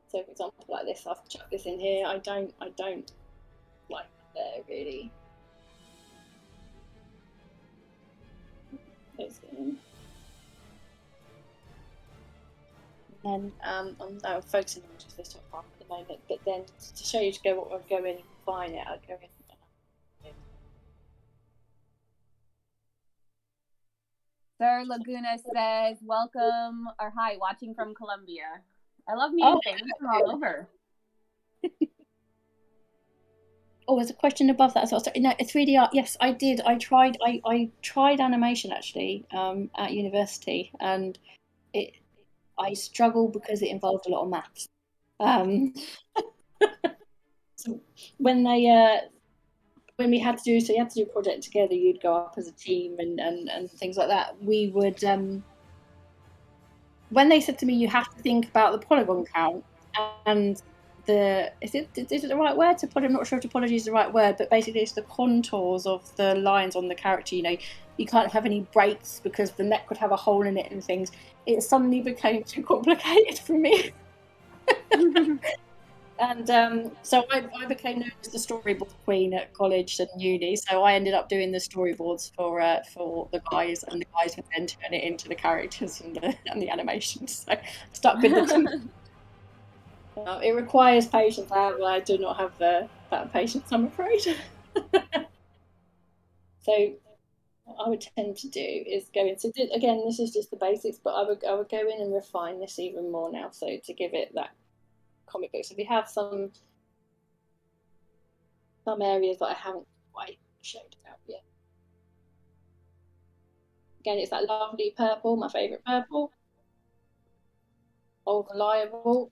So, for example, like this, I've chucked this in here. I don't like there really. And I'm focusing on just this top half at the moment. But then to show you what I'd go in and refine it, I'd go in. Sir Laguna says, welcome, or hi, watching from Colombia. I love meeting fans from all over. Oh, there's a question above that as well. No, 3D art. Yes, I did. I tried animation, actually, at university, and I struggled because it involved a lot of maths. So when we had to do a project together, you'd go up as a team and things like that. We would, when they said to me, you have to think about the polygon count and is it the right word? I'm not sure if topology is the right word, but basically it's the contours of the lines on the character. You can't have any breaks because the neck would have a hole in it and things. It suddenly became too complicated for me. And so I became known as the storyboard queen at college and uni. So I ended up doing the storyboards for the guys, and the guys would then turn it into the characters and the animations. So stuck with the team. It requires patience. I do not have that patience, I'm afraid. So what I would tend to do is go in. So again, this is just the basics, but I would go in and refine this even more now. So to give it that comic book. So we have some areas that I haven't quite showed out yet. Again, it's that lovely purple, my favourite purple. Old reliable.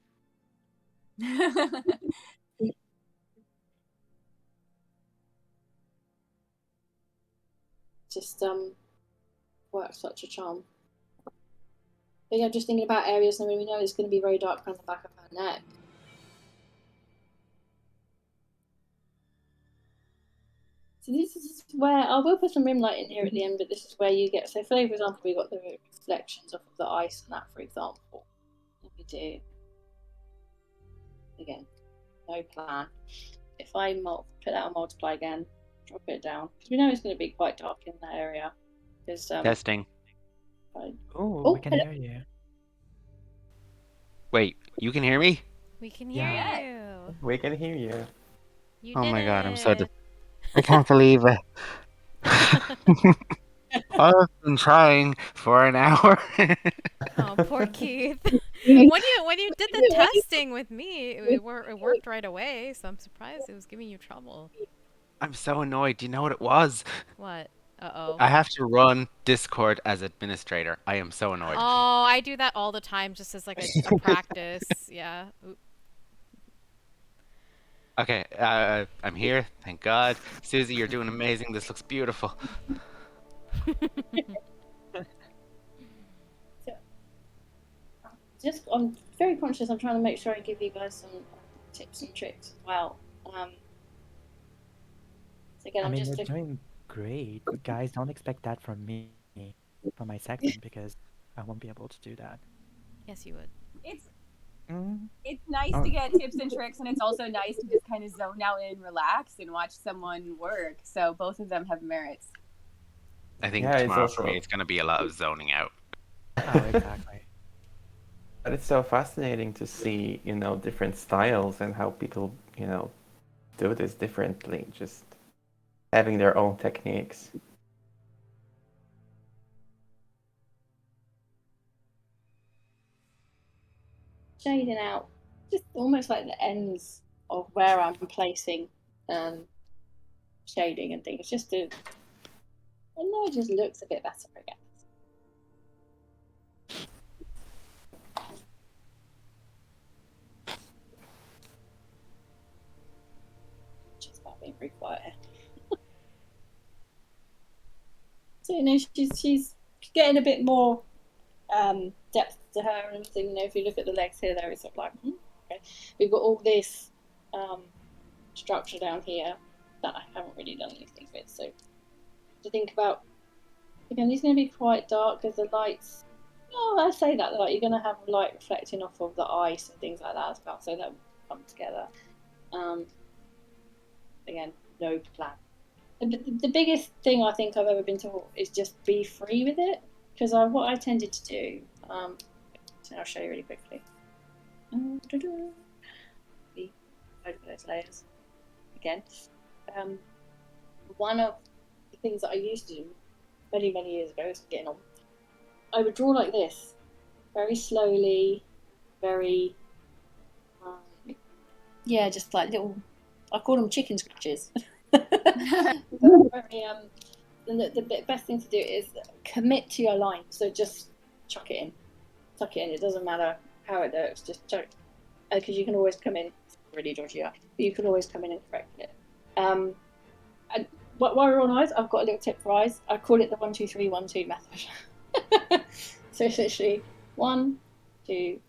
Just works such a charm. But yeah, just thinking about areas, and we know it's going to be very dark around the back of her neck. So this is where I will put some rim light in here at the end, but this is where you get. So, for example, we got the reflections off of the ice and that, for example. Let me do again. No plan. If I put that on multiply again, drop it down because we know it's going to be quite dark in that area. Because Testing. Oh, we can hello. hear you. Wait, you can hear me? We can hear Yeah. you. We can hear you. You Oh did my god, I'm so. it. I can't believe it. I've been trying for an hour. Oh, poor Keith. Yeah. When you did the testing with me, it worked right away. So I'm surprised it was giving you trouble. I'm so annoyed. Do you know what it was? What? Uh-oh. I have to run Discord as administrator. I am so annoyed. Oh, I do that all the time just as like a practice. Yeah. Oop. Okay, I'm here. Thank God. Susie, you're doing amazing. This looks beautiful. Just I'm very conscious. I'm trying to make sure I give you guys some tips and tricks as well. So again, I I'm mean, just you're looking. doing great. Guys, don't expect that from me for my segment because I won't be able to do that. Yes, you would. It's Mm. it's nice Oh. to get tips and tricks, and it's also nice to just kind of zone out and relax and watch someone work. So both of them have merits. I think Yeah, it's tomorrow for me also. it's going to be a lot of zoning out. Oh, exactly. But it's so fascinating to see, different styles and how people, do this differently. Just having their own techniques. Shading out just almost like the ends of where I'm placing shading and things, just to, I know it just looks a bit better again. Just about being very quiet here. So she's getting a bit more depth to her and everything. If you look at the legs here, there it's sort of like, okay. We've got all this structure down here that I haven't really done anything with. So to think about, again, these are going to be quite dark because the lights. Oh, I say that like you're going to have light reflecting off of the ice and things like that as well, so that will come together. Again, no plan. The biggest thing I think I've ever been taught is just be free with it, because what I tended to do. So I'll show you really quickly. Over those layers again. One of the things that I used to do many years ago is getting on. I would draw like this, very slowly, very yeah, just like little. I call them chicken scratches. Very, the best thing to do is commit to your line. So just chuck it in, tuck it in. It doesn't matter how it looks. Just chuck, because you can always come in. It's really dodgy, but you can always come in and correct it. And while we're on eyes, I've got a little tip for eyes. I call it the 1 2 3 1 2 method. So it's literally 1 2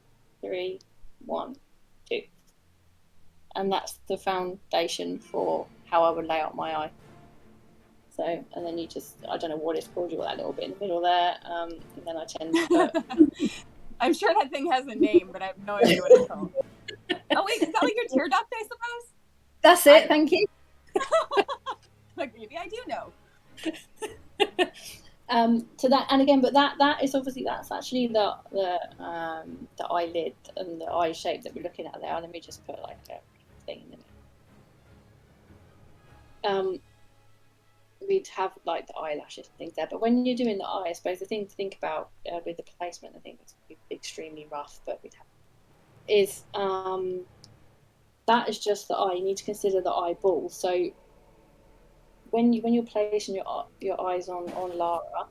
3 1 2, and that's the foundation for how I would lay out my eye. So, and then you just, I don't know what it's called, you got that little bit in the middle there, and then I tend to put... I'm sure that thing has a name, but I have no idea what it's called. Oh wait, is that like your tear duct, I suppose? That's it, thank you. Like maybe I do know. So that, and again, but that is obviously, that's actually the eyelid and the eye shape that we're looking at there. Let me just put like a thing in it. We'd have like the eyelashes and things there, but when you're doing the eye, I suppose the thing to think about with the placement, I think it's extremely rough, but we'd have is that is just the eye. You need to consider the eyeball. So when you're placing your eyes on Lara,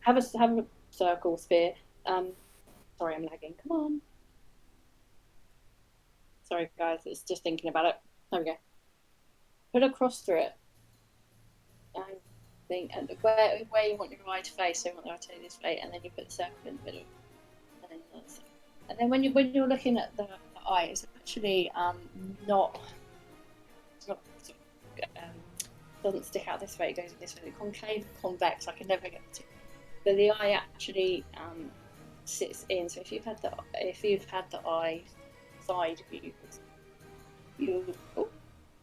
have a circle sphere. Sorry, I'm lagging. Come on. Sorry, guys. It's just thinking about it. There we go. Put a cross through it. And where you want your eye to face, so you want the eye to this way, and then you put the circle in the middle. And then when you're looking at the eye, it's actually not doesn't stick out this way, it goes this way. The concave, convex, I can never get to. But the eye actually sits in. So if you've had the eye side view,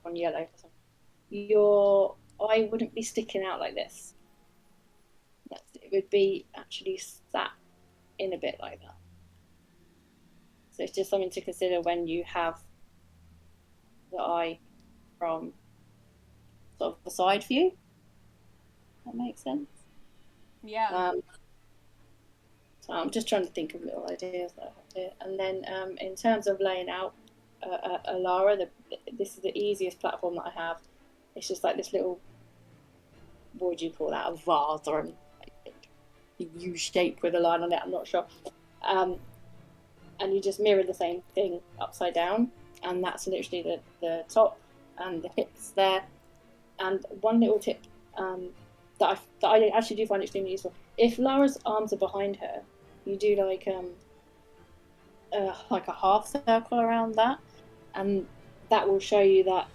on yellow, your eye wouldn't be sticking out like this. It would be actually sat in a bit like that. So it's just something to consider when you have the eye from sort of the side view. That makes sense. Yeah. So I'm just trying to think of little ideas that I have here. And then in terms of laying out a Lara, this is the easiest platform that I have. It's just like this little, what would you call that, a vase or a U shape with a line on it, I'm not sure. And you just mirror the same thing upside down, and that's literally the top and the hips there. And one little tip that I actually do find extremely useful: if Lara's arms are behind her, you do like a half circle around that, and that will show you that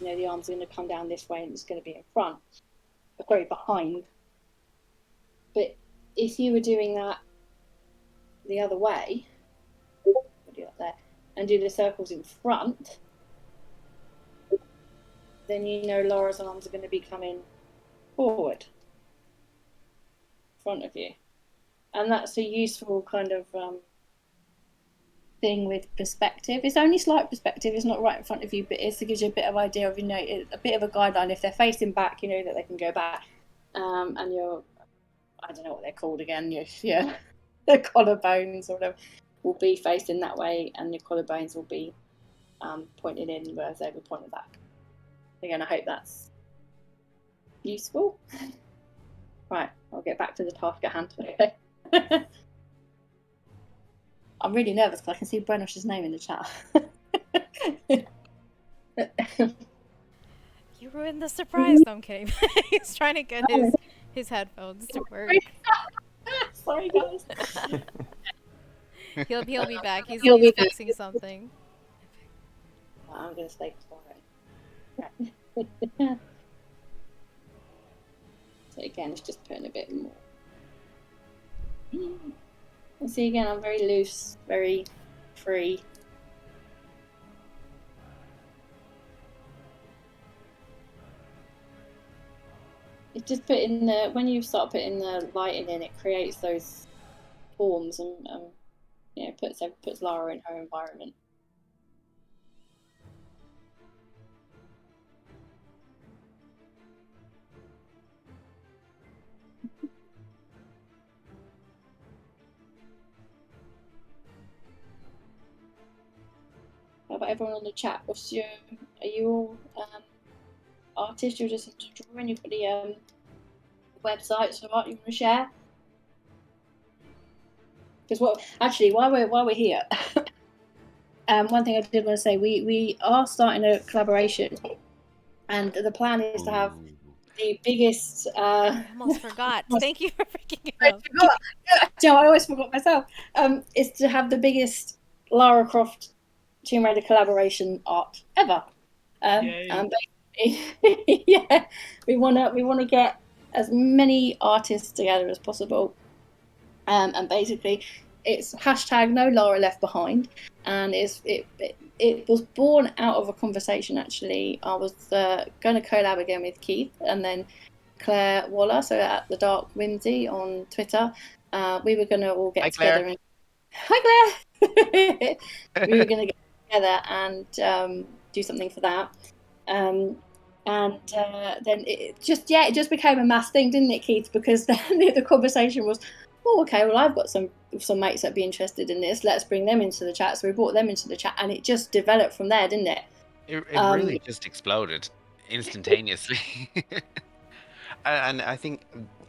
the arms are going to come down this way and it's going to be in front, sorry, behind. But if you were doing that the other way, we'll do that there, and do the circles in front, then Laura's arms are going to be coming forward, in front of you. And that's a useful kind of thing with perspective. It's only slight perspective, it's not right in front of you, but it gives you a bit of idea of, a bit of a guideline. If they're facing back, you know that they can go back. And I don't know what they're called again, the collarbones or whatever will be facing that way, and your collarbones will be pointed in, whereas they will pointed back. Again, I hope that's useful. Right, I'll get back to the task at hand. Okay. I'm really nervous because I can see Brenosh's name in the chat. You ruined the surprise. No, I'm kidding. He's trying to get his headphones to work. Sorry, guys. He'll be back. He's He'll fixing something. I'm going to stay quiet. Right. So again, it's just putting a bit more. And see, again, I'm very loose, very free. It's just when you start putting the lighting in, it creates those forms and puts Lara in her environment. How about everyone on the chat? Are you all artists? You're just into drawing. You've got the websites for art you want to share? Because while we're here, one thing I did want to say, we are starting a collaboration, and the plan is to have the biggest. I almost forgot. Thank you for freaking out. I always forgot myself. Is to have the biggest Lara Croft Tomb Raider collaboration art ever. And basically, yeah, we wanna get as many artists together as possible. And basically, it's hashtag No Lara Left Behind, and it was born out of a conversation. Actually, I was going to collab again with Keith and then Claire Waller, so at the Dark Whimsy on Twitter. We were going to all get together. Hi Claire. We were going to get together and do something for that. And then it just became a mass thing, didn't it, Keith? Because then the conversation was, oh, okay, well, I've got some mates that'd be interested in this. Let's bring them into the chat. So we brought them into the chat, and it just developed from there, didn't it? It really just exploded instantaneously. And I think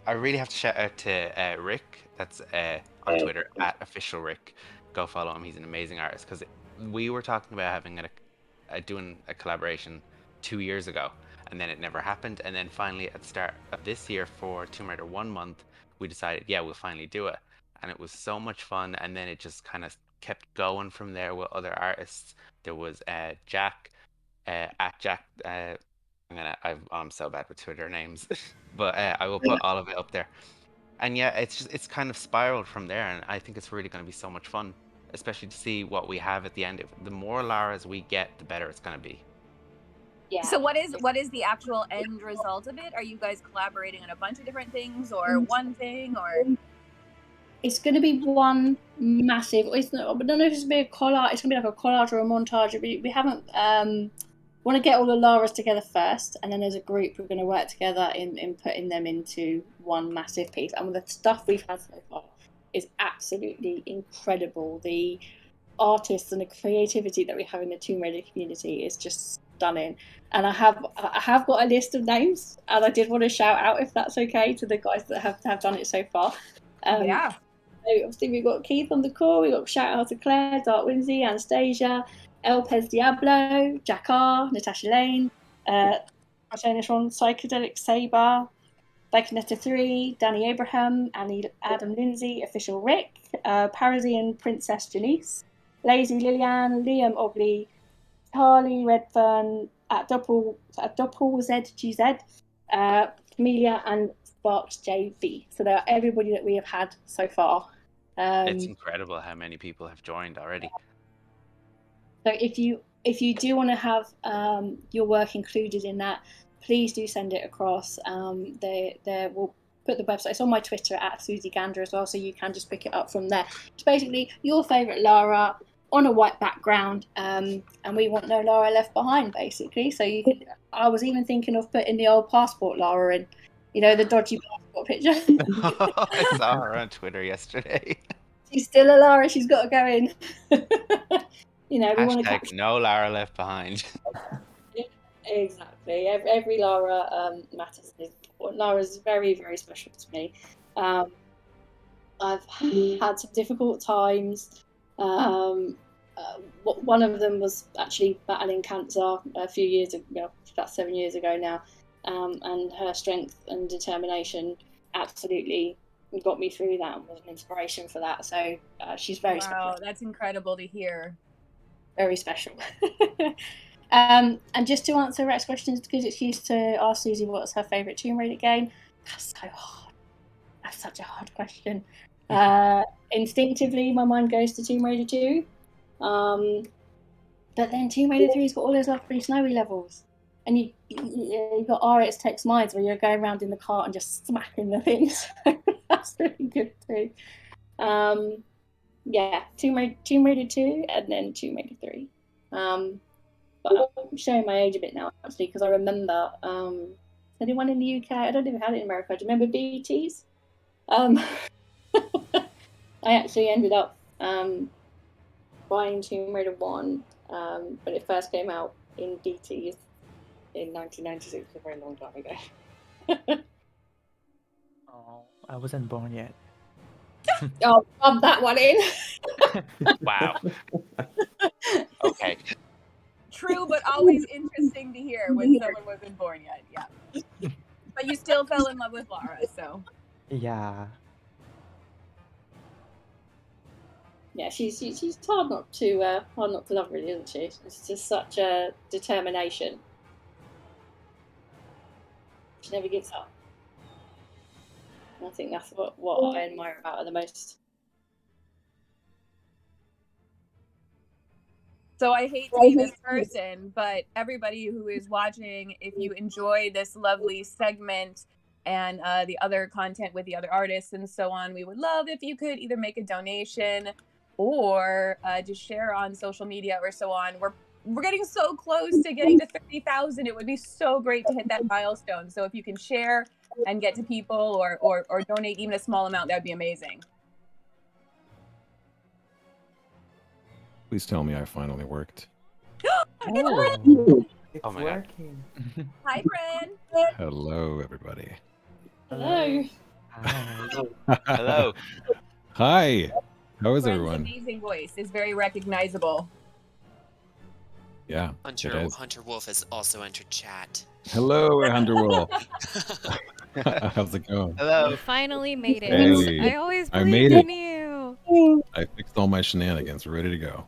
I really have to shout out to Rick. That's on Twitter at official Rick. Go follow him. He's an amazing artist. Because we were talking about having doing a collaboration 2 years ago, and then it never happened. And then finally, at the start of this year for Tomb Raider 1 month, we decided, yeah, we'll finally do it. And it was so much fun. And then it just kind of kept going from there with other artists. There was Jack at Jack I'm so bad with Twitter names, but I will put all of it up there. And yeah, it's kind of spiraled from there, and I think it's really going to be so much fun, especially to see what we have at the end. The more Laras we get, the better it's going to be. Yeah. So what is the actual end result of it? Are you guys collaborating on a bunch of different things, or one thing, or? It's going to be one massive. It's not, I don't know if it's going to be a collage. It's going to be like a collage or a montage. We haven't. Want to get all the Laras together first, and then as a group, we're going to work together in putting them into one massive piece. And the stuff we've had so far is absolutely incredible. The artists and the creativity that we have in the Tomb Raider community is just stunning. And I have got a list of names, and I did want to shout out, if that's okay, to the guys that have done it so far. Yeah. So obviously we've got Keith on the call. We've got shout out to Claire, Dark Winsy, Anastasia, Elpez Diablo, Jack R, Natasha Lane, I'm saying this wrong, Psychedelic Saber, Baconetta 3, Danny Abraham, Adam Lindsay, Official Rick, Parisian Princess Janice, Lazy Lillian, Liam Ogley, Charlie Redfern, at Doppel ZGZ, Camellia, and Sparks JV. So they're everybody that we have had so far. It's incredible how many people have joined already. So if you do want to have your work included in that, please do send it across. We'll put the website. It's on my Twitter at Susie Gander as well, so you can just pick it up from there. It's basically your favourite Lara on a white background, and we want no Lara left behind, basically. So I was even thinking of putting the old passport Lara in, the dodgy passport picture. I saw her on Twitter yesterday. She's still a Lara. She's got to go in. We want to Hashtag no Lara left behind. Exactly. Every Lara matters. Lara's very, very special to me. I've had some difficult times. One of them was actually battling cancer a few years ago, about 7 years ago now. And her strength and determination absolutely got me through that and was an inspiration for that. So she's very special. Wow, that's incredible to hear. Very special. And just to answer Rex's questions, because it's used to ask Susie what's her favourite Tomb Raider game. That's so hard. That's such a hard question. Instinctively, my mind goes to Tomb Raider 2. But then Tomb Raider 3's got all those lovely snowy levels. And you've got R.X. Text Minds where you're going around in the cart and just smacking the things. That's really good too. Yeah, Tomb Raider 2 and then Tomb Raider 3. But I'm showing my age a bit now, actually, because I remember anyone in the UK, I don't even have it in America, do you remember BTs? I actually ended up buying Tomb Raider 1 when it first came out in DTs in 1996, a very long time ago. Oh, I wasn't born yet. Oh, rub that one in. Wow. Okay. True, but always interesting to hear when someone wasn't born yet. Yeah. But you still fell in love with Lara, so. Yeah. Yeah, she's hard not to love, really, isn't she? It's just such a determination. She never gives up. And I think that's what I admire about her the most. So I hate to be this person, but everybody who is watching, if you enjoy this lovely segment and the other content with the other artists and so on, we would love if you could either make a donation or just share on social media or so on. We're getting so close to getting to 30,000. It would be so great to hit that milestone. So if you can share and get to people or donate even a small amount, that'd be amazing. Please tell me I finally worked. It's Oh my God. working. Hi, Bren. Hello, everybody. Hello. Hi. Hello. Hi. How is Bren's everyone? amazing voice is very recognizable. Yeah. Hunter it is. Hunter Wolf has also entered chat. Hello, Hunter Wolf. How's it going? Hello. You finally made it. Hey, I always I believed made in you. I fixed all my shenanigans. We're ready to go.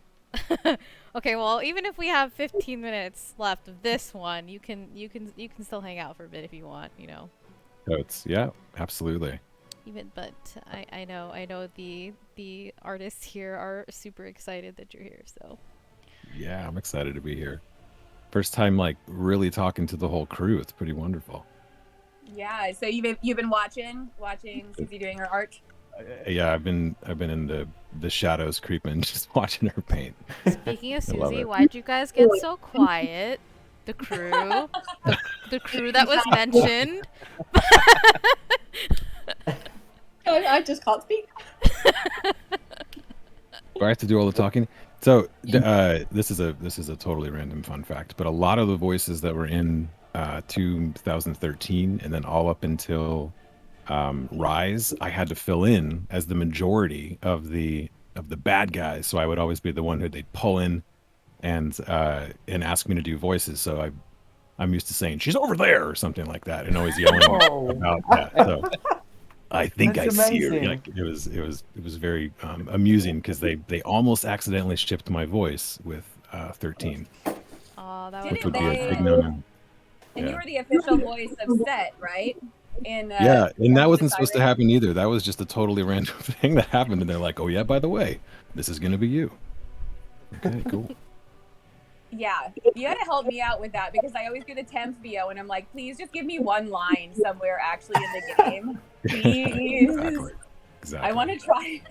Okay, well, even if we have 15 minutes left of this one, you can still hang out for a bit if you want, you know. So yeah, absolutely. But I know the artists here are super excited that you're here, so. Yeah, I'm excited to be here. First time like really talking to the whole crew. It's pretty wonderful. Yeah. So you've been watching Susie doing her art. Yeah, I've been in the shadows creeping, just watching her paint. Speaking of I love Susie, it. why'd you guys get so quiet? The crew, the crew that was mentioned. I just can't speak. Do I have to do all the talking? So this is a totally random fun fact, but a lot of the voices that were in 2013 and then all up until Rise, I had to fill in as the majority of the bad guys. So I would always be the one who they'd pull in and ask me to do voices. So I'm used to saying she's over there or something like that, and always yelling about that. So I think That's I see her. amazing. Like it was very amusing because they almost accidentally shipped my voice with 13, Oh, that which would would be a be big awesome. no-no. And Yeah. you were the official voice of Set, right? In Yeah, and that Young wasn't supposed to Siren. happen either. That was just a totally random thing that happened, and they're like, "Oh yeah, by the way, this is gonna be you." Okay, cool. Yeah, you had to help me out with that because I always get a temp VO and I'm like, please just give me one line somewhere actually in the game. Please. Exactly. I want to try.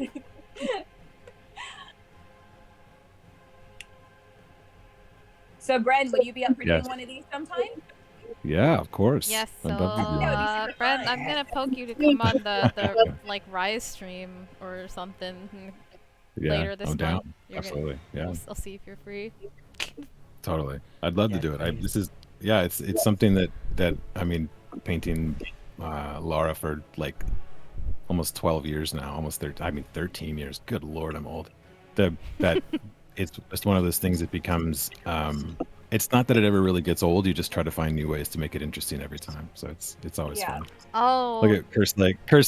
So, Bren, would you be up for doing Yes. one of these sometime? Yeah, of course. Yes, so I'd love to do That would be that. super Brent, fun. I'm gonna poke you to come on the like Rise stream or something Yeah, later this I'm down. month. Absolutely. Yeah, I'll see if you're free. totally. I'd love to Yes, do it. please. This is it's something that I mean, painting Lara for like almost 12 years now, almost 13. I mean 13 years. Good Lord, I'm old. That it's just one of those things that becomes it's not that it ever really gets old. You just try to find new ways to make it interesting every time. So it's always Yeah. fun. Oh, Look at Curse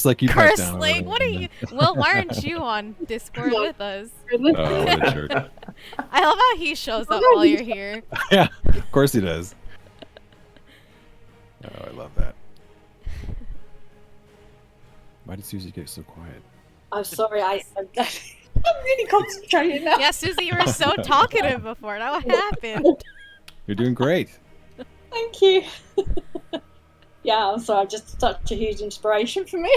like you pipe Curse down over Lake, there. what are you? Will, why aren't you on Discord with us? Oh, what a jerk. I love how he shows up while you're here. Yeah, of course he does. Oh, I love that. Why did Susie get so quiet? I'm sorry, I'm really concentrating now. Yeah, Susie, you were so talkative before. Now what happened? You're doing great. Thank you. Yeah, I'm sorry, I'm just such a huge inspiration for me.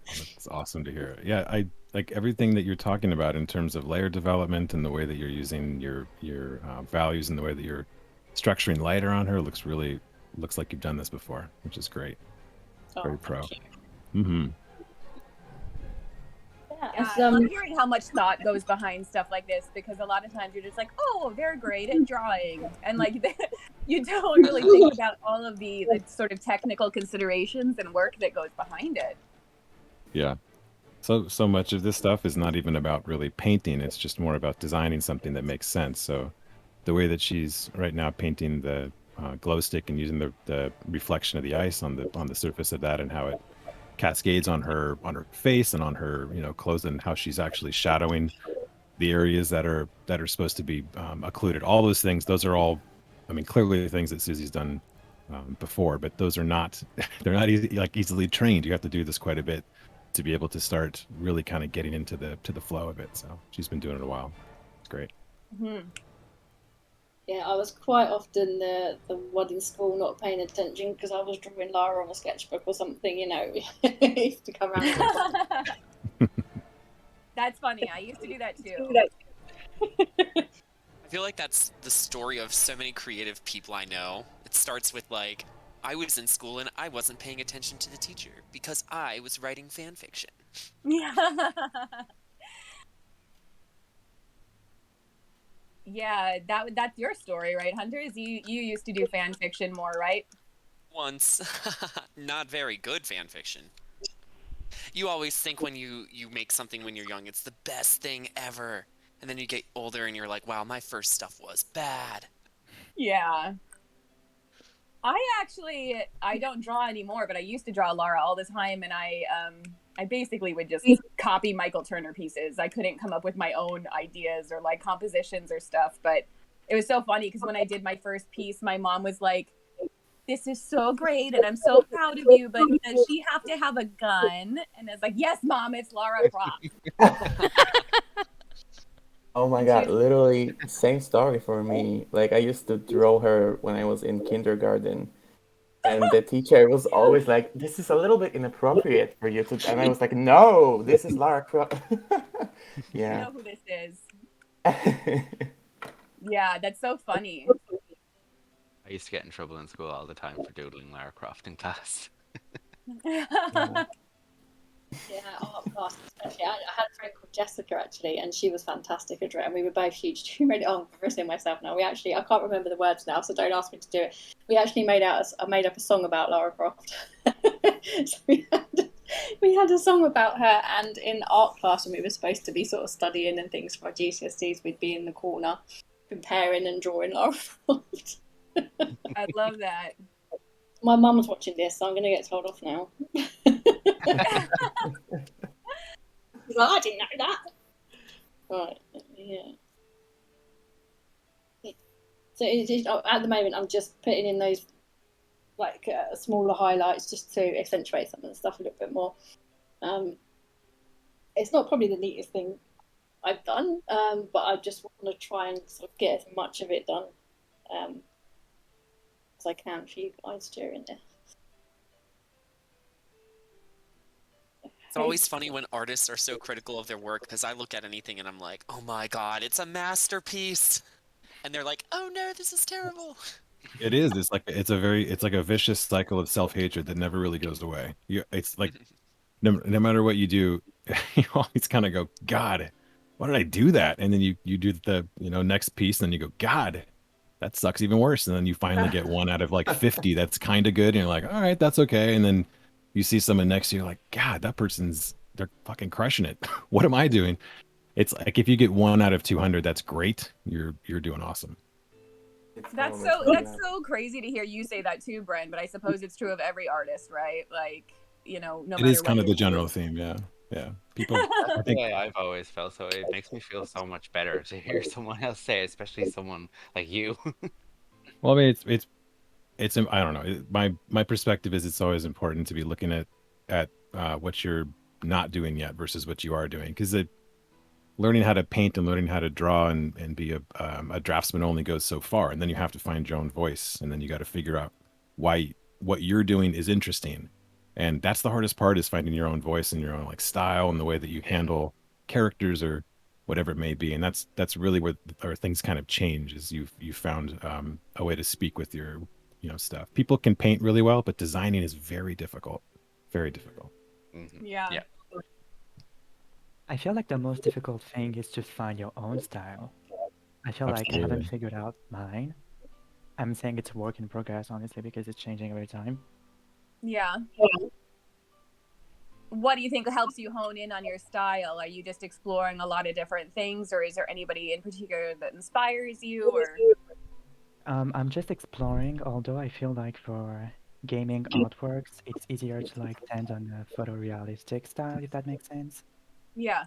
It's awesome to hear. Yeah, I like everything that you're talking about in terms of layer development and the way that you're using your values and the way that you're structuring light around her looks like you've done this before, which is great. Very pro. Mm-hmm. Yeah, Yeah, I love hearing how much thought goes behind stuff like this because a lot of times you're just like, oh, they're great at drawing. And like, you don't really think about all of the sort of technical considerations and work that goes behind it. Yeah. So much of this stuff is not even about really painting. It's just more about designing something that makes sense. So the way that she's right now painting the glow stick and using the reflection of the ice on the surface of that and how it cascades on her face and on her clothes and how she's actually shadowing the areas that are supposed to be occluded. All those things, those are all, I mean, clearly things that Susie's done before, but those are not they're not easily trained. You have to do this quite a bit to be able to start really kind of getting into the flow of it. So she's been doing it a while. It's great. Mm-hmm. Yeah, I was quite often the one in school not paying attention because I was drawing Lara on a sketchbook or something, it used to come around. That's funny. I used to do that too. I feel like that's the story of so many creative people I know. It starts with like, I was in school and I wasn't paying attention to the teacher because I was writing fan fiction. Yeah. Yeah, that's your story, right, Hunter? You used to do fan fiction more, right? Once. Not very good fan fiction. You always think when you make something when you're young, it's the best thing ever. And then you get older and you're like, wow, my first stuff was bad. Yeah. I don't draw anymore, but I used to draw Lara all the time, and I basically would just copy Michael Turner pieces. I couldn't come up with my own ideas or like compositions or stuff, but it was so funny because when I did my first piece, my mom was like, "This is so great, and I'm so proud of you, but does she have to have a gun?" And it's like, "Yes, Mom, it's Lara Croft." Oh my And God, she's literally same story for me. Like I used to draw her when I was in kindergarten, and the teacher was always like, "This is a little bit inappropriate for you to," and I was like, "No, this is Lara Croft." I Yeah. know who this is. Yeah, that's so funny. I used to get in trouble in school all the time for doodling Lara Croft in class. Yeah. Yeah, art class especially. I had a friend called Jessica actually, and she was fantastic at drawing. We were both huge. We made it. Oh, I'm reversing myself now. I can't remember the words now, so don't ask me to do it. We actually made up a song about Lara Croft. So we had a song about her, and in art class, when we were supposed to be sort of studying and things for our GCSEs, we'd be in the corner comparing and drawing Lara Croft. I love that. My mum's watching this, so I'm going to get told off now. She's like, I didn't know that. Right, yeah. So at the moment, I'm just putting in those like smaller highlights just to accentuate some of the stuff a little bit more. It's not probably the neatest thing I've done, but I just want to try and sort of get as much of it done as I can for you guys during this. It's always funny when artists are so critical of their work because I look at anything and I'm like, oh my God, it's a masterpiece. And they're like, oh no, this is terrible. It is. It's like a vicious cycle of self-hatred that never really goes away. It's like no matter what you do, you always kind of go, God, why did I do that? And then you do the next piece, and then you go, God, that sucks even worse. And then you finally get one out of like 50 that's kind of good, and you're like, all right, that's okay. And then you see someone next to you, like, God, they're fucking crushing it. What am I doing? It's like if you get 1 out of 200, that's great. You're doing awesome. That's so crazy to hear you say that too, Bren. But I suppose it's true of every artist, right? Like, no It matter is what kind of you the general do. theme, yeah. People, That's I the think, way I've always felt, so it makes me feel so much better to hear someone else say it, especially someone like you. well, I mean, it's I don't know. My perspective is it's always important to be looking at what you're not doing yet versus what you are doing, because learning how to paint and learning how to draw and be a draftsman only goes so far, and then you have to find your own voice, and then you got to figure out why what you're doing is interesting, and that's the hardest part, is finding your own voice and your own like style and the way that you handle characters or whatever it may be. And that's really where things kind of change, is you've found a way to speak with your stuff. People can paint really well, but designing is very difficult. Yeah. Yeah. I feel like the most difficult thing is to find your own style. I feel like I haven't Absolutely. figured out mine. I'm saying it's a work in progress, honestly, because it's changing every time. Yeah. What do you think helps you hone in on your style? Are you just exploring a lot of different things, or is there anybody in particular that inspires you? Or I'm just exploring, although I feel like for gaming artworks, it's easier to like tend on a photorealistic style, if that makes sense. yeah,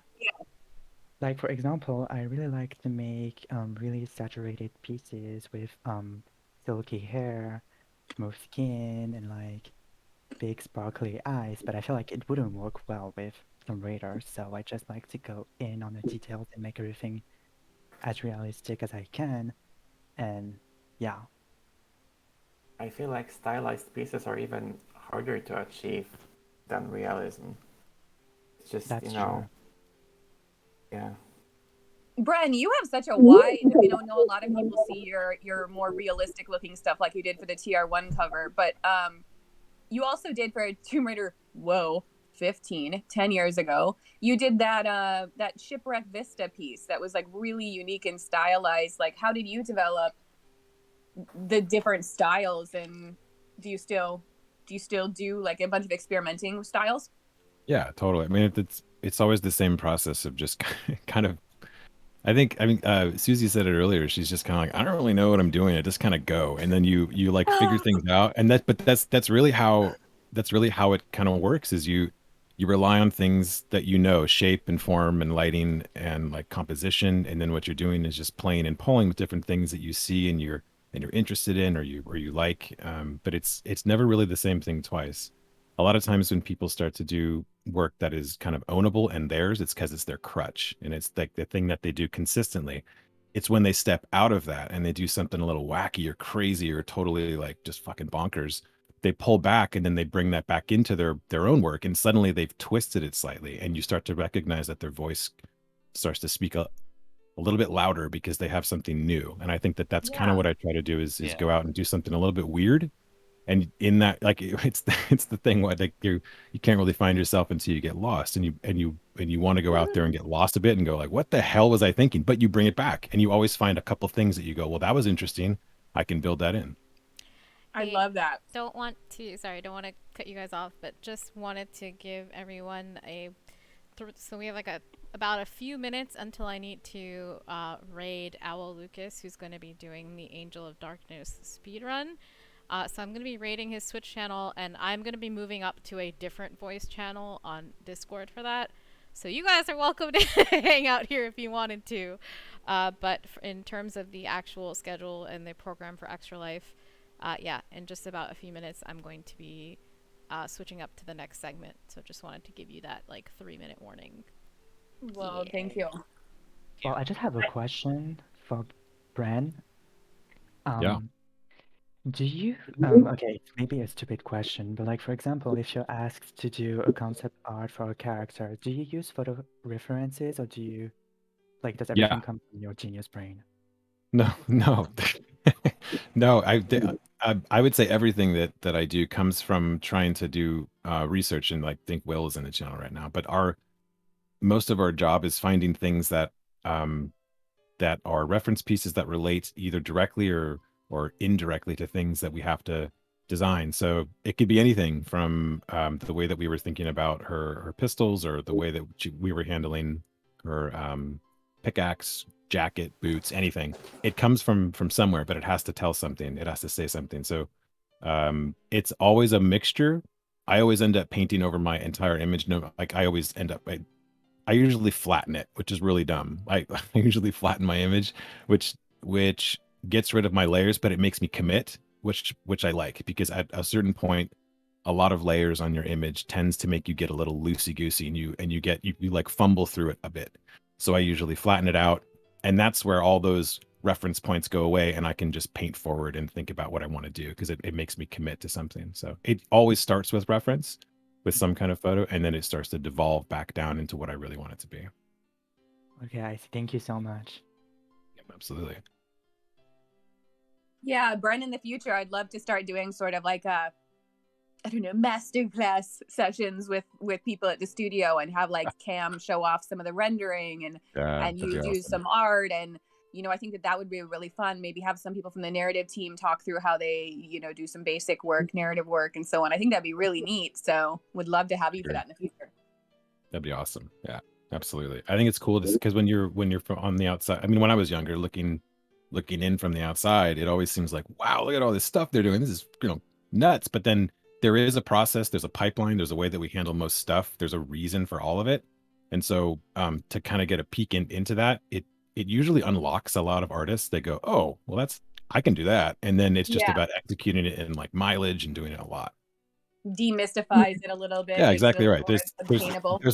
Like for example, I really like to make really saturated pieces with silky hair, smooth skin, and like big sparkly eyes, but I feel like it wouldn't work well with Tomb Raider, so I just like to go in on the details and make everything as realistic as I can, and yeah. I feel like stylized pieces are even harder to achieve than realism. It's just, That's true. yeah. Bren, you have such a wide. I know a lot of people see your more realistic looking stuff like you did for the TR1 cover, but you also did for Tomb Raider. Whoa. 10 years ago, you did that Shipwreck Vista piece that was like really unique and stylized. Like, how did you develop the different styles, and do you still do like a bunch of experimenting styles? Yeah, totally. I mean, it's always the same process of just kind of I think Susie said it earlier. She's just kind of like, I don't really know what I'm doing. I just kind of go, and then you like figure things out, and that's really how it kind of works. Is you rely on things that you know, shape and form and lighting and like composition, and then what you're doing is just playing and pulling with different things that you see and you're interested in or you like. But it's never really the same thing twice. A lot of times when people start to do work that is kind of ownable and theirs, it's because it's their crutch and it's like the thing that they do consistently. It's when they step out of that and they do something a little wacky or crazy or totally like just fucking bonkers. They pull back and then they bring that back into their own work, and suddenly they've twisted it slightly, and you start to recognize that their voice starts to speak a little bit louder because they have something new. And I think that that's kind of Yeah. what I try to do is Yeah. go out and do something a little bit weird. And in that, like it's the thing where like you can't really find yourself until you get lost, and you want to go out there and get lost a bit and go like, what the hell was I thinking? But you bring it back, and you always find a couple things that you go, well, that was interesting. I can build that in. I Hey, love that. don't want to, sorry, don't want to cut you guys off, but just wanted to give everyone so we have like about a few minutes until I need to raid Owl Lucas, who's going to be doing the Angel of Darkness speedrun. So I'm going to be raiding his Twitch channel, and I'm going to be moving up to a different voice channel on Discord for that. So you guys are welcome to hang out here if you wanted to. But in terms of the actual schedule and the program for Extra Life, yeah, in just about a few minutes, I'm going to be switching up to the next segment. So just wanted to give you that like 3-minute warning. Well, Yeah. thank you. Well, I just have a question for Bren. Yeah. Do you, okay, maybe a stupid question, but like for example, if you're asked to do a concept art for a character, do you use photo references or do you, like, does Yeah. everything come from your genius brain? No, no, no. I would say everything that I do comes from trying to do research, and like think Will is in the channel right now. But most of our job is finding things that are reference pieces that relate either directly or indirectly to things that we have to design. So it could be anything from the way that we were thinking about her pistols, or the way that we were handling her pickaxe, jacket, boots, anything. It comes from somewhere, but it has to tell something. It has to say something. So it's always a mixture. I always end up painting over my entire image. No, like I always end up. I usually flatten it, which is really dumb. I usually flatten my image, which gets rid of my layers, but it makes me commit, which I like, because at a certain point, a lot of layers on your image tends to make you get a little loosey goosey, and you like fumble through it a bit. So I usually flatten it out, and that's where all those reference points go away, and I can just paint forward and think about what I want to do, because it makes me commit to something. So it always starts with reference, with some kind of photo, and then it starts to devolve back down into what I really want it to be. Okay, I see. Thank you so much. Yep, absolutely. Yeah, Bren, in the future, I'd love to start doing sort of like a, I don't know, masterclass sessions with people at the studio, and have like Cam show off some of the rendering, and you do some art, and I think that would be really fun. Maybe have some people from the narrative team talk through how they do some basic work, narrative work, and so on. I think that'd be really neat. So would love to have you for that in the future. That'd be awesome. Yeah, absolutely. I think it's cool because when you're on the outside, I mean, when I was younger, looking in from the outside, it always seems like, wow, look at all this stuff they're doing. This is nuts. But then there is a process, there's a pipeline, there's a way that we handle most stuff. There's a reason for all of it. And so to kind of get a peek into that, it usually unlocks a lot of artists. They go, oh, well, I can do that. And then it's just about executing it in like mileage and doing it a lot. Demystifies it a little bit. Yeah, exactly right. There's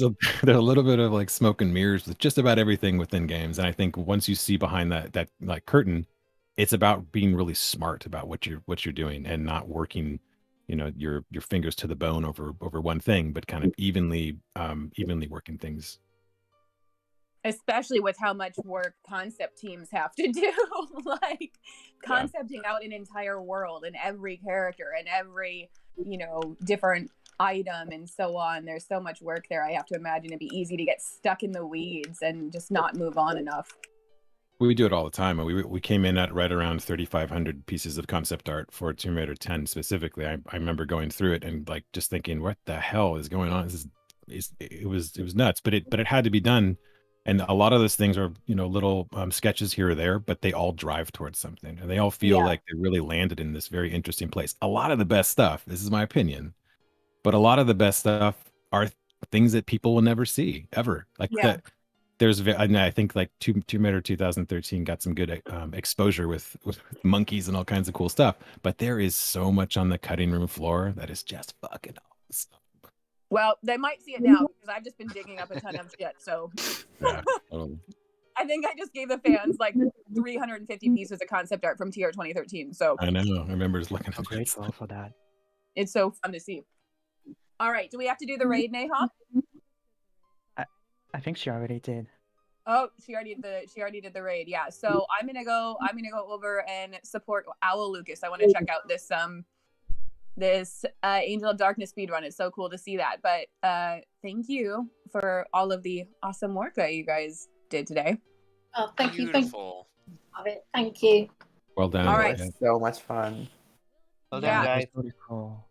a little bit of like smoke and mirrors with just about everything within games. And I think once you see behind that like curtain, it's about being really smart about what you're doing, and not working, your fingers to the bone over one thing, but kind of evenly working things. Especially with how much work concept teams have to do, like concepting out an entire world and every character and every, different item and so on. There's so much work there. I have to imagine it'd be easy to get stuck in the weeds and just not move on enough. We do it all the time. We came in at right around 3,500 pieces of concept art for Tomb Raider 10 specifically. I remember going through it and like just thinking, what the hell is going on? It was nuts, but it had to be done And a lot of those things are, little sketches here or there, but they all drive towards something, and they all feel Yeah. like they really landed in this very interesting place. A lot of the best stuff, this is my opinion, but a lot of the best stuff are things that people will never see ever. Like Yeah. and I think like Tomb Raider 2013 got some good exposure with monkeys and all kinds of cool stuff. But there is so much on the cutting room floor that is just fucking awesome. Well, they might see it now because I've just been digging up a ton of shit. So Yeah, totally. I think I just gave the fans like 350 pieces of concept art from TR 2013. So I know. I remember just looking I'm at grateful for that. it's so fun to see. All right, do we have to do the raid, Neha? I think she already did. Oh, she already did the raid. Yeah. So I'm gonna go over and support Owl Lucas. I want to check out this Angel of Darkness speedrun. It's so cool to see that. But thank you for all of the awesome work that you guys did today. Oh, thank you. Beautiful. Love it. Thank you. Well done. All right. It was so much fun. Well Yeah. done, That was guys. really cool.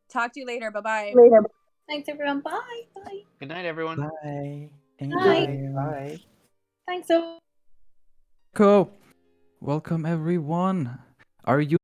Talk to you later. Bye bye. Thanks, everyone. Bye. Bye. Good night, everyone. Bye. Thank Bye. you. Bye. Thanks, all. Cool. Welcome everyone. Are you